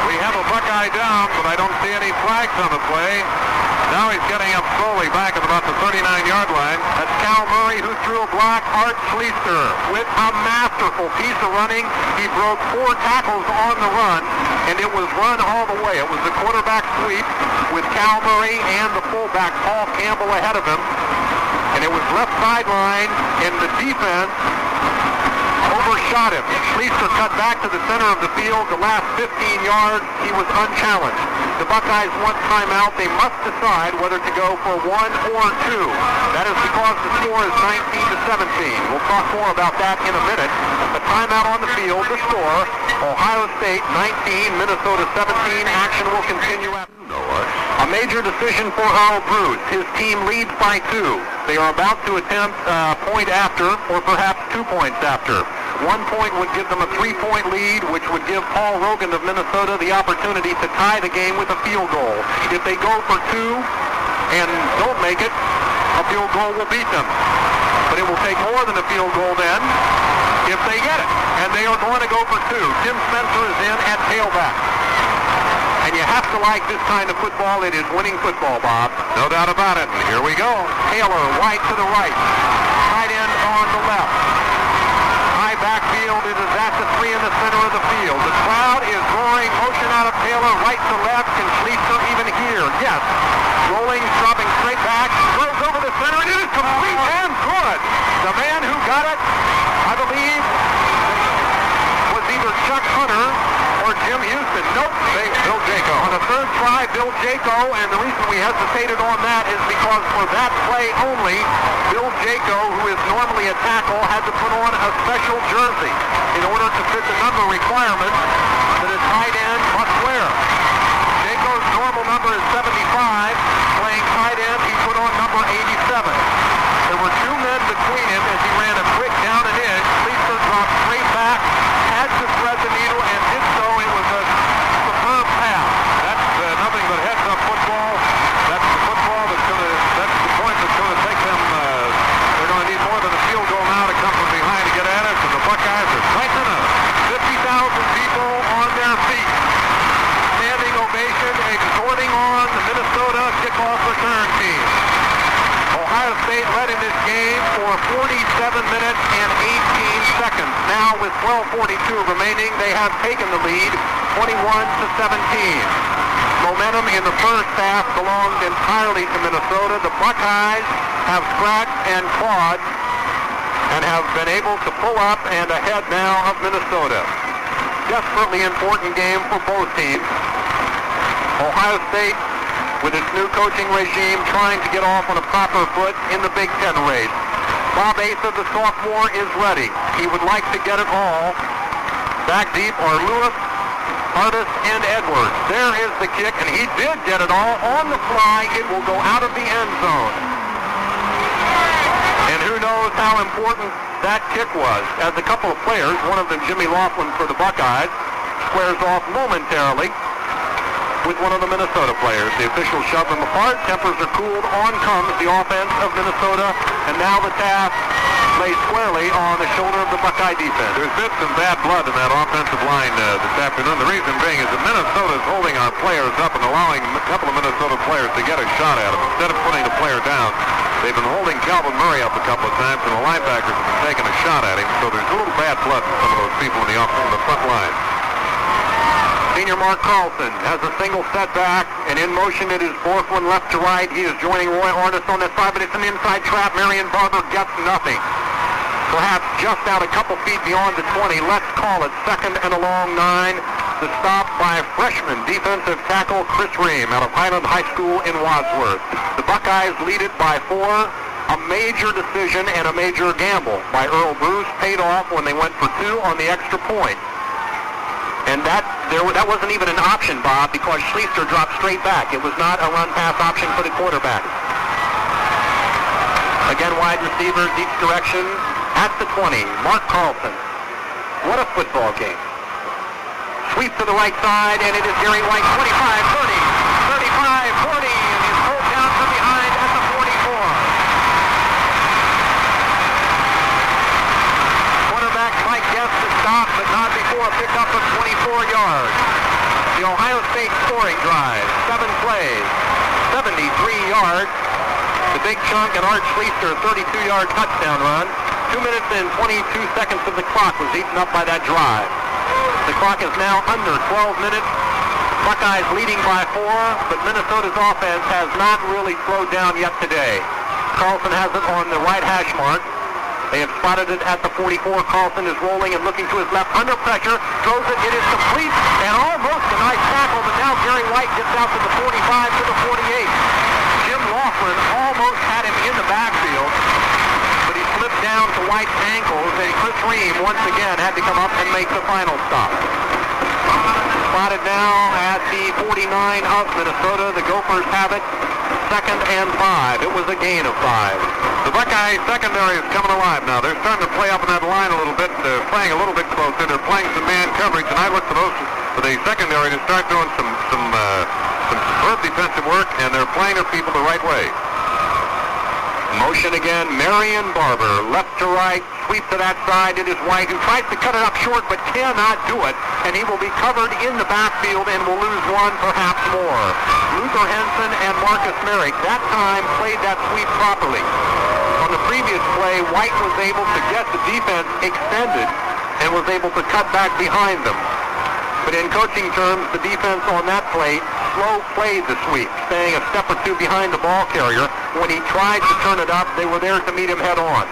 We have a Buckeye down, but I don't see any flags on the play. Now he's getting up slowly back at about the 39-yard line. That's Cal Murray, who threw a block. Art Schlichter with a masterful piece of running. He broke 4 tackles on the run, and it was run all the way. It was the quarterback sweep with Cal Murray and the fullback Paul Campbell ahead of him. And it was left sideline, and the defense overshot him. Schlichter cut back to the center of the field. The last 15 yards, he was unchallenged. The Buckeyes want timeout. They must decide whether to go for 1 or 2. That is because the score is 19-17. We'll talk more about that in a minute. The timeout on the field, the score, Ohio State 19, Minnesota 17. Action will continue after. A major decision for Earle Bruce. His team leads by 2. They are about to attempt a point after, or perhaps 2 points after. 1 point would give them a 3-point lead, which would give Paul Rogan of Minnesota the opportunity to tie the game with a field goal. If they go for 2 and don't make it, a field goal will beat them. But it will take more than a field goal then if they get it. And they are going to go for 2. Tim Spencer is in at tailback. And you have to like this kind of football. It is winning football, Bob. No doubt about it. And here we go. Taylor, White to the right. Tight end on the left. High backfield. It is at the 3 in the center of the field. The crowd is roaring. Motion out of Taylor, right to left. Can Schlichter even here? Yes. Rolling, dropping straight back. Throws over the center. And it is complete and good. The man who got it, I believe, was either Chuck Hunter or Jim Houston. Nope. Bill Jaco. On the 3rd try, Bill Jaco, and the reason we hesitated on that is because for that play only, Bill Jaco, who is normally a tackle, had to put on a special jersey in order to fit the number requirements that a tight end must wear. Jaco's normal number is 75. Playing tight end, he put on number 87. There were 2 men between him as he ran a quick down and in. Schlichter dropped straight back, had to thread the needle, and did so. It was a superb pass. That's nothing but heads-up football. That's the football that's the point that's going to take them. They're going to need more than a field goal now to come from behind to get at us, and the Buckeyes are tightening up. 50,000 people on their feet. Standing ovation, exhorting on the Minnesota kickoff return team. Ohio State led in this game for 47 minutes and 18 seconds. Now with 12:42 remaining, they have taken the lead 21-17. Momentum in the first half belonged entirely to Minnesota. The Buckeyes have scratched and clawed and have been able to pull up and ahead now of Minnesota. Desperately important game for both teams. Ohio State, with its new coaching regime, trying to get off on a proper foot in the Big Ten race. Bob Asa, the sophomore, is ready. He would like to get it all. Back deep are Lewis, Artis, and Edwards. There is the kick, and he did get it all on the fly. It will go out of the end zone. And who knows how important that kick was, as a couple of players, one of them Jimmy Laughlin for the Buckeyes, squares off momentarily with one of the Minnesota players. The officials shove them apart. Tempers are cooled. On comes the offense of Minnesota, and now the task lays squarely on the shoulder of the Buckeye defense. There's been some bad blood in that offensive line this afternoon. The reason being is that Minnesota is holding our players up and allowing a couple of Minnesota players to get a shot at them. Instead of putting the player down, they've been holding Calvin Murray up a couple of times, and the linebackers have been taking a shot at him. So there's a little bad blood from some of those people in the front line. Senior Mark Carlson has a single setback. and in motion it is Borthwin left to right. He is joining Roy Artis on that side, but it's an inside trap. Marion Barber gets nothing. Perhaps just out a couple feet beyond the 20. Let's call it second and a long 9. The stop by freshman defensive tackle Chris Ream out of Highland High School in Wadsworth. The Buckeyes lead it by 4. A major decision and a major gamble by Earle Bruce paid off when they went for 2 on the extra point. And that wasn't even an option, Bob, because Schlichter dropped straight back. It was not a run-pass option for the quarterback. Again, wide receiver, deep direction at the 20. Mark Carlson. What a football game. Sweep to the right side, and it is Garry White, 25, 30, 35, 40, and he's pulled down from behind at the 44. Quarterback Mike Guest to stop, but not before a pickup of 24 yards. The Ohio State scoring drive, 7 plays, 73 yards. The big chunk and Art Schlichter, 32-yard touchdown run. 2 minutes and 22 seconds of the clock was eaten up by that drive. The clock is now under 12 minutes. Buckeyes leading by 4, but Minnesota's offense has not really slowed down yet today. Carlson has it on the right hash mark. They have spotted it at the 44. Carlson is rolling and looking to his left under pressure. Throws it. It is complete and almost a nice tackle, but now Garry White gets out to the 45 to the 48. Jim Laughlin almost had him in the backfield, but he slipped down to White's ankles, and Chris Ream once again had to come up and make the final stop. Spotted now at the 49 of Minnesota. The Gophers have it. 2nd and 5. It was a gain of 5. The Buckeye secondary is coming alive now. They're starting to play up in that line a little bit. They're playing a little bit closer. They're playing some man coverage, and I look for those for the secondary to start doing some superb defensive work, and they're playing their people the right way. Motion again, Marion Barber, left to right, sweep to that side. It is White, who tries to cut it up short but cannot do it, and he will be covered in the backfield and will lose 1, perhaps more. Luther Henson and Marcus Merrick that time played that sweep properly. On the previous play, White was able to get the defense extended and was able to cut back behind them. But in coaching terms, the defense on that play slow played the sweep, staying a step or 2 behind the ball carrier. When he tried to turn it up, they were there to meet him head on.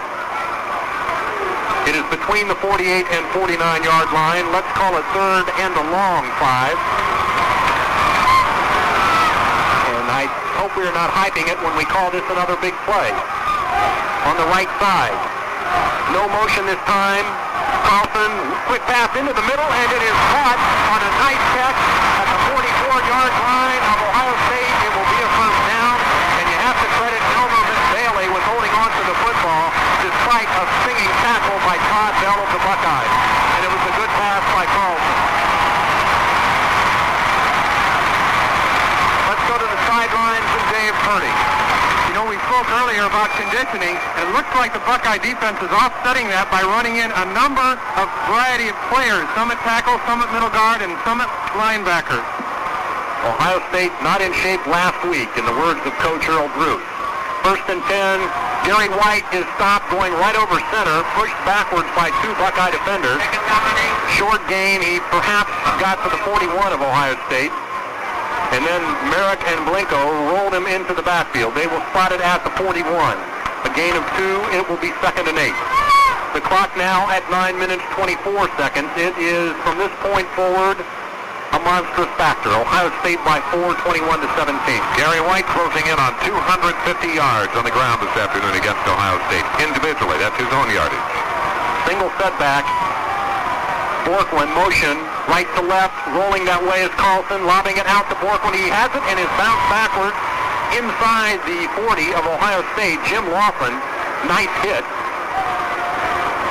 It is between the 48 and 49-yard line. Let's call it 3rd and a long 5. And I hope we're not hyping it when we call this another big play. On the right side. No motion this time. Carlson, quick pass into the middle, and it is caught on a nice catch at the 44-yard line of Ohio State. It will be a first down, and you have to credit Elmer Bailey with holding on to the football despite a stinging tackle by Todd Bell of the Buckeyes. And it was a good pass by Carlson. Let's go to the sidelines and Dave Purdy. You know, we spoke earlier about conditioning, and it looks like the Buckeye defense is offsetting that by running in a number of variety of players, some at tackle, some at middle guard, and some at linebacker. Ohio State not in shape last week, in the words of Coach Earle Bruce. 1st and 10, Garry White is stopped going right over center, pushed backwards by 2 Buckeye defenders. Short gain, he perhaps got to the 41 of Ohio State. And then Merrick and Blinko rolled him into the backfield. They will spot it at the 41. A gain of 2, it will be 2nd and 8. The clock now at 9 minutes 24 seconds. It is, from this point forward, a monstrous factor. Ohio State by 4, 21 to 17. Garry White closing in on 250 yards on the ground this afternoon against Ohio State. Individually, that's his own yardage. Single setback. Borthwin motion, right to left, rolling that way is Carlson, lobbing it out to Borthwin. He has it and is bounced backwards inside the 40 of Ohio State. Jim Laughlin, nice hit.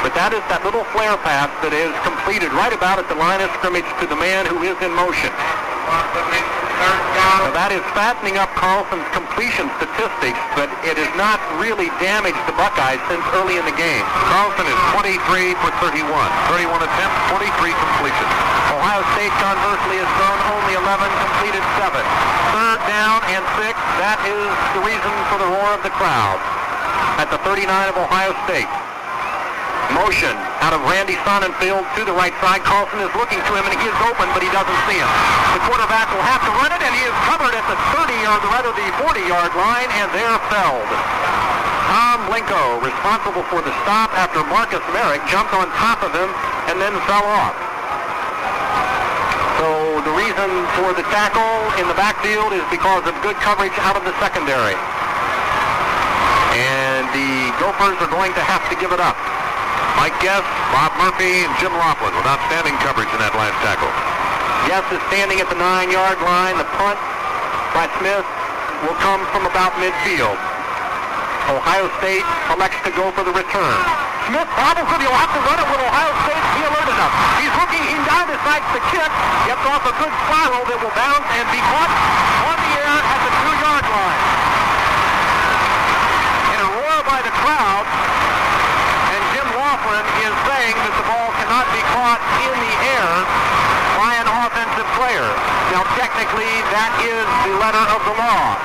But that is that little flare pass that is completed right about at the line of scrimmage to the man who is in motion. Now that is fattening up Carlson's completion statistics, but it has not really damaged the Buckeyes since early in the game. Carlson is 23 for 31. 31 attempts, 43 completions. Ohio State, conversely, has thrown only 11, completed 7. 3rd down and 6. That is the reason for the roar of the crowd at the 39 of Ohio State. Motion out of Randy Sonnenfeld to the right side. Carlson is looking to him, and he is open, but he doesn't see him. The quarterback will have to run it, and he is covered at the 30 or rather the 40-yard line, and they're felled. Tom Blinko, responsible for the stop after Marcus Merrick jumped on top of him and then fell off. So the reason for the tackle in the backfield is because of good coverage out of the secondary. And the Gophers are going to have to give it up. Mike Guess, Bob Murphy, and Jim Laughlin with outstanding coverage in that last tackle. Guess is standing at the 9-yard line. The punt by Smith will come from about midfield. Ohio State elects to go for the return. Smith bobbles it. He'll have to run it. Will Ohio State be alert enough? He's looking. He now decides to kick. Gets off a good spiral that will bounce and be caught on the air at the 2-yard line. In a roar by the crowd, and Jim Laughlin is saying that the ball cannot be caught in the air by an offensive player. Now, technically, that is the letter of the law.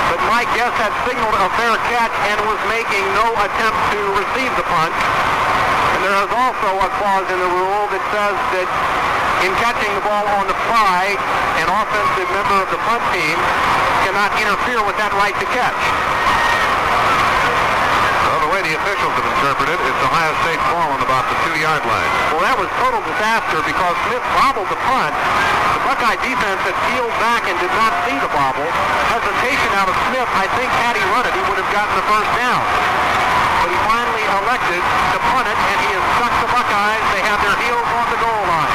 But Mike Guess had signaled a fair catch and was making no attempt to receive the punt. And there is also a clause in the rule that says that in catching the ball on the fly, an offensive member of the punt team cannot interfere with that right to catch. Well, the way the officials have interpreted it, it's Ohio State ball on about the 2-yard line. Well, that was total disaster because Smith bobbled the punt. The Buckeye defense had peeled back and did not see the bobble. Hesitation out of Smith. I think had he run it, he would have gotten the first down. But he finally elected to punt it, and he has stuck the Buckeyes. They have their heels on the goal line.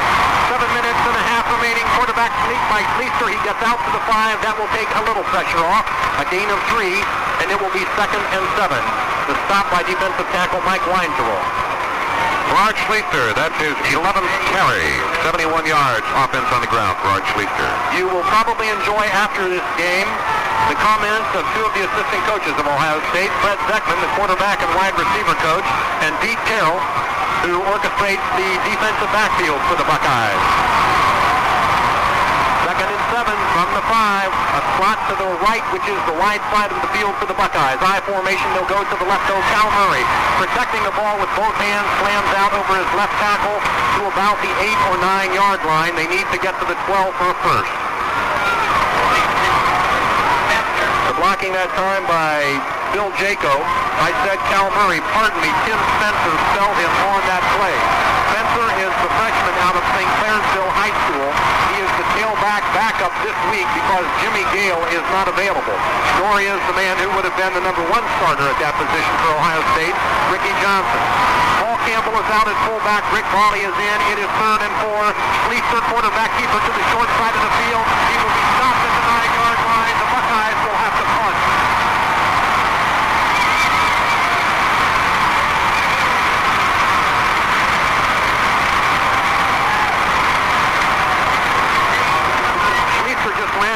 7 minutes and a half remaining. Quarterback sneak by Schlichter. He gets out to the 5. That will take a little pressure off. A gain of 3, and it will be 2nd and 7. The stop by defensive tackle Mike Weinzierl. Art Schlichter, that's his 11th carry. 71 yards offense on the ground for Art Schlichter. You will probably enjoy after this game the comments of 2 of the assistant coaches of Ohio State, Fred Zeckman, the quarterback and wide receiver coach, and Pete Carroll, who orchestrates the defensive backfield for the Buckeyes. 2nd and 7 from the 5. A slot to the right, which is the wide side of the field for the Buckeyes. I formation, they'll go to the left. Cal Murray, protecting the ball with both hands, slams out over his left tackle to about the 8 or 9 yard line. They need to get to the 12 for a first. The blocking that time by Bill Jaco. I said Cal Murray, pardon me, Tim Spencer spelled him on that play. Spencer is the freshman out of St. Clairsville High School. He is the tailback backup this week because Jimmy Gale is not available. Story is the man who would have been the number 1 starter at that position for Ohio State, Ricky Johnson. Paul Campbell is out at fullback. Rick Brawley is in. It is 3rd and 4. Schlichter, quarterback keeper to the short side of the field. He will be stopped at the 9-yard line. The Buckeyes will have to punt.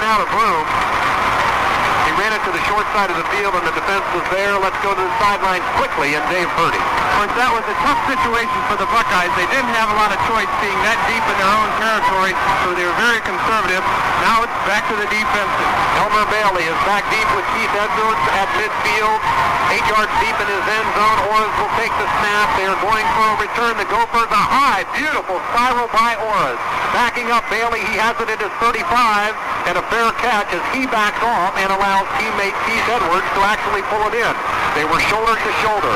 Out of room. He ran it to the short side of the field, and the defense was there. Let's go to the sidelines quickly, and Dave Purdy. Of course, that was a tough situation for the Buckeyes. They didn't have a lot of choice being that deep in their own territory, so they were very conservative. Now it's back to the defensive. Elmer Bailey is back deep with Keith Edwards at midfield. 8 yards deep in his end zone. Orris will take the snap. They are going for a return. The Gophers, a high, beautiful spiral by Orris. Backing up Bailey, he has it at his 35, and a fair catch as he backs off and allows teammate Keith Edwards to actually pull it in. They were shoulder to shoulder.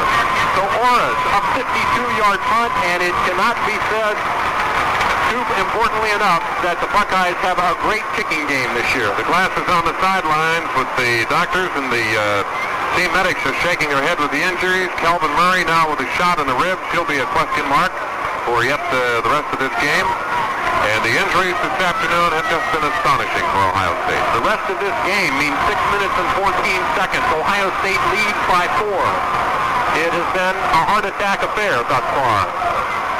So Orris, a 52-yard punt, and it cannot be said too importantly enough that the Buckeyes have a great kicking game this year. The glasses on the sidelines with the doctors and the team medics are shaking their head with the injuries. Calvin Murray now with a shot in the ribs. He'll be a question mark for yet the rest of this game. And the injuries this afternoon have just been astonishing for Ohio State. The rest of this game means 6 minutes and 14 seconds. Ohio State leads by 4. It has been a heart attack affair thus far.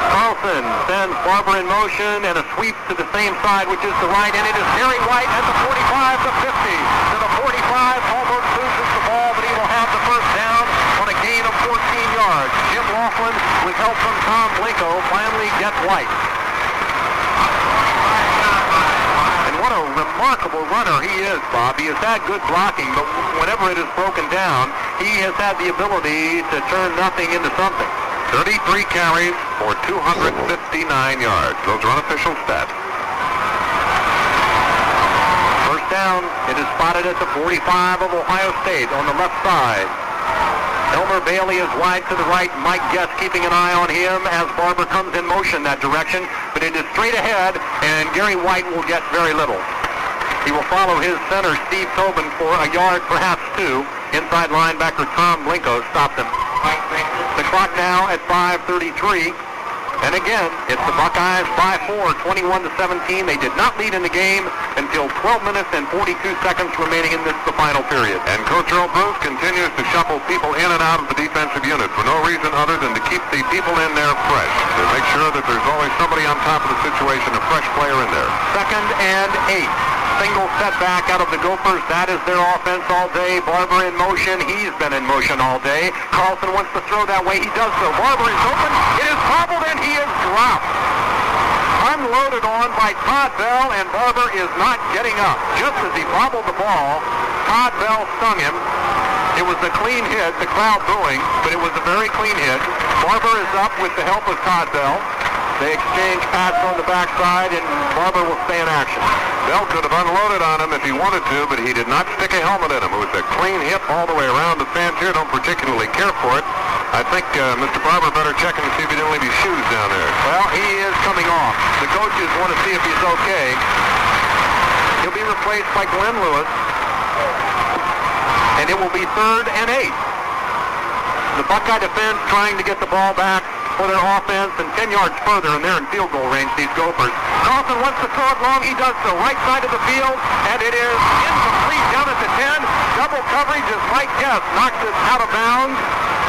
Carlson sends Barber in motion and a sweep to the same side, which is the right, and it is Garry White at the 45, the 50, to the 45, almost loses the ball, but he will have the first down on a gain of 14 yards. Jim Laughlin, with help from Tom Blinko, finally gets White. And what a remarkable runner he is, Bob. He has had good blocking, but whenever it is broken down, he has had the ability to turn nothing into something. 33 carries for 259 yards. Those are unofficial stats. First down, it is spotted at the 45 of Ohio State on the left side. Elmer Bailey is wide to the right. Mike Guest keeping an eye on him as Barber comes in motion that direction. But it is straight ahead, and Garry White will get very little. He will follow his center, Steve Tobin, for a yard, perhaps two. Inside linebacker Tom Blinko stopped him. The clock now at 5:33. And again, it's the Buckeyes by 4, 21-17. They did not lead in the game until 12 minutes and 42 seconds remaining in the final period. And Coach Earle Bruce continues to shuffle people in and out of the defensive unit for no reason other than to keep the people in there fresh. To make sure that there's always somebody on top of the situation, a fresh player in there. 2nd and 8. Single setback out of the Gophers. That is their offense all day. Barber in motion. He's been in motion all day. Carlson wants to throw that way. He does so. Barber is open. It is hobbled and he is dropped. Unloaded on by Todd Bell, and Barber is not getting up. Just as he bobbled the ball, Todd Bell stung him. It was a clean hit, the crowd booing, but it was a very clean hit. Barber is up with the help of Todd Bell. They exchange pats on the backside, and Barber will stay in action. Bell could have unloaded on him if he wanted to, but he did not stick a helmet in him. It was a clean hit all the way around. The fans here don't particularly care for it. I think Mr. Barber better check and see if he didn't leave his shoes down there. Well, he is coming off. The coaches want to see if he's okay. He'll be replaced by Glenn Lewis, and it will be 3rd and 8. The Buckeye defense trying to get the ball back for their offense, and 10 yards further, and they're in field goal range, these Gophers. Carlson wants to throw it long. He does so. Right side of the field, and it is incomplete down at the 10. Double coverage as Mike Guest knocks it out of bounds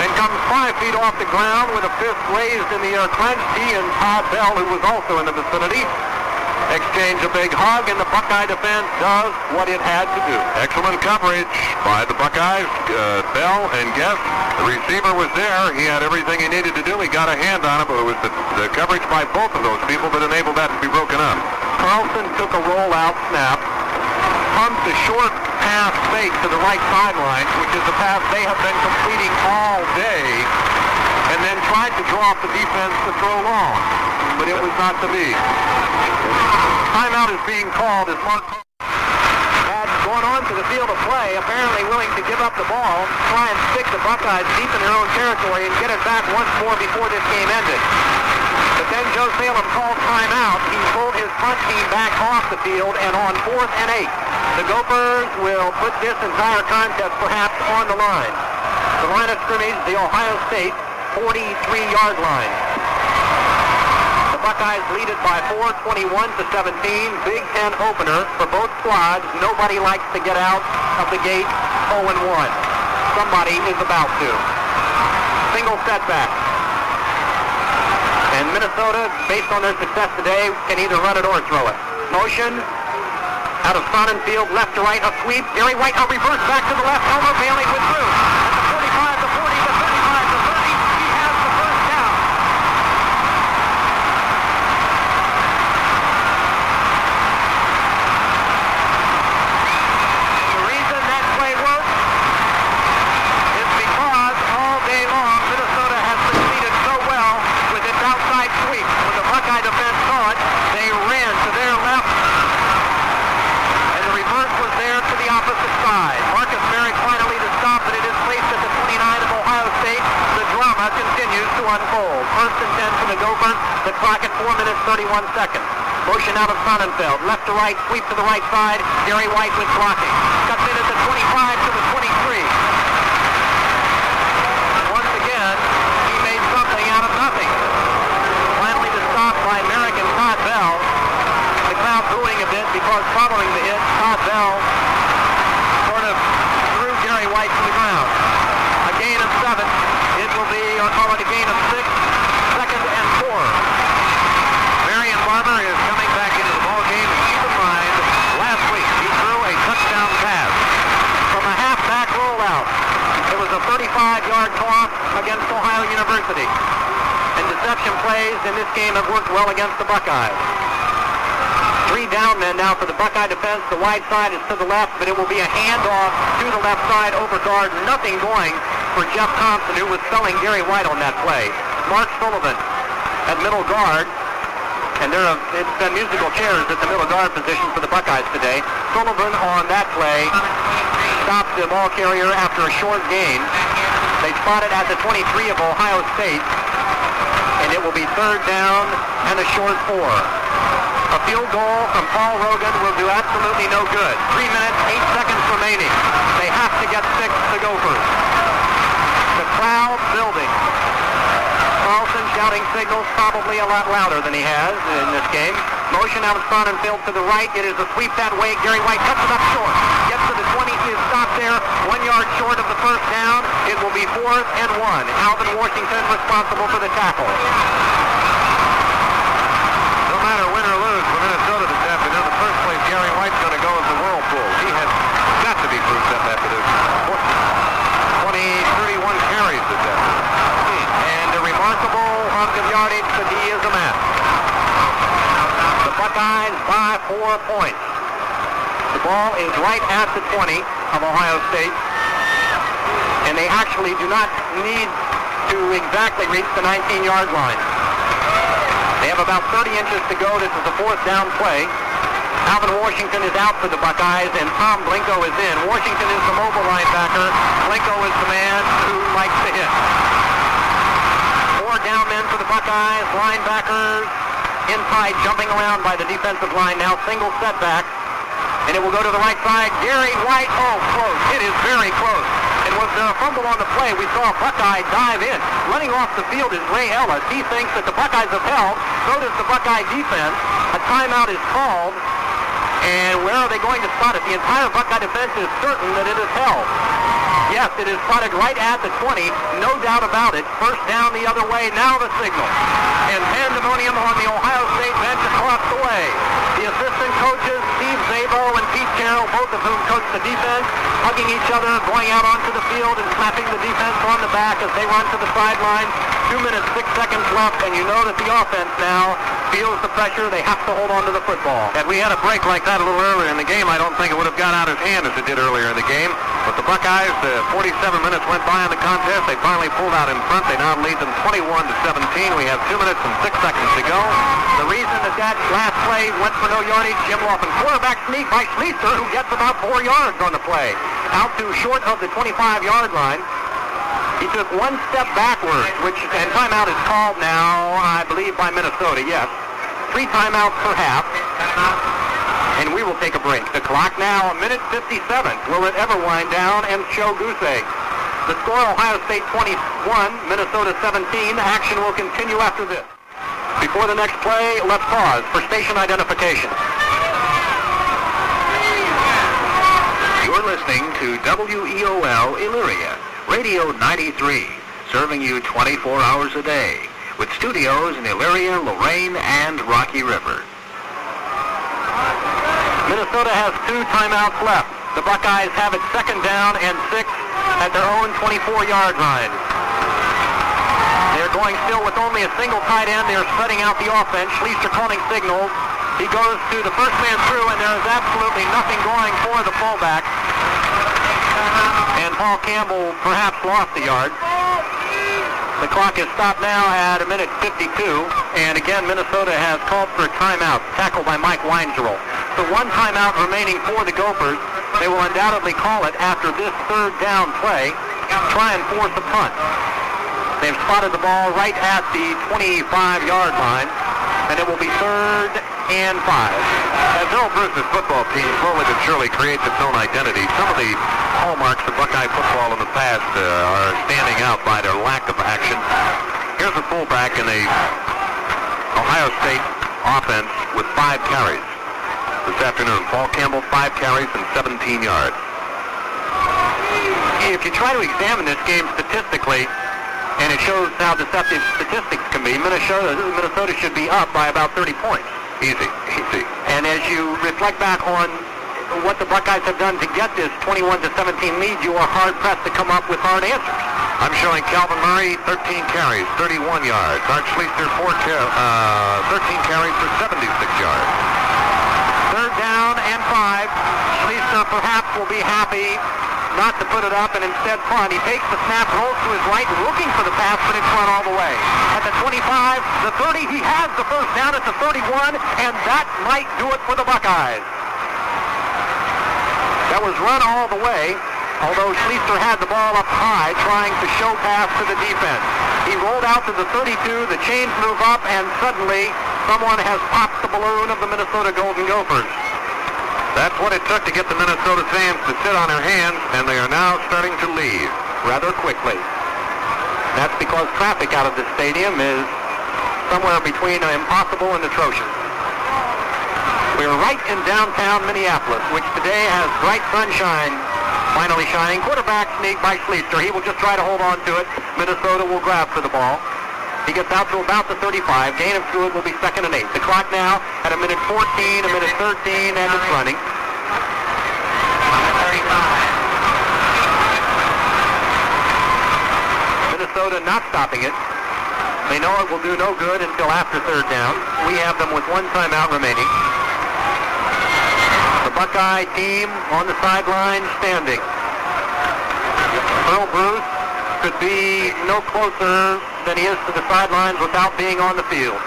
and comes 5 feet off the ground with a fist raised in the air clenched. He and Todd Bell, who was also in the vicinity, exchange a big hug, and the Buckeye defense does what it had to do. Excellent coverage by the Buckeyes, Bell and Guest. The receiver was there. He had everything he needed to do. He got a hand on it, but it was the coverage by both of those people that enabled that to be broken up. Carlson took a rollout snap, pumped a short pass fake to the right sideline, which is a pass they have been completing all day, and then tried to draw off the defense to throw long, but it was not to be. Timeout is being called as Mark had gone on to the field of play, apparently willing to give up the ball, try and stick the Buckeyes deep in their own territory and get it back once more before this game ended. But then Joe Salem called timeout. He pulled his front team back off the field, and on 4th and 8, the Gophers will put this entire contest perhaps on the line. The line of scrimmage, the Ohio State 43-yard line. Buckeyes lead it by 4, 21-17. Big Ten opener for both squads. Nobody likes to get out of the gate 0-1. Somebody is about to. Single setback. And Minnesota, based on their success today, can either run it or throw it. Motion out of Sonnenfield, left to right, a sweep. Garry White, a reverse back to the left. Elmer Bailey withdrew. At the 45, the 40, the 35, the 30. He has the first down. Unfold. 1st and 10 for the Gophers. The clock at 4 minutes, 31 seconds. Motion out of Sonnenfeld. Left to right, sweep to the right side. Garry White with blocking. Cuts in at the 25 to the 23. Once again, he made something out of nothing. Finally the stop by American Todd Bell. The crowd booing a bit because following the hit, Todd Bell sort of threw Garry White to the ground. A gain of 7. It will be, or call it a gain of 6, 2nd and 4. Marion Barber is coming back into the ball game, and keep in mind, last week he threw a touchdown pass from a halfback rollout. It was a 35-yard toss against Ohio University. And deception plays in this game have worked well against the Buckeyes. 3 down men now for the Buckeye defense. The wide side is to the left, but it will be a handoff to the left side over guard. Nothing going for Jeff Thompson, who was spelling Garry White on that play. Mark Sullivan at middle guard. And it's been musical chairs at the middle guard position for the Buckeyes today. Sullivan on that play stopped the ball carrier after a short gain. They spot it at the 23 of Ohio State. And it will be third down and a short 4. A field goal from Paul Rogan will do absolutely no good. 3 minutes, 8 seconds remaining. They have to get 6, the Gophers. The crowd building. Carlson shouting signals, probably a lot louder than he has in this game. Motion out in front and field to the right. It is a sweep that way. Garry White cuts it up short. Gets to the 20. He is stopped there. 1 yard short of the first down. It will be 4th and 1. Alvin Washington responsible for the tackle. No matter win or lose for Minnesota this afternoon, the first place Garry White's going to go is the Whirlpool. He has got to be proved up after this. 31 carries this afternoon. Remarkable hunk of yardage that he is amassed. The Buckeyes by 4 points. The ball is right at the 20 of Ohio State. And they actually do not need to exactly reach the 19-yard line. They have about 30 inches to go. This is the 4th down play. Alvin Washington is out for the Buckeyes, and Tom Blinko is in. Washington is the mobile linebacker. Blinko is the man who likes to hit. Down men for the Buckeyes, linebackers inside, jumping around by the defensive line now, single setback, and it will go to the right side. Garry White, oh, close. It is very close. And was there a fumble on the play? We saw a Buckeye dive in. Running off the field is Ray Ellis. He thinks that the Buckeyes have held. So does the Buckeye defense. A timeout is called. And where are they going to spot it? The entire Buckeye defense is certain that it is held. Yes, it is spotted right at the 20. No doubt about it. First down the other way. Now the signal. And pandemonium on the Ohio State bench across the way. The assistant coaches, Steve Szabo and Pete Carroll, both of whom coach the defense, hugging each other, going out onto the field and slapping the defense on the back as they run to the sideline. 2 minutes, 6 seconds left, and you know that the offense now feels the pressure. They have to hold on to the football. Had we had a break like that a little earlier in the game, I don't think it would have got out of hand as it did earlier in the game. But the Buckeyes, 47 minutes went by in the contest. They finally pulled out in front. They now lead them 21-17. We have 2 minutes and 6 seconds to go. The reason that last play went for no yardage, Jim Laughlin. Quarterback sneak by Schlichter, who gets about 4 yards on the play. Out to short of the 25-yard line. He took 1 step backwards, and timeout is called now, I believe, by Minnesota, yes. 3 timeouts per half. And we will take a break. The clock now, 1:57. Will it ever wind down and show goose egg? The score, Ohio State 21, Minnesota 17. Action will continue after this. Before the next play, let's pause for station identification. You're listening to WEOL Elyria, Radio 93, serving you 24 hours a day, with studios in Elyria, Lorain, and Rocky River. Minnesota has 2 timeouts left. The Buckeyes have it 2nd down and 6 at their own 24-yard line. They're going still with only a single tight end. They're spreading out the offense. Schlichter calling signals. He goes to the first man through, and there is absolutely nothing going for the fullback. And Paul Campbell perhaps lost a yard. The clock is stopped now at 1:52, and again Minnesota has called for a timeout, tackled by Mike Weinzierl. So 1 timeout remaining for the Gophers. They will undoubtedly call it after this 3rd down play, try and force a punt. They've spotted the ball right at the 25-yard line, and it will be 3rd and 5. As Earle Bruce's football team slowly but surely creates its own identity, some of the hallmarks of Buckeye football in the past are standing out by their lack of action. Here's a fullback in the Ohio State offense with 5 carries this afternoon. Paul Campbell, 5 carries and 17 yards. If you try to examine this game statistically, and it shows how deceptive statistics can be, Minnesota should be up by about 30 points. Easy. And as you reflect back on what the Buckeyes have done to get this 21-17 lead, you are hard-pressed to come up with hard answers. I'm showing Calvin Murray, 13 carries, 31 yards. Art Schlichter, 13 carries for 76 yards. 3rd down and 5. Schlichter perhaps will be happy not to put it up and instead punt. He takes the snap, rolls to his right, looking for the pass, but it's run all the way. At the 25, the 30, he has the first down at the 31, and that might do it for the Buckeyes. That was run all the way, although Schlichter had the ball up high, trying to show pass to the defense. He rolled out to the 32, the chains move up, and suddenly someone has popped the balloon of the Minnesota Golden Gophers. That's what it took to get the Minnesota fans to sit on their hands, and they are now starting to leave rather quickly. That's because traffic out of this stadium is somewhere between impossible and atrocious. We're right in downtown Minneapolis, which today has bright sunshine finally shining. Quarterback sneak by Schlichter. He will just try to hold on to it. Minnesota will grab for the ball. He gets out to about the 35. Gain of 2 will be 2nd and 8. The clock now at a minute 14, a minute 13, and it's running. 35. Minnesota not stopping it. They know it will do no good until after 3rd down. We have them with 1 timeout remaining. The Buckeye team on the sideline standing. Earle Bruce could be no closer than he is to the sidelines without being on the field.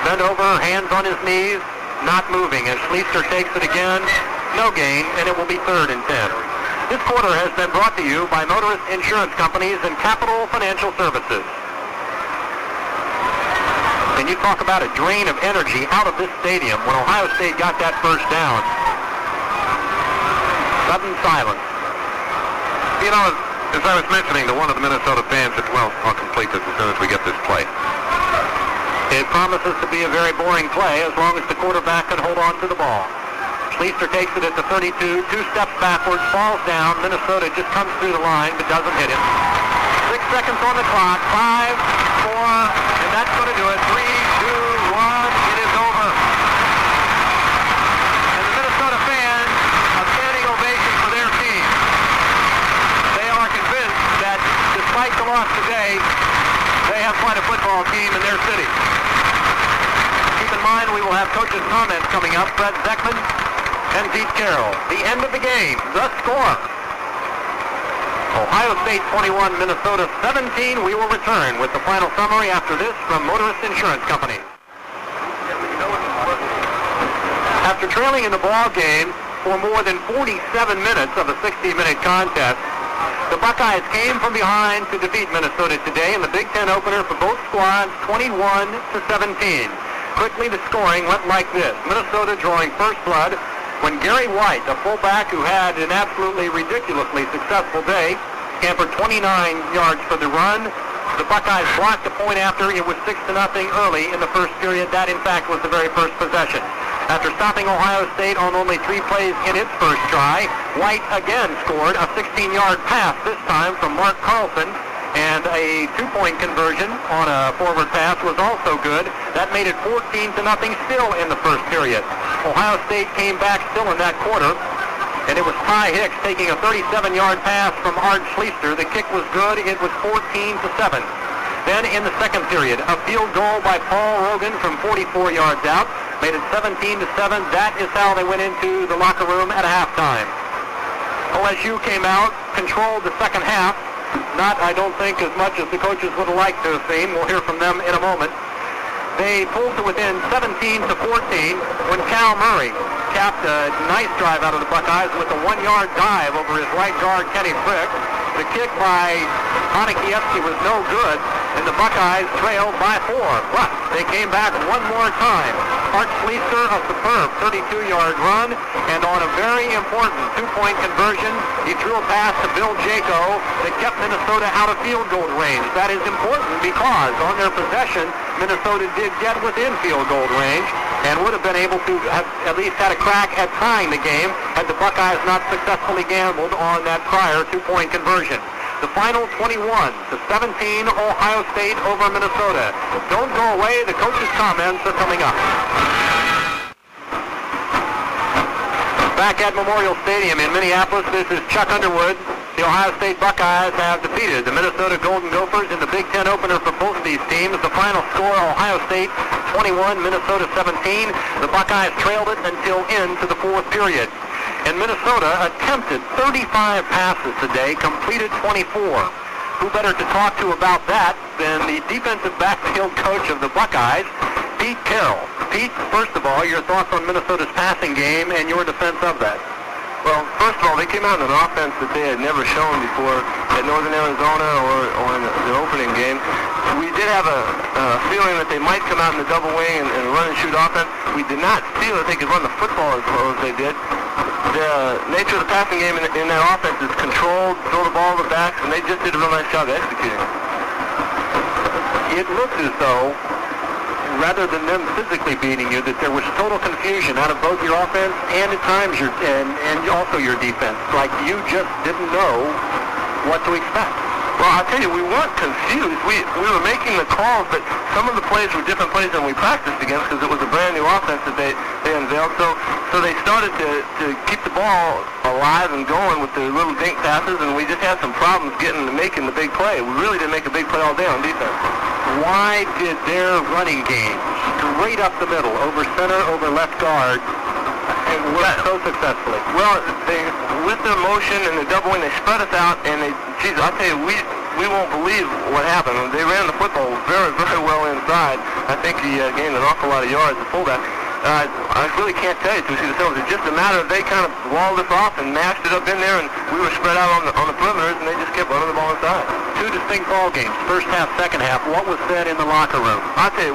Bent over, hands on his knees, not moving. As Schlichter takes it again, no gain, and it will be 3rd and 10. This quarter has been brought to you by Motorist Insurance Companies and Capital Financial Services. And you talk about a drain of energy out of this stadium when Ohio State got that first down. Sudden silence. You know, as I was mentioning to one of the Minnesota fans, well, I'll complete this as soon as we get this play. It promises to be a very boring play as long as the quarterback can hold on to the ball. Schlichter takes it at the 32, 2 steps backwards, falls down. Minnesota just comes through the line but doesn't hit him. 6 seconds on the clock, 5, 4, and that's going to do it. 3, 2, 1, it is over. And the Minnesota fans, a standing ovation for their team. They are convinced that despite the loss today, they have quite a football team in their city. Keep in mind we will have coaches' comments coming up. Fred Zeckman and Pete Carroll. The end of the game, the score. Ohio State 21, Minnesota 17. We will return with the final summary after this from Motorist Insurance Company. After trailing in the ball game for more than 47 minutes of a 60-minute contest, the Buckeyes came from behind to defeat Minnesota today in the Big Ten opener for both squads, 21-17. Quickly, the scoring went like this. Minnesota drawing first blood when Garry White, a fullback who had an absolutely ridiculously successful day, scampered 29 yards for the run. The Buckeyes blocked the point after. It was 6-0 early in the first period. That, in fact, was the very first possession. After stopping Ohio State on only 3 plays in its first try, White again scored a 16-yard pass, this time from Mark Carlson, and a 2-point conversion on a forward pass was also good. That made it 14-0 still in the first period. Ohio State came back still in that quarter, and it was Ty Hicks taking a 37-yard pass from Art Schlichter. The kick was good. It was 14-7. Then in the second period, a field goal by Paul Rogan from 44 yards out made it 17-7. That is how they went into the locker room at halftime. OSU came out, controlled the second half. Not, I don't think, as much as the coaches would have liked to have seen. We'll hear from them in a moment. They pulled to within 17-14 when Cal Murray capped a nice drive out of the Buckeyes with a 1-yard dive over his right guard, Kenny Frick. The kick by Honikiewski was no good, and the Buckeyes trailed by 4. But they came back one more time. Art Schlichter, a superb 32-yard run, and on a very important 2-point conversion, he threw a pass to Bill Jaco that kept Minnesota out of field goal range. That is important because on their possession, Minnesota did get within field goal range and would have been able to have at least had a crack at tying the game had the Buckeyes not successfully gambled on that prior 2-point conversion. The final 21-17, Ohio State over Minnesota. Don't go away. The coach's comments are coming up. Back at Memorial Stadium in Minneapolis, this is Chuck Underwood. The Ohio State Buckeyes have defeated the Minnesota Golden Gophers in the Big Ten opener for both of these teams. The final score, Ohio State 21, Minnesota 17. The Buckeyes trailed it until into the fourth period. And Minnesota attempted 35 passes today, completed 24. Who better to talk to about that than the defensive backfield coach of the Buckeyes, Pete Carroll. Pete, first of all, your thoughts on Minnesota's passing game and your defense of that. Well, first of all, they came out in an offense that they had never shown before at Northern Arizona or in the opening game. We did have a feeling that they might come out in the double wing and run and shoot offense. We did not feel that they could run the football as well as they did. The nature of the passing game in that offense is controlled, throw the ball to the backs, and they just did a real nice job executing. It looked as though, rather than them physically beating you, that there was total confusion out of both your offense and at times and also your defense. Like you just didn't know what to expect. Well, I'll tell you, we weren't confused. We were making the calls, but some of the plays were different plays than we practiced against because it was a brand new offense that they unveiled. So they started to keep the ball alive and going with the little dink passes, and we just had some problems making the big play. We really didn't make a big play all day on defense. Why did their running game straight up the middle, over center, over left guard, work so successfully? Well, with their motion and the doubling, they spread us out, and I'll tell you, we won't believe what happened. They ran the football very, very well inside. I think he gained an awful lot of yards at fullback. I really can't tell you to see the films. It's just a matter of they kind of walled us off and mashed it up in there, and we were spread out on the perimeters, and they just kept running the ball inside. Two distinct ball games, first half, second half. What was said in the locker room? I'll tell you,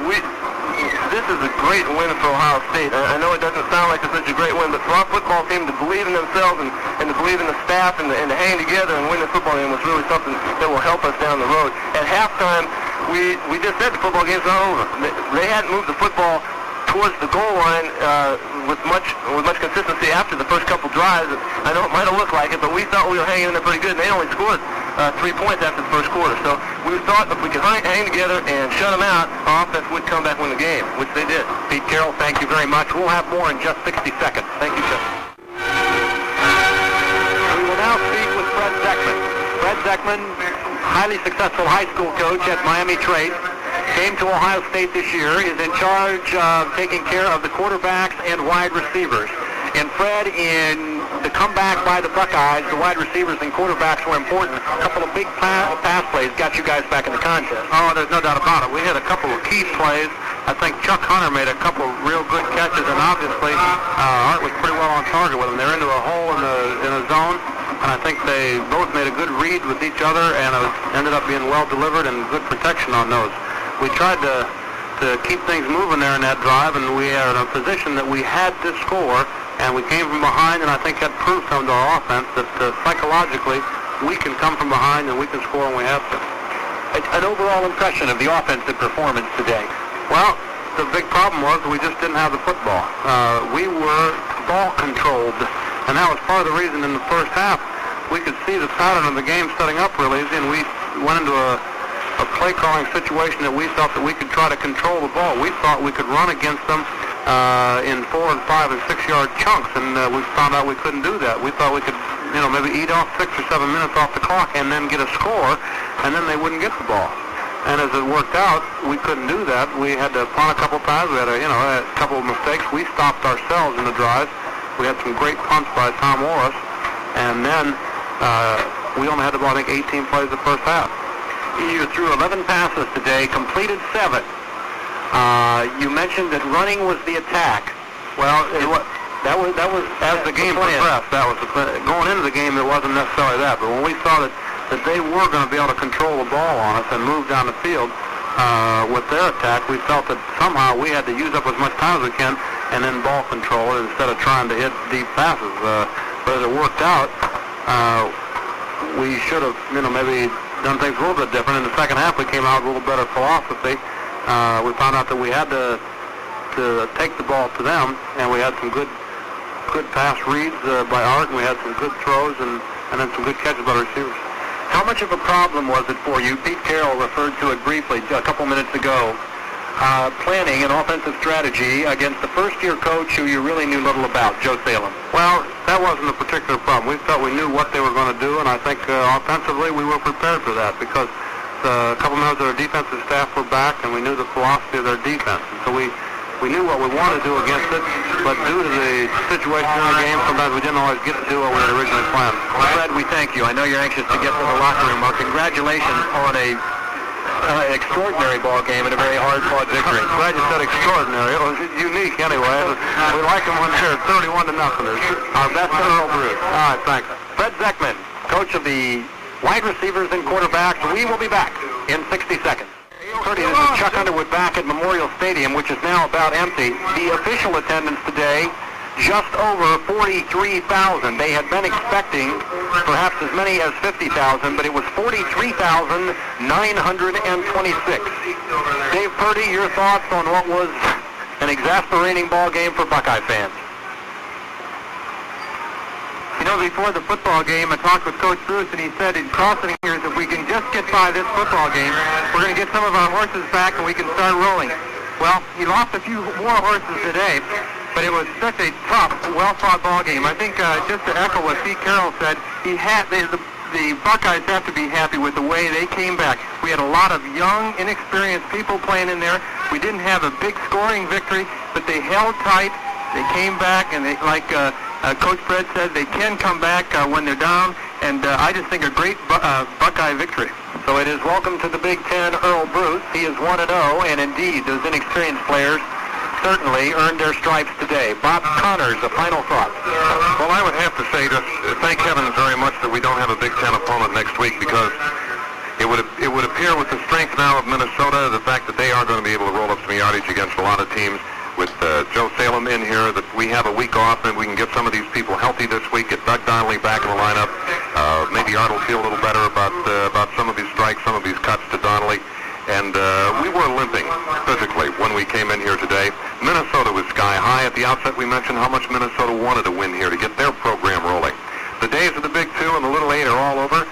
this is a great win for Ohio State. I know it doesn't sound like it's such a great win, but for our football team to believe in themselves and to believe in the staff and to hang together and win the football game was really something that will help us down the road. At halftime, we just said the football game's not over. They hadn't moved the football towards the goal line with much consistency after the first couple drives. I know it might have looked like it, but we thought we were hanging in there pretty good, and they only scored 3 points after the first quarter. So we thought if we could hang together and shut them out, our offense would come back and win the game, which they did. Pete Carroll, thank you very much. We'll have more in just 60 seconds. Thank you, sir. We will now speak with Fred Zeckman. Fred Zeckman, highly successful high school coach at Miami Trace, came to Ohio State this year, is in charge of taking care of the quarterbacks and wide receivers. And Fred, in the comeback by the Buckeyes, the wide receivers and quarterbacks were important. A couple of big pass plays got you guys back in the contest. Oh, there's no doubt about it. We had a couple of key plays. I think Chuck Hunter made a couple of real good catches, and obviously Art was pretty well on target with them. They're into a hole in a zone, and I think they both made a good read with each other, and it ended up being well delivered and good protection on those. We tried to keep things moving there in that drive, and we are in a position that we had to score, and we came from behind, and I think that proved something to our offense that psychologically we can come from behind and we can score when we have to. An overall impression of the offensive performance today? Well, the big problem was we just didn't have the football. We were ball controlled, and that was part of the reason in the first half we could see the pattern of the game setting up real easy, and we went into a play calling situation that we thought that we could try to control the ball. We thought we could run against them in 4 and 5 and 6 yard chunks, and we found out we couldn't do that. We thought we could, maybe eat off 6 or 7 minutes off the clock and then get a score, and then they wouldn't get the ball. And as it worked out, we couldn't do that. We had to punt a couple times. We had a couple of mistakes. We stopped ourselves in the drive. We had some great punts by Tom Morris, and then we only had the ball, I think, 18 plays the first half. You threw 11 passes today, completed 7. You mentioned that running was the attack. Well, that was as the game progressed. That was going into the game. It wasn't necessarily that, but when we saw that they were going to be able to control the ball on us and move down the field with their attack, we felt that somehow we had to use up as much time as we can and then ball control it instead of trying to hit deep passes. But as it worked out, we should have, maybe done things a little bit different. In the second half, we came out with a little better philosophy. We found out that we had to take the ball to them, and we had some good pass reads by Art, and we had some good throws, and then some good catches by the receivers. How much of a problem was it for you? Pete Carroll referred to it briefly a couple minutes ago. Planning an offensive strategy against the first-year coach who you really knew little about, Joe Salem. Well, that wasn't a particular problem. We felt we knew what they were going to do, and I think offensively we were prepared for that because a couple members of our defensive staff were back, and we knew the philosophy of their defense. And so we We knew what we wanted to do against it, but due to the situation in the game, sometimes we didn't always get to do what we had originally planned. Well, Fred, we thank you. I know you're anxious to get to the locker room. Our congratulations on a extraordinary ball game and a very hard-fought victory. Glad you said extraordinary. It was unique anyway. We like them when they're 31-0. Our best Earle Bruce. All right, thanks. Fred Zeckman, coach of the wide receivers and quarterbacks. We will be back in 60 seconds. Purdy, this is Chuck Underwood back at Memorial Stadium, which is now about empty. The official attendance today, just over 43,000. They had been expecting perhaps as many as 50,000, but it was 43,926. Dave Purdy, your thoughts on what was an exasperating ball game for Buckeye fans? You know, before the football game, I talked with Coach Bruce, and he said, cross the fingers, if we can just get by this football game, we're going to get some of our horses back and we can start rolling. Well, he lost a few more horses today, but it was such a tough, well-fought ball game. I think just to echo what Pete Carroll said, the Buckeyes have to be happy with the way they came back. We had a lot of young, inexperienced people playing in there. We didn't have a big scoring victory, but they held tight. They came back, and they, like Coach Fred said, they can come back when they're down, and I just think a great Buckeye victory. So it is welcome to the Big Ten, Earle Bruce. He is 1-0, and indeed, those inexperienced players certainly earned their stripes today. Bob Connors, a final thought. Well, I would have to say just thank heavens very much that we don't have a Big Ten opponent next week, because it would appear with the strength now of Minnesota, the fact that they are going to be able to roll up some yardage against a lot of teams, with Joe Salem in here, that we have a week off and we can get some of these people healthy this week, get Doug Donnelly back in the lineup. Maybe Art will feel a little better about some of these strikes, some of these cuts to Donnelly. And we were limping physically when we came in here today. Minnesota was sky high. At the outset, we mentioned how much Minnesota wanted to win here to get their program rolling. The days of the Big Two and the Little Eight are all over.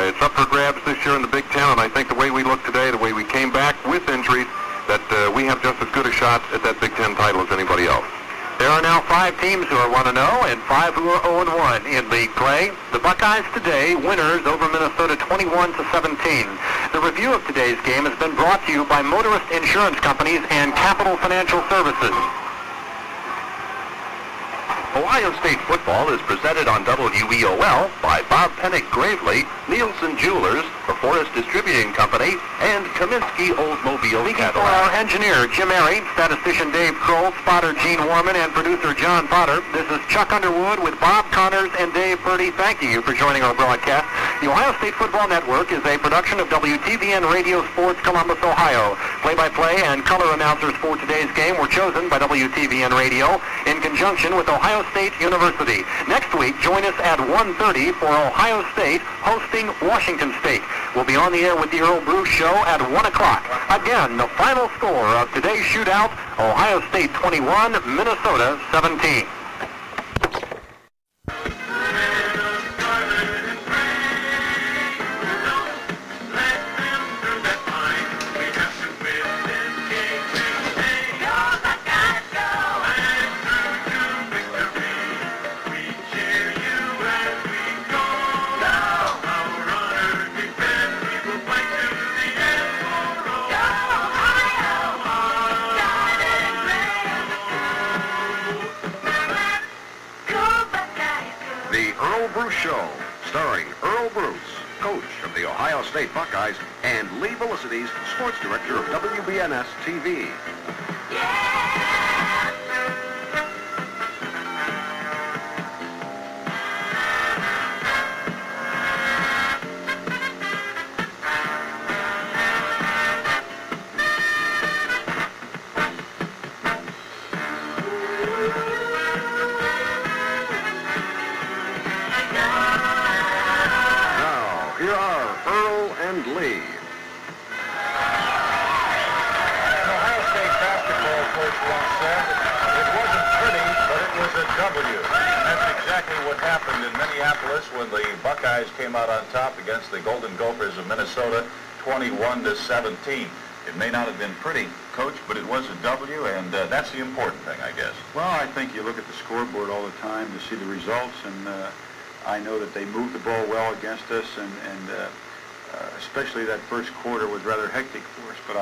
It's up for grabs this year in the Big Ten, and I think the way we look today, the way we came back with injuries, that we have just as good a shot at that Big Ten title as anybody else. There are now 5 teams who are 1-0 and 5 who are 0-1 in league play. The Buckeyes today, winners over Minnesota 21-17. The review of today's game has been brought to you by Motorist Insurance Companies and Capital Financial Services. Ohio State football is presented on WEOL by Bob Pennick Gravely, Nielsen Jewelers, the Forest Distributing Company, and Kaminsky Oldsmobile Speaking for our engineer, Jim Airy, statistician Dave Kroll, spotter Gene Warman, and producer John Potter, this is Chuck Underwood with Bob Connors and Dave Purdy thanking you for joining our broadcast. The Ohio State Football Network is a production of WTVN Radio Sports Columbus, Ohio. Play-by-play and color announcers for today's game were chosen by WTVN Radio in conjunction with Ohio State University. Next week, join us at 1:30 for Ohio State hosting Washington State. We'll be on the air with the Earle Bruce Show at 1 o'clock. Again, the final score of today's shootout, Ohio State 21, Minnesota 17. Show, starring Earle Bruce, coach of the Ohio State Buckeyes, and Lee Velocity's sports director of WBNS TV. Lee. Ohio State basketball coach once said, it wasn't pretty, but it was a W. And that's exactly what happened in Minneapolis when the Buckeyes came out on top against the Golden Gophers of Minnesota, 21-17. It may not have been pretty, Coach, but it was a W, and that's the important thing, I guess. Well, I think you look at the scoreboard all the time to see the results, and I know that they moved the ball well against us, and especially that first quarter was rather hectic for us, but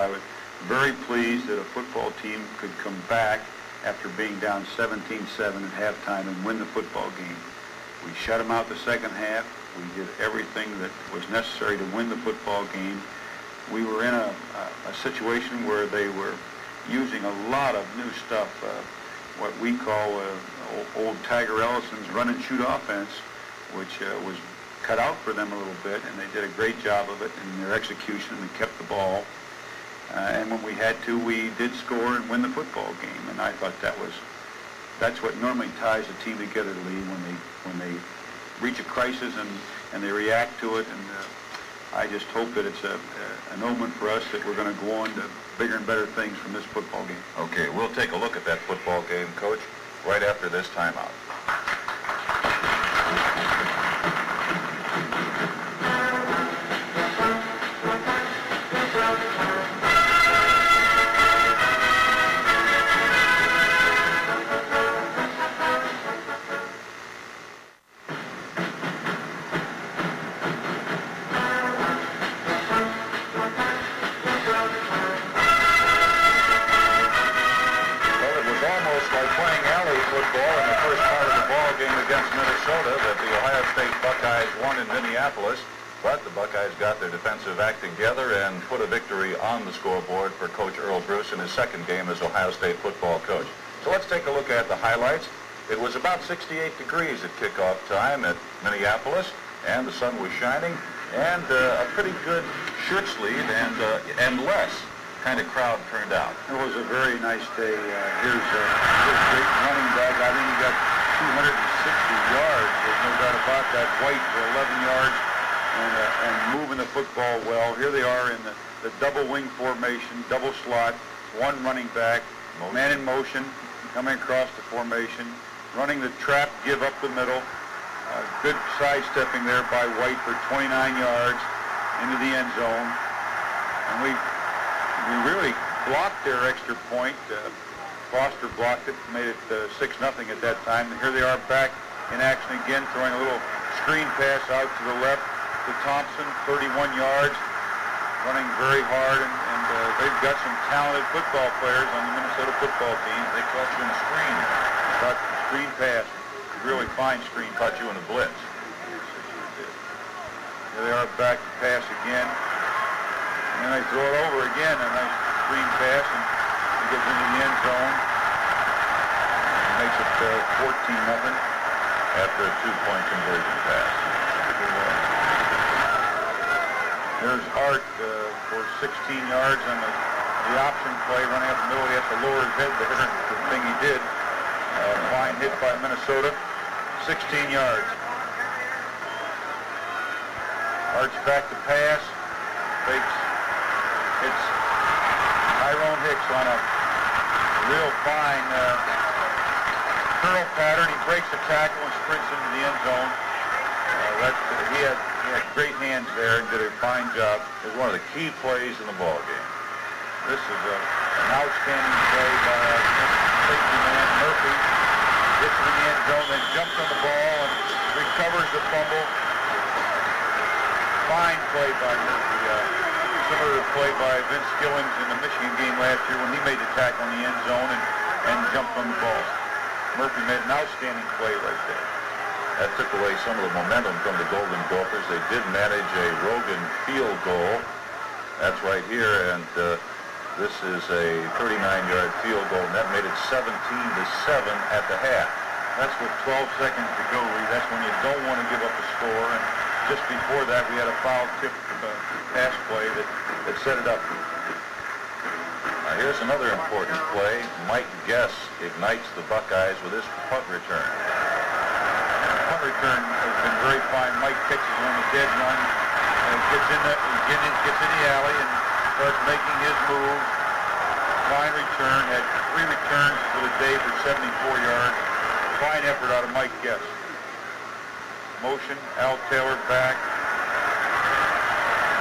very pleased that a football team could come back after being down 17-7 at halftime and win the football game. We shut them out the second half. We did everything that was necessary to win the football game. We were in a situation where they were using a lot of new stuff, what we call old Tiger Ellison's run-and-shoot offense, which was cut out for them a little bit, and they did a great job of it in their execution. We kept the ball. And when we had to, we did score and win the football game. And I thought that's what normally ties a team together, Lee, when they reach a crisis and they react to it. And I just hope that it's an omen for us that we're going to go on to bigger and better things from this football game. Okay, we'll take a look at that football game, Coach, right after this timeout. But the Buckeyes got their defensive act together and put a victory on the scoreboard for Coach Earle Bruce in his second game as Ohio State football coach. So let's take a look at the highlights. It was about 68 degrees at kickoff time at Minneapolis, and the sun was shining, and a pretty good shirt sleeve and less kind of crowd turned out. It was a very nice day. Here's a great running back. I think he got 260 yards. There's no doubt about that. White for 11 yards. And moving the football well. Here they are in the double wing formation, double slot, one running back, man in motion, coming across the formation, running the trap, give up the middle. Good sidestepping there by White for 29 yards into the end zone. And we really blocked their extra point. Foster blocked it, made it 6-0 at that time. And here they are back in action again, throwing a little screen pass out to the left to Thompson, 31 yards, running very hard, and they've got some talented football players on the Minnesota football team. They caught you in the screen. Caught the screen pass, really fine screen. Caught you in a blitz. Here they are back to pass again, and then they throw it over again, a nice screen pass, and he gets into the end zone. And makes it 14-0 after a 2-point conversion pass. There's Art for 16 yards on the option play, running up the middle. He has to lower his head, the thing he did. Fine hit by Minnesota, 16 yards. Art's back to pass, fakes, hits Tyrone Hicks on a real fine curl pattern. He breaks the tackle and sprints into the end zone. He had great hands there and did a fine job. It was one of the key plays in the ball game. This is an outstanding play by safety man Murphy. Gets in the end zone, then jumps on the ball and recovers the fumble. Fine play by Murphy. Similar to the play by Vince Skillings in the Michigan game last year when he made the tackle in the end zone and jumped on the ball. Murphy made an outstanding play right there. That took away some of the momentum from the Golden Gophers. They did manage a Rogan field goal. That's right here, and this is a 39-yard field goal, and that made it 17-7 at the half. That's with 12 seconds to go, Lee. That's when you don't want to give up a score. And just before that, we had a foul tip pass play that set it up. Now here's another important play. Mike Guess ignites the Buckeyes with his punt return. Return has been very fine. Mike catches on a dead run and gets in the alley and starts making his move. Fine return. Had 3 returns for the day for 74 yards. Fine effort out of Mike Guess. Motion. Al Taylor back.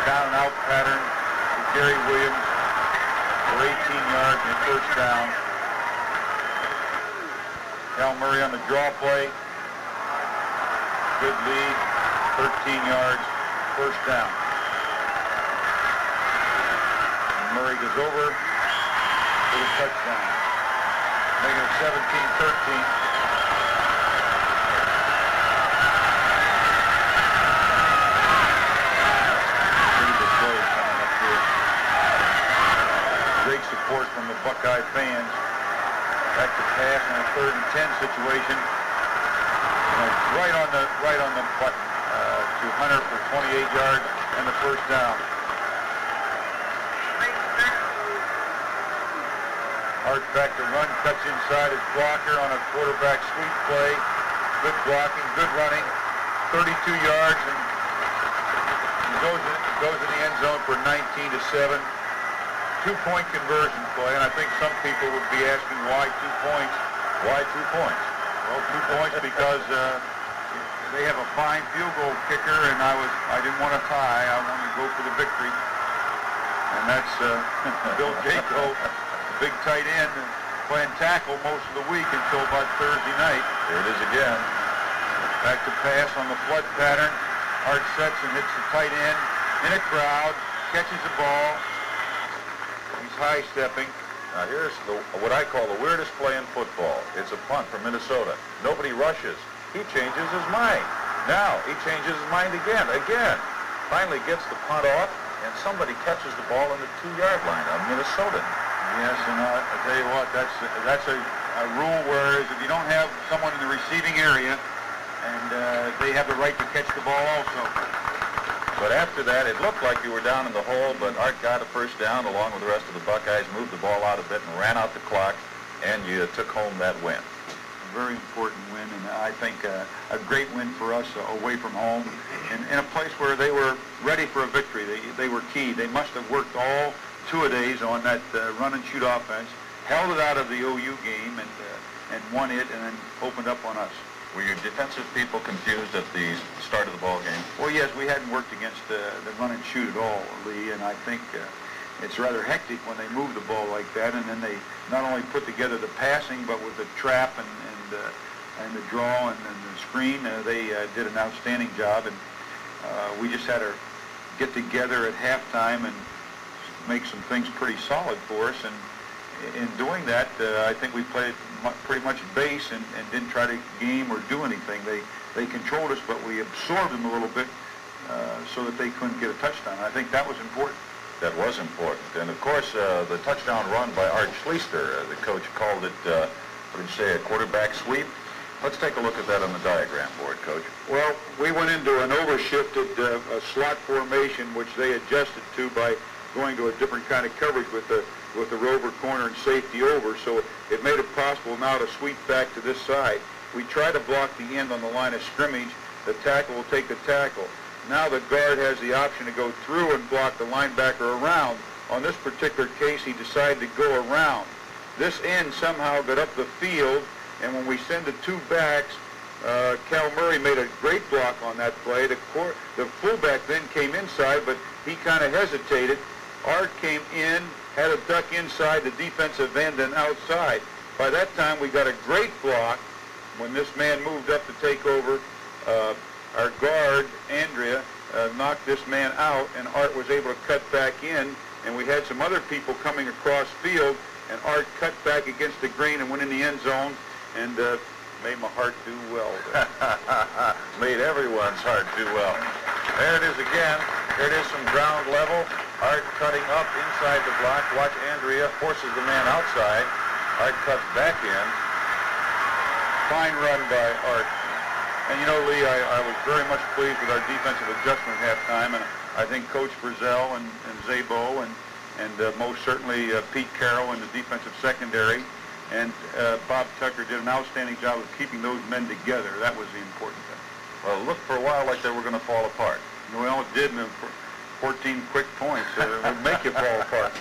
Down and out pattern to Gary Williams for 18 yards and a first down. Cal Murray on the draw play. Good lead, 13 yards, first down. Murray goes over for the touchdown, making it 17-13. Great support from the Buckeye fans. Back to pass in a 3rd and 10 situation. Right on the button to Hunter for 28 yards and the first down. Art back to run, cuts inside his blocker on a quarterback sweep play. Good blocking, good running. 32 yards, and he goes in the end zone for 19-7. 2-point conversion play, and I think some people would be asking why 2 points? Why 2 points? Well, 2 points because they have a fine field goal kicker, and I didn't want to tie. I wanted to go for the victory, and that's Bill Jaco, big tight end, playing tackle most of the week until about Thursday night. There it is again. Back to pass on the flood pattern. Art sets and hits the tight end in a crowd, catches the ball. He's high-stepping. Now here's what I call the weirdest play in football. It's a punt from Minnesota. Nobody rushes. He changes his mind. Now he changes his mind again. Finally gets the punt off, and somebody catches the ball on the 2-yard line on Minnesota. Yes, and I tell you what, that's a rule, whereas if you don't have someone in the receiving area, and they have the right to catch the ball also. But after that, it looked like you were down in the hole, but Art got a first down along with the rest of the Buckeyes, moved the ball out a bit and ran out the clock, and you took home that win. A very important win, and I think a great win for us away from home in a place where they were ready for a victory. They were key. They must have worked all 2 days on that run-and-shoot offense, held it out of the OU game, and won it, and then opened up on us. Were your defensive people confused at the start of the ball game? Well, yes, we hadn't worked against the run and shoot at all, Lee, and I think it's rather hectic when they move the ball like that, and then they not only put together the passing, but with the trap and the draw and the screen, they did an outstanding job, and we just had to get together at halftime and make some things pretty solid for us, and in doing that, I think we played pretty much base and didn't try to game or do anything. They controlled us, but we absorbed them a little bit so that they couldn't get a touchdown. I think that was important. That was important. And, of course, the touchdown run by Art Schlichter, the coach called it, what did you say, a quarterback sweep? Let's take a look at that on the diagram board, Coach. Well, we went into an overshifted slot formation, which they adjusted to by going to a different kind of coverage with the rover corner and safety over, so it made it possible now to sweep back to this side. We try to block the end on the line of scrimmage. The tackle will take the tackle. Now the guard has the option to go through and block the linebacker around. On this particular case, he decided to go around. This end somehow got up the field, and when we send the 2 backs, Cal Murray made a great block on that play. The fullback then came inside, but he kind of hesitated. Art came in, had a duck inside the defensive end and outside. By that time, we got a great block. When this man moved up to take over, our guard, Andrea, knocked this man out, and Art was able to cut back in, and we had some other people coming across field, and Art cut back against the green and went in the end zone, and made my heart do well. Made everyone's heart do well. There it is again. There it is from ground level. Art cutting up inside the block. Watch Andrea forces the man outside. Art cuts back in. Fine run by Art. And you know, Lee, I was very much pleased with our defensive adjustment at halftime, and I think Coach Frizzell and Zabo and most certainly Pete Carroll in the defensive secondary and Bob Tucker did an outstanding job of keeping those men together. That was the important thing. Well, it looked for a while like they were going to fall apart. Well, it did, and 14 quick points would make you fall apart.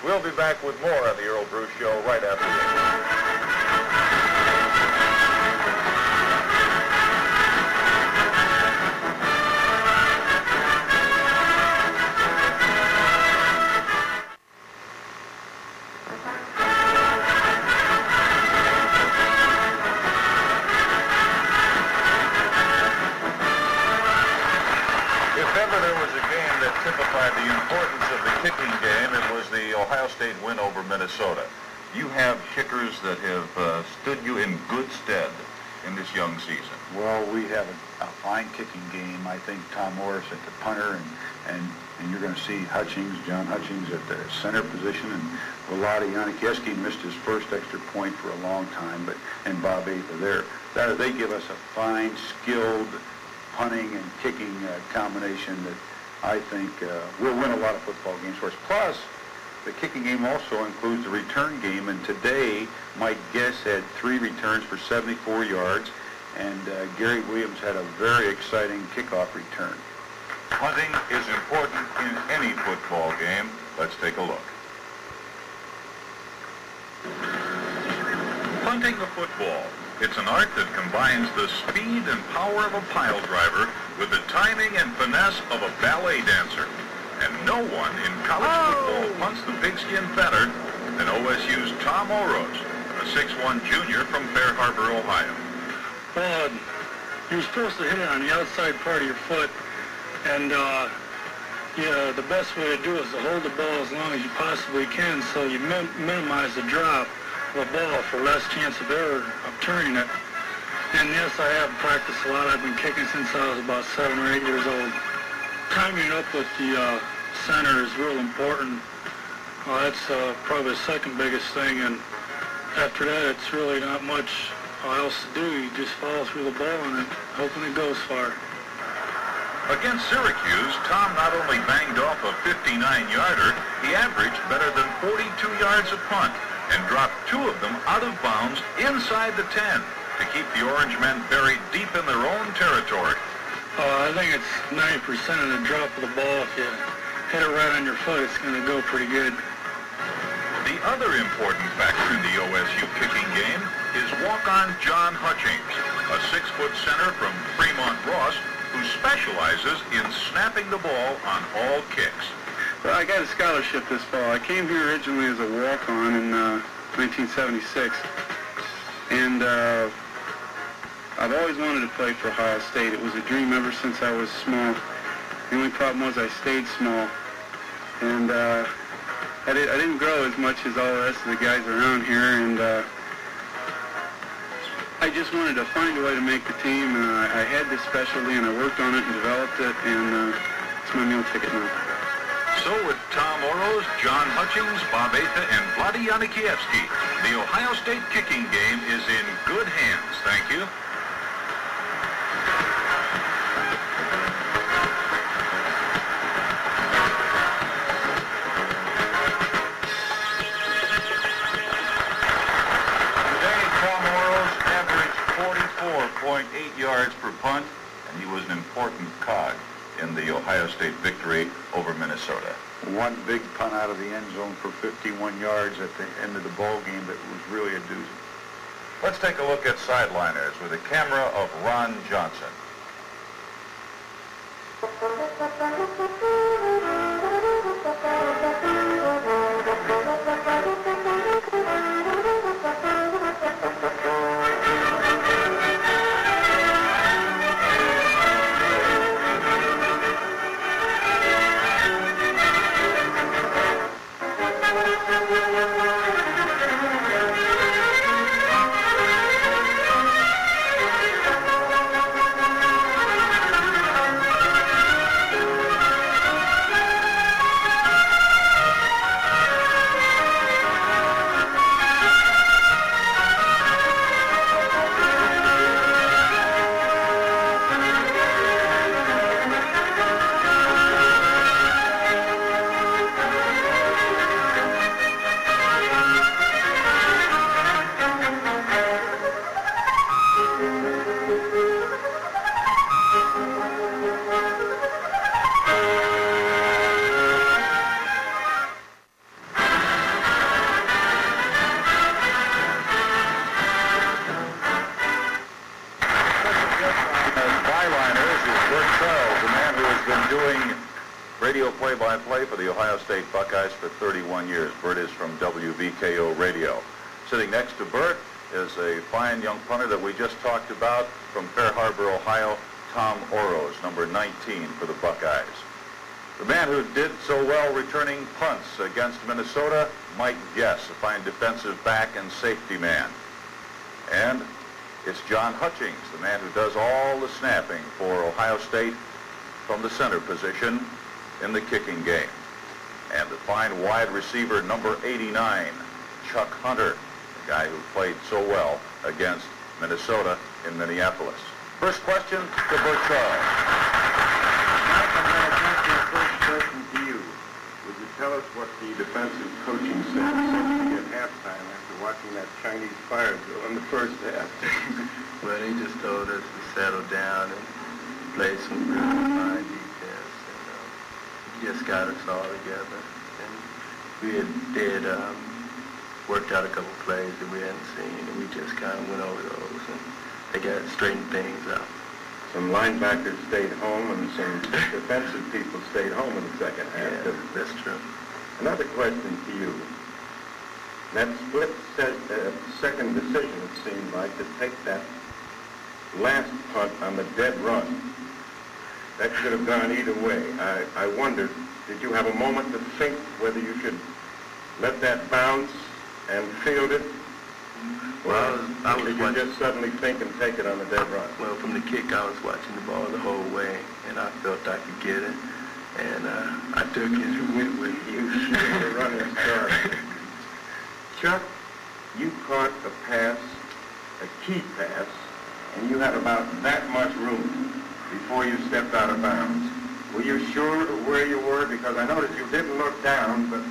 We'll be back with more on the Earle Bruce Show right after this. ever there was a game that typified the importance of the kicking game, it was the Ohio State win over Minnesota. You have kickers that have stood you in good stead in this young season. Well, we have a fine kicking game. I think Tom Morris at the punter, and you're going to see John Hutchings at the center position, and Vladi Janikieski missed his first extra point for a long time, and Bob Atha there. They give us a fine, skilled punting and kicking combination that I think will win a lot of football games for us. Plus, the kicking game also includes the return game, and today Mike Guess had 3 returns for 74 yards, and Gary Williams had a very exciting kickoff return. Punting is important in any football game. Let's take a look. Punting the football. It's an art that combines the speed and power of a pile driver with the timing and finesse of a ballet dancer. And no one in college football punts the pigskin better than OSU's Tom Oros, a 6'1" junior from Fair Harbor, Ohio. Well, you're supposed to hit it on the outside part of your foot, and the best way to do it is to hold the ball as long as you possibly can, so you minimize the drop of a ball for less chance of error of turning it. And yes, I have practiced a lot. I've been kicking since I was about 7 or 8 years old. Timing up with the center is real important. That's probably the second biggest thing, and after that, it's really not much else to do. You just follow through the ball and hoping it goes far. Against Syracuse, Tom not only banged off a 59-yarder, he averaged better than 42 yards a punt and dropped 2 of them out of bounds inside the 10 to keep the Orange men buried deep in their own territory. I think it's 90% of the drop of the ball. If you hit it right on your foot, it's going to go pretty good. The other important factor in the OSU kicking game is walk-on John Hutchings, a 6-foot center from Fremont Ross who specializes in snapping the ball on all kicks. Well, I got a scholarship this fall. I came here originally as a walk-on in 1976, and I've always wanted to play for Ohio State. It was a dream ever since I was small. The only problem was I stayed small, and I didn't grow as much as all the rest of the guys around here, and I just wanted to find a way to make the team, and I had this specialty, and I worked on it and developed it, and it's my meal ticket now. So with Tom Oros, John Hutchings, Bob Atha, and Vladi Janikieski, the Ohio State kicking game is in good hands. Thank you. Today, Tom Oros averaged 44.8 yards per punt, and he was an important cog in the Ohio State victory over Minnesota. One big punt out of the end zone for 51 yards at the end of the ball game that was really a doozy. Let's take a look at sideliners with a camera of Ron Johnson. Radio play-by-play for the Ohio State Buckeyes for 31 years. Bert is from WBKO Radio. Sitting next to Bert is a fine young punter that we just talked about from Fair Harbor, Ohio, Tom Oros, number 19 for the Buckeyes. The man who did so well returning punts against Minnesota, Mike Guess, a fine defensive back and safety man. And it's John Hutchings, the man who does all the snapping for Ohio State from the center position in the kicking game. And the fine wide receiver, number 89, Chuck Hunter, the guy who played so well against Minnesota in Minneapolis. First question to Bert Charles. Mike, I'm going to ask you the first question to you. Would you tell us what the defensive coaching said at halftime after watching that Chinese fire drill in the first half? Well, he just told us to settle down and play some really fine defense. And he just got us all together. And we did worked out a couple plays that we hadn't seen, and we just kind of went over those, and they got straightened things out. Some linebackers stayed home, and some defensive people stayed home in the second half. Yeah, that's true. Another question to you. That split second decision, it seemed like, to take that last punt on the dead run. That could have gone either way. I wondered, did you have a moment to think whether you should let that bounce and field it? Well, I was did you just suddenly think and take it on the dead run? Well, from the kick, I was watching the ball the whole way, and I felt I could get it, and I took it and went with it. You the running start. Chuck, you caught a pass, a key pass, and you had about that much room before you stepped out of bounds. Were you sure of where you were? Because I noticed you didn't look down, but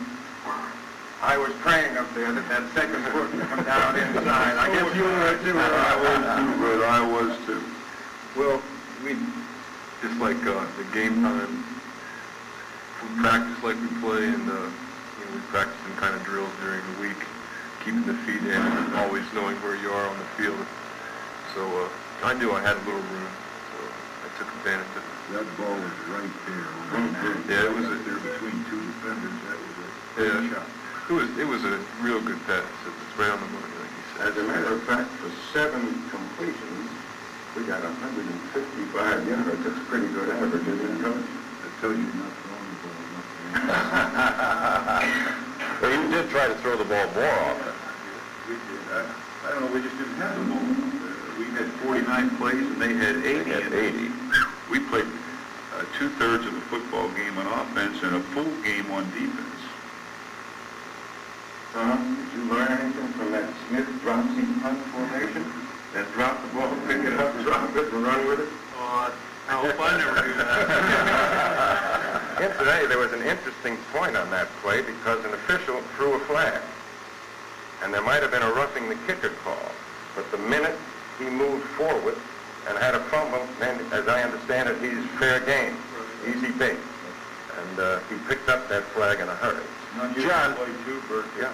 I was praying up there that that second foot would come down inside. I guess you were too. I was too. Well, we just like the game time. We practice like we play, and we practice in kind of drills during the week, keeping the feet in, and always knowing where you are on the field. So I knew I had a little room, so I took advantage of it. That ball was right there. Yeah, it was there between two defenders. That was a shot. It was a real good pass. It was right on the money, like you said. As a matter of fact, for 7 completions, we got 155 yards. That's a pretty good average, isn't it, Coach? I tell you, not throwing the ball enough. Well, you did try to throw the ball more often. We did. I don't know, we just didn't have the ball. We had 49 plays, and they had 80. They had 80. We played 2/3 of a football game on offense and a full game on defense. Did you learn anything from that Smith drop-seat punt formation? That drop the ball, pick it up, drop it, and run with it? Oh, I hope I never do that. Incidentally, there was an interesting point on that play because an official threw a flag. And there might have been a roughing the kicker call. But the minute he moved forward and had a fumble, then, as I understand it, he's fair game, easy bait. And he picked up that flag in a hurry. John, Yeah.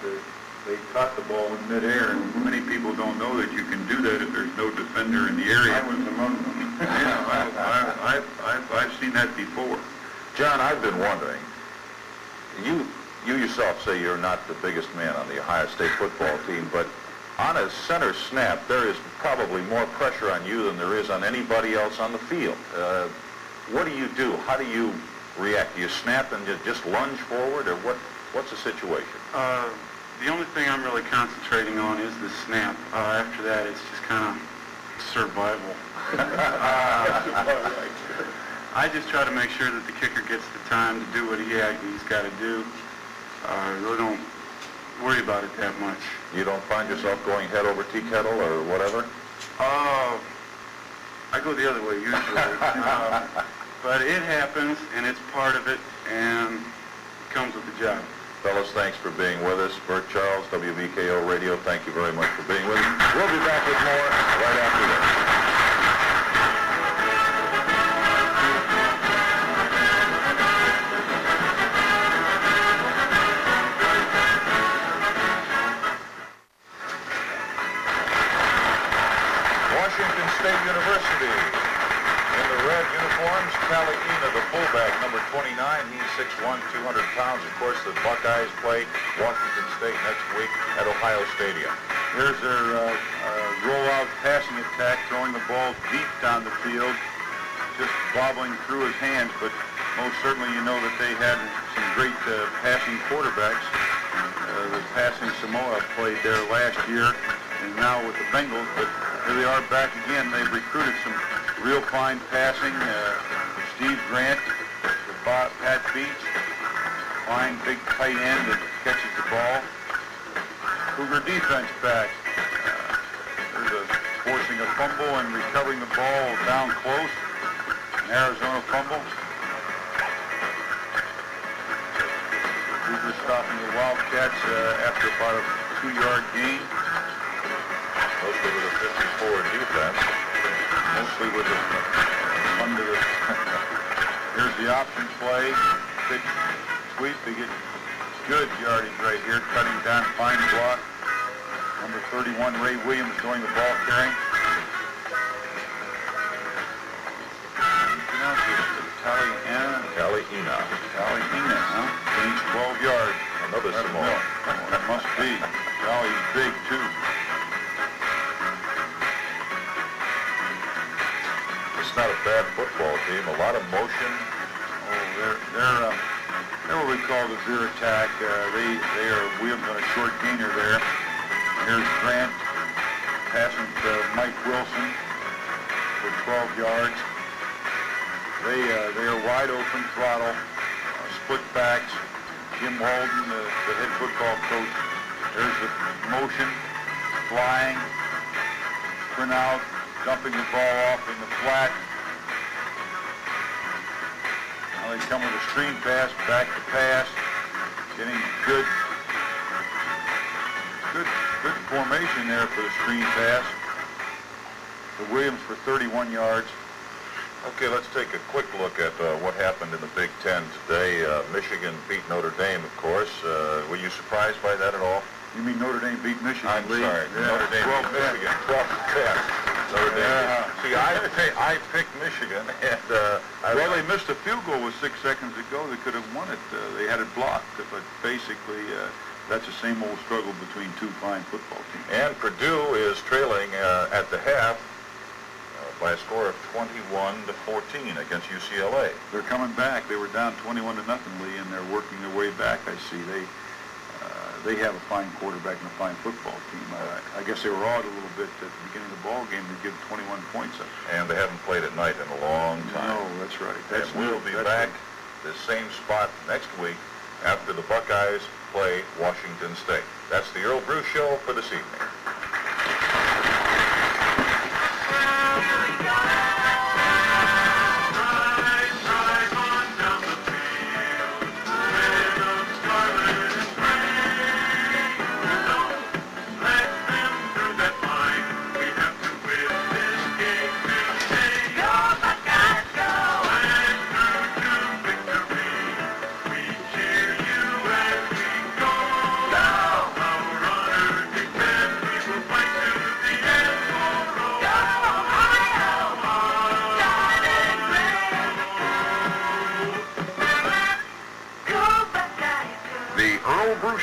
They caught the ball in midair, and many people don't know that you can do that if there's no defender in the area. I was among them. Yeah, I've seen that before. John, I've been wondering, you yourself say you're not the biggest man on the Ohio State football team, but on a center snap, there is probably more pressure on you than there is on anybody else on the field. What do you do? How do you react? Do you snap and you just lunge forward, or what's the situation? The only thing I'm really concentrating on is the snap. After that, it's just kind of survival. I just try to make sure that the kicker gets the time to do what he's got to do. I really don't worry about it that much. You don't find yourself going head over tea kettle or whatever? I go the other way usually. But it happens, and it's part of it, and it comes with the job. Fellas, thanks for being with us. Bert Charles, WBKO Radio, thank you very much for being with us. We'll be back with more right after this. Washington State University. In the red uniforms, Callie Ina, the fullback, number 29. He's 6'1", 200 pounds. Of course, the Buckeyes play Washington State next week at Ohio Stadium. Here's their rollout passing attack, throwing the ball deep down the field. just bobbling through his hands, but most certainly you know that they had some great passing quarterbacks. The passing Samoa played there last year, and now with the Bengals, but here they are back again. They've recruited some real fine passing. Steve Grant, Pat Beach, fine big tight end that catches the ball. Cougar defense back. There's forcing a fumble and recovering the ball down close. An Arizona fumble. Cougar stopping the Wildcats after about a 2-yard gain. Mostly with a 54 defense. Mostly with a under the. Here's the option play. Pitch sweep. They get good yardage right here. Cutting down, fine block. Number 31, Ray Williams, doing the ball carrying. Taliina, huh? Gains 12 yards. Another Samoa. It must be. Tali's big, too. It's not a bad football team. A lot of motion. Oh, they're what we call the veer attack. They are Williams on a short gainer there. Here's Grant passing to Mike Wilson for 12 yards. They are wide open throttle, split backs. Jim Walden, the head football coach. There's the motion, flying, sprint out, dumping the ball off in the flat. Now they come with a screen pass, back to pass, getting good formation there for the screen pass. To Williams for 31 yards. Okay, let's take a quick look at what happened in the Big Ten today. Michigan beat Notre Dame, of course. Were you surprised by that at all? You mean Notre Dame beat Michigan? I'm sorry. Yeah. Notre Dame beat Michigan. 12-10. Notre Dame. See, I picked Michigan, and well, they missed a field goal with 6 seconds to go. They could have won it. They had it blocked, but basically that's the same old struggle between two fine football teams. And Purdue is trailing at the half by a score of 21-14 against UCLA. They're coming back. They were down 21-0, Lee, and they're working their way back. I see. They have a fine quarterback and a fine football team. I guess they were awed a little bit at the beginning of the ball game to give 21 points up. And they haven't played at night in a long time. No, that's right. We'll be back the same spot next week after the Buckeyes play Washington State. That's the Earle Bruce Show for this evening.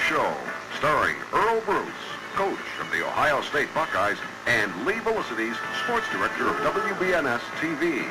Show, starring Earle Bruce, coach of the Ohio State Buckeyes, and Lee Velocity's sports director of WBNS TV.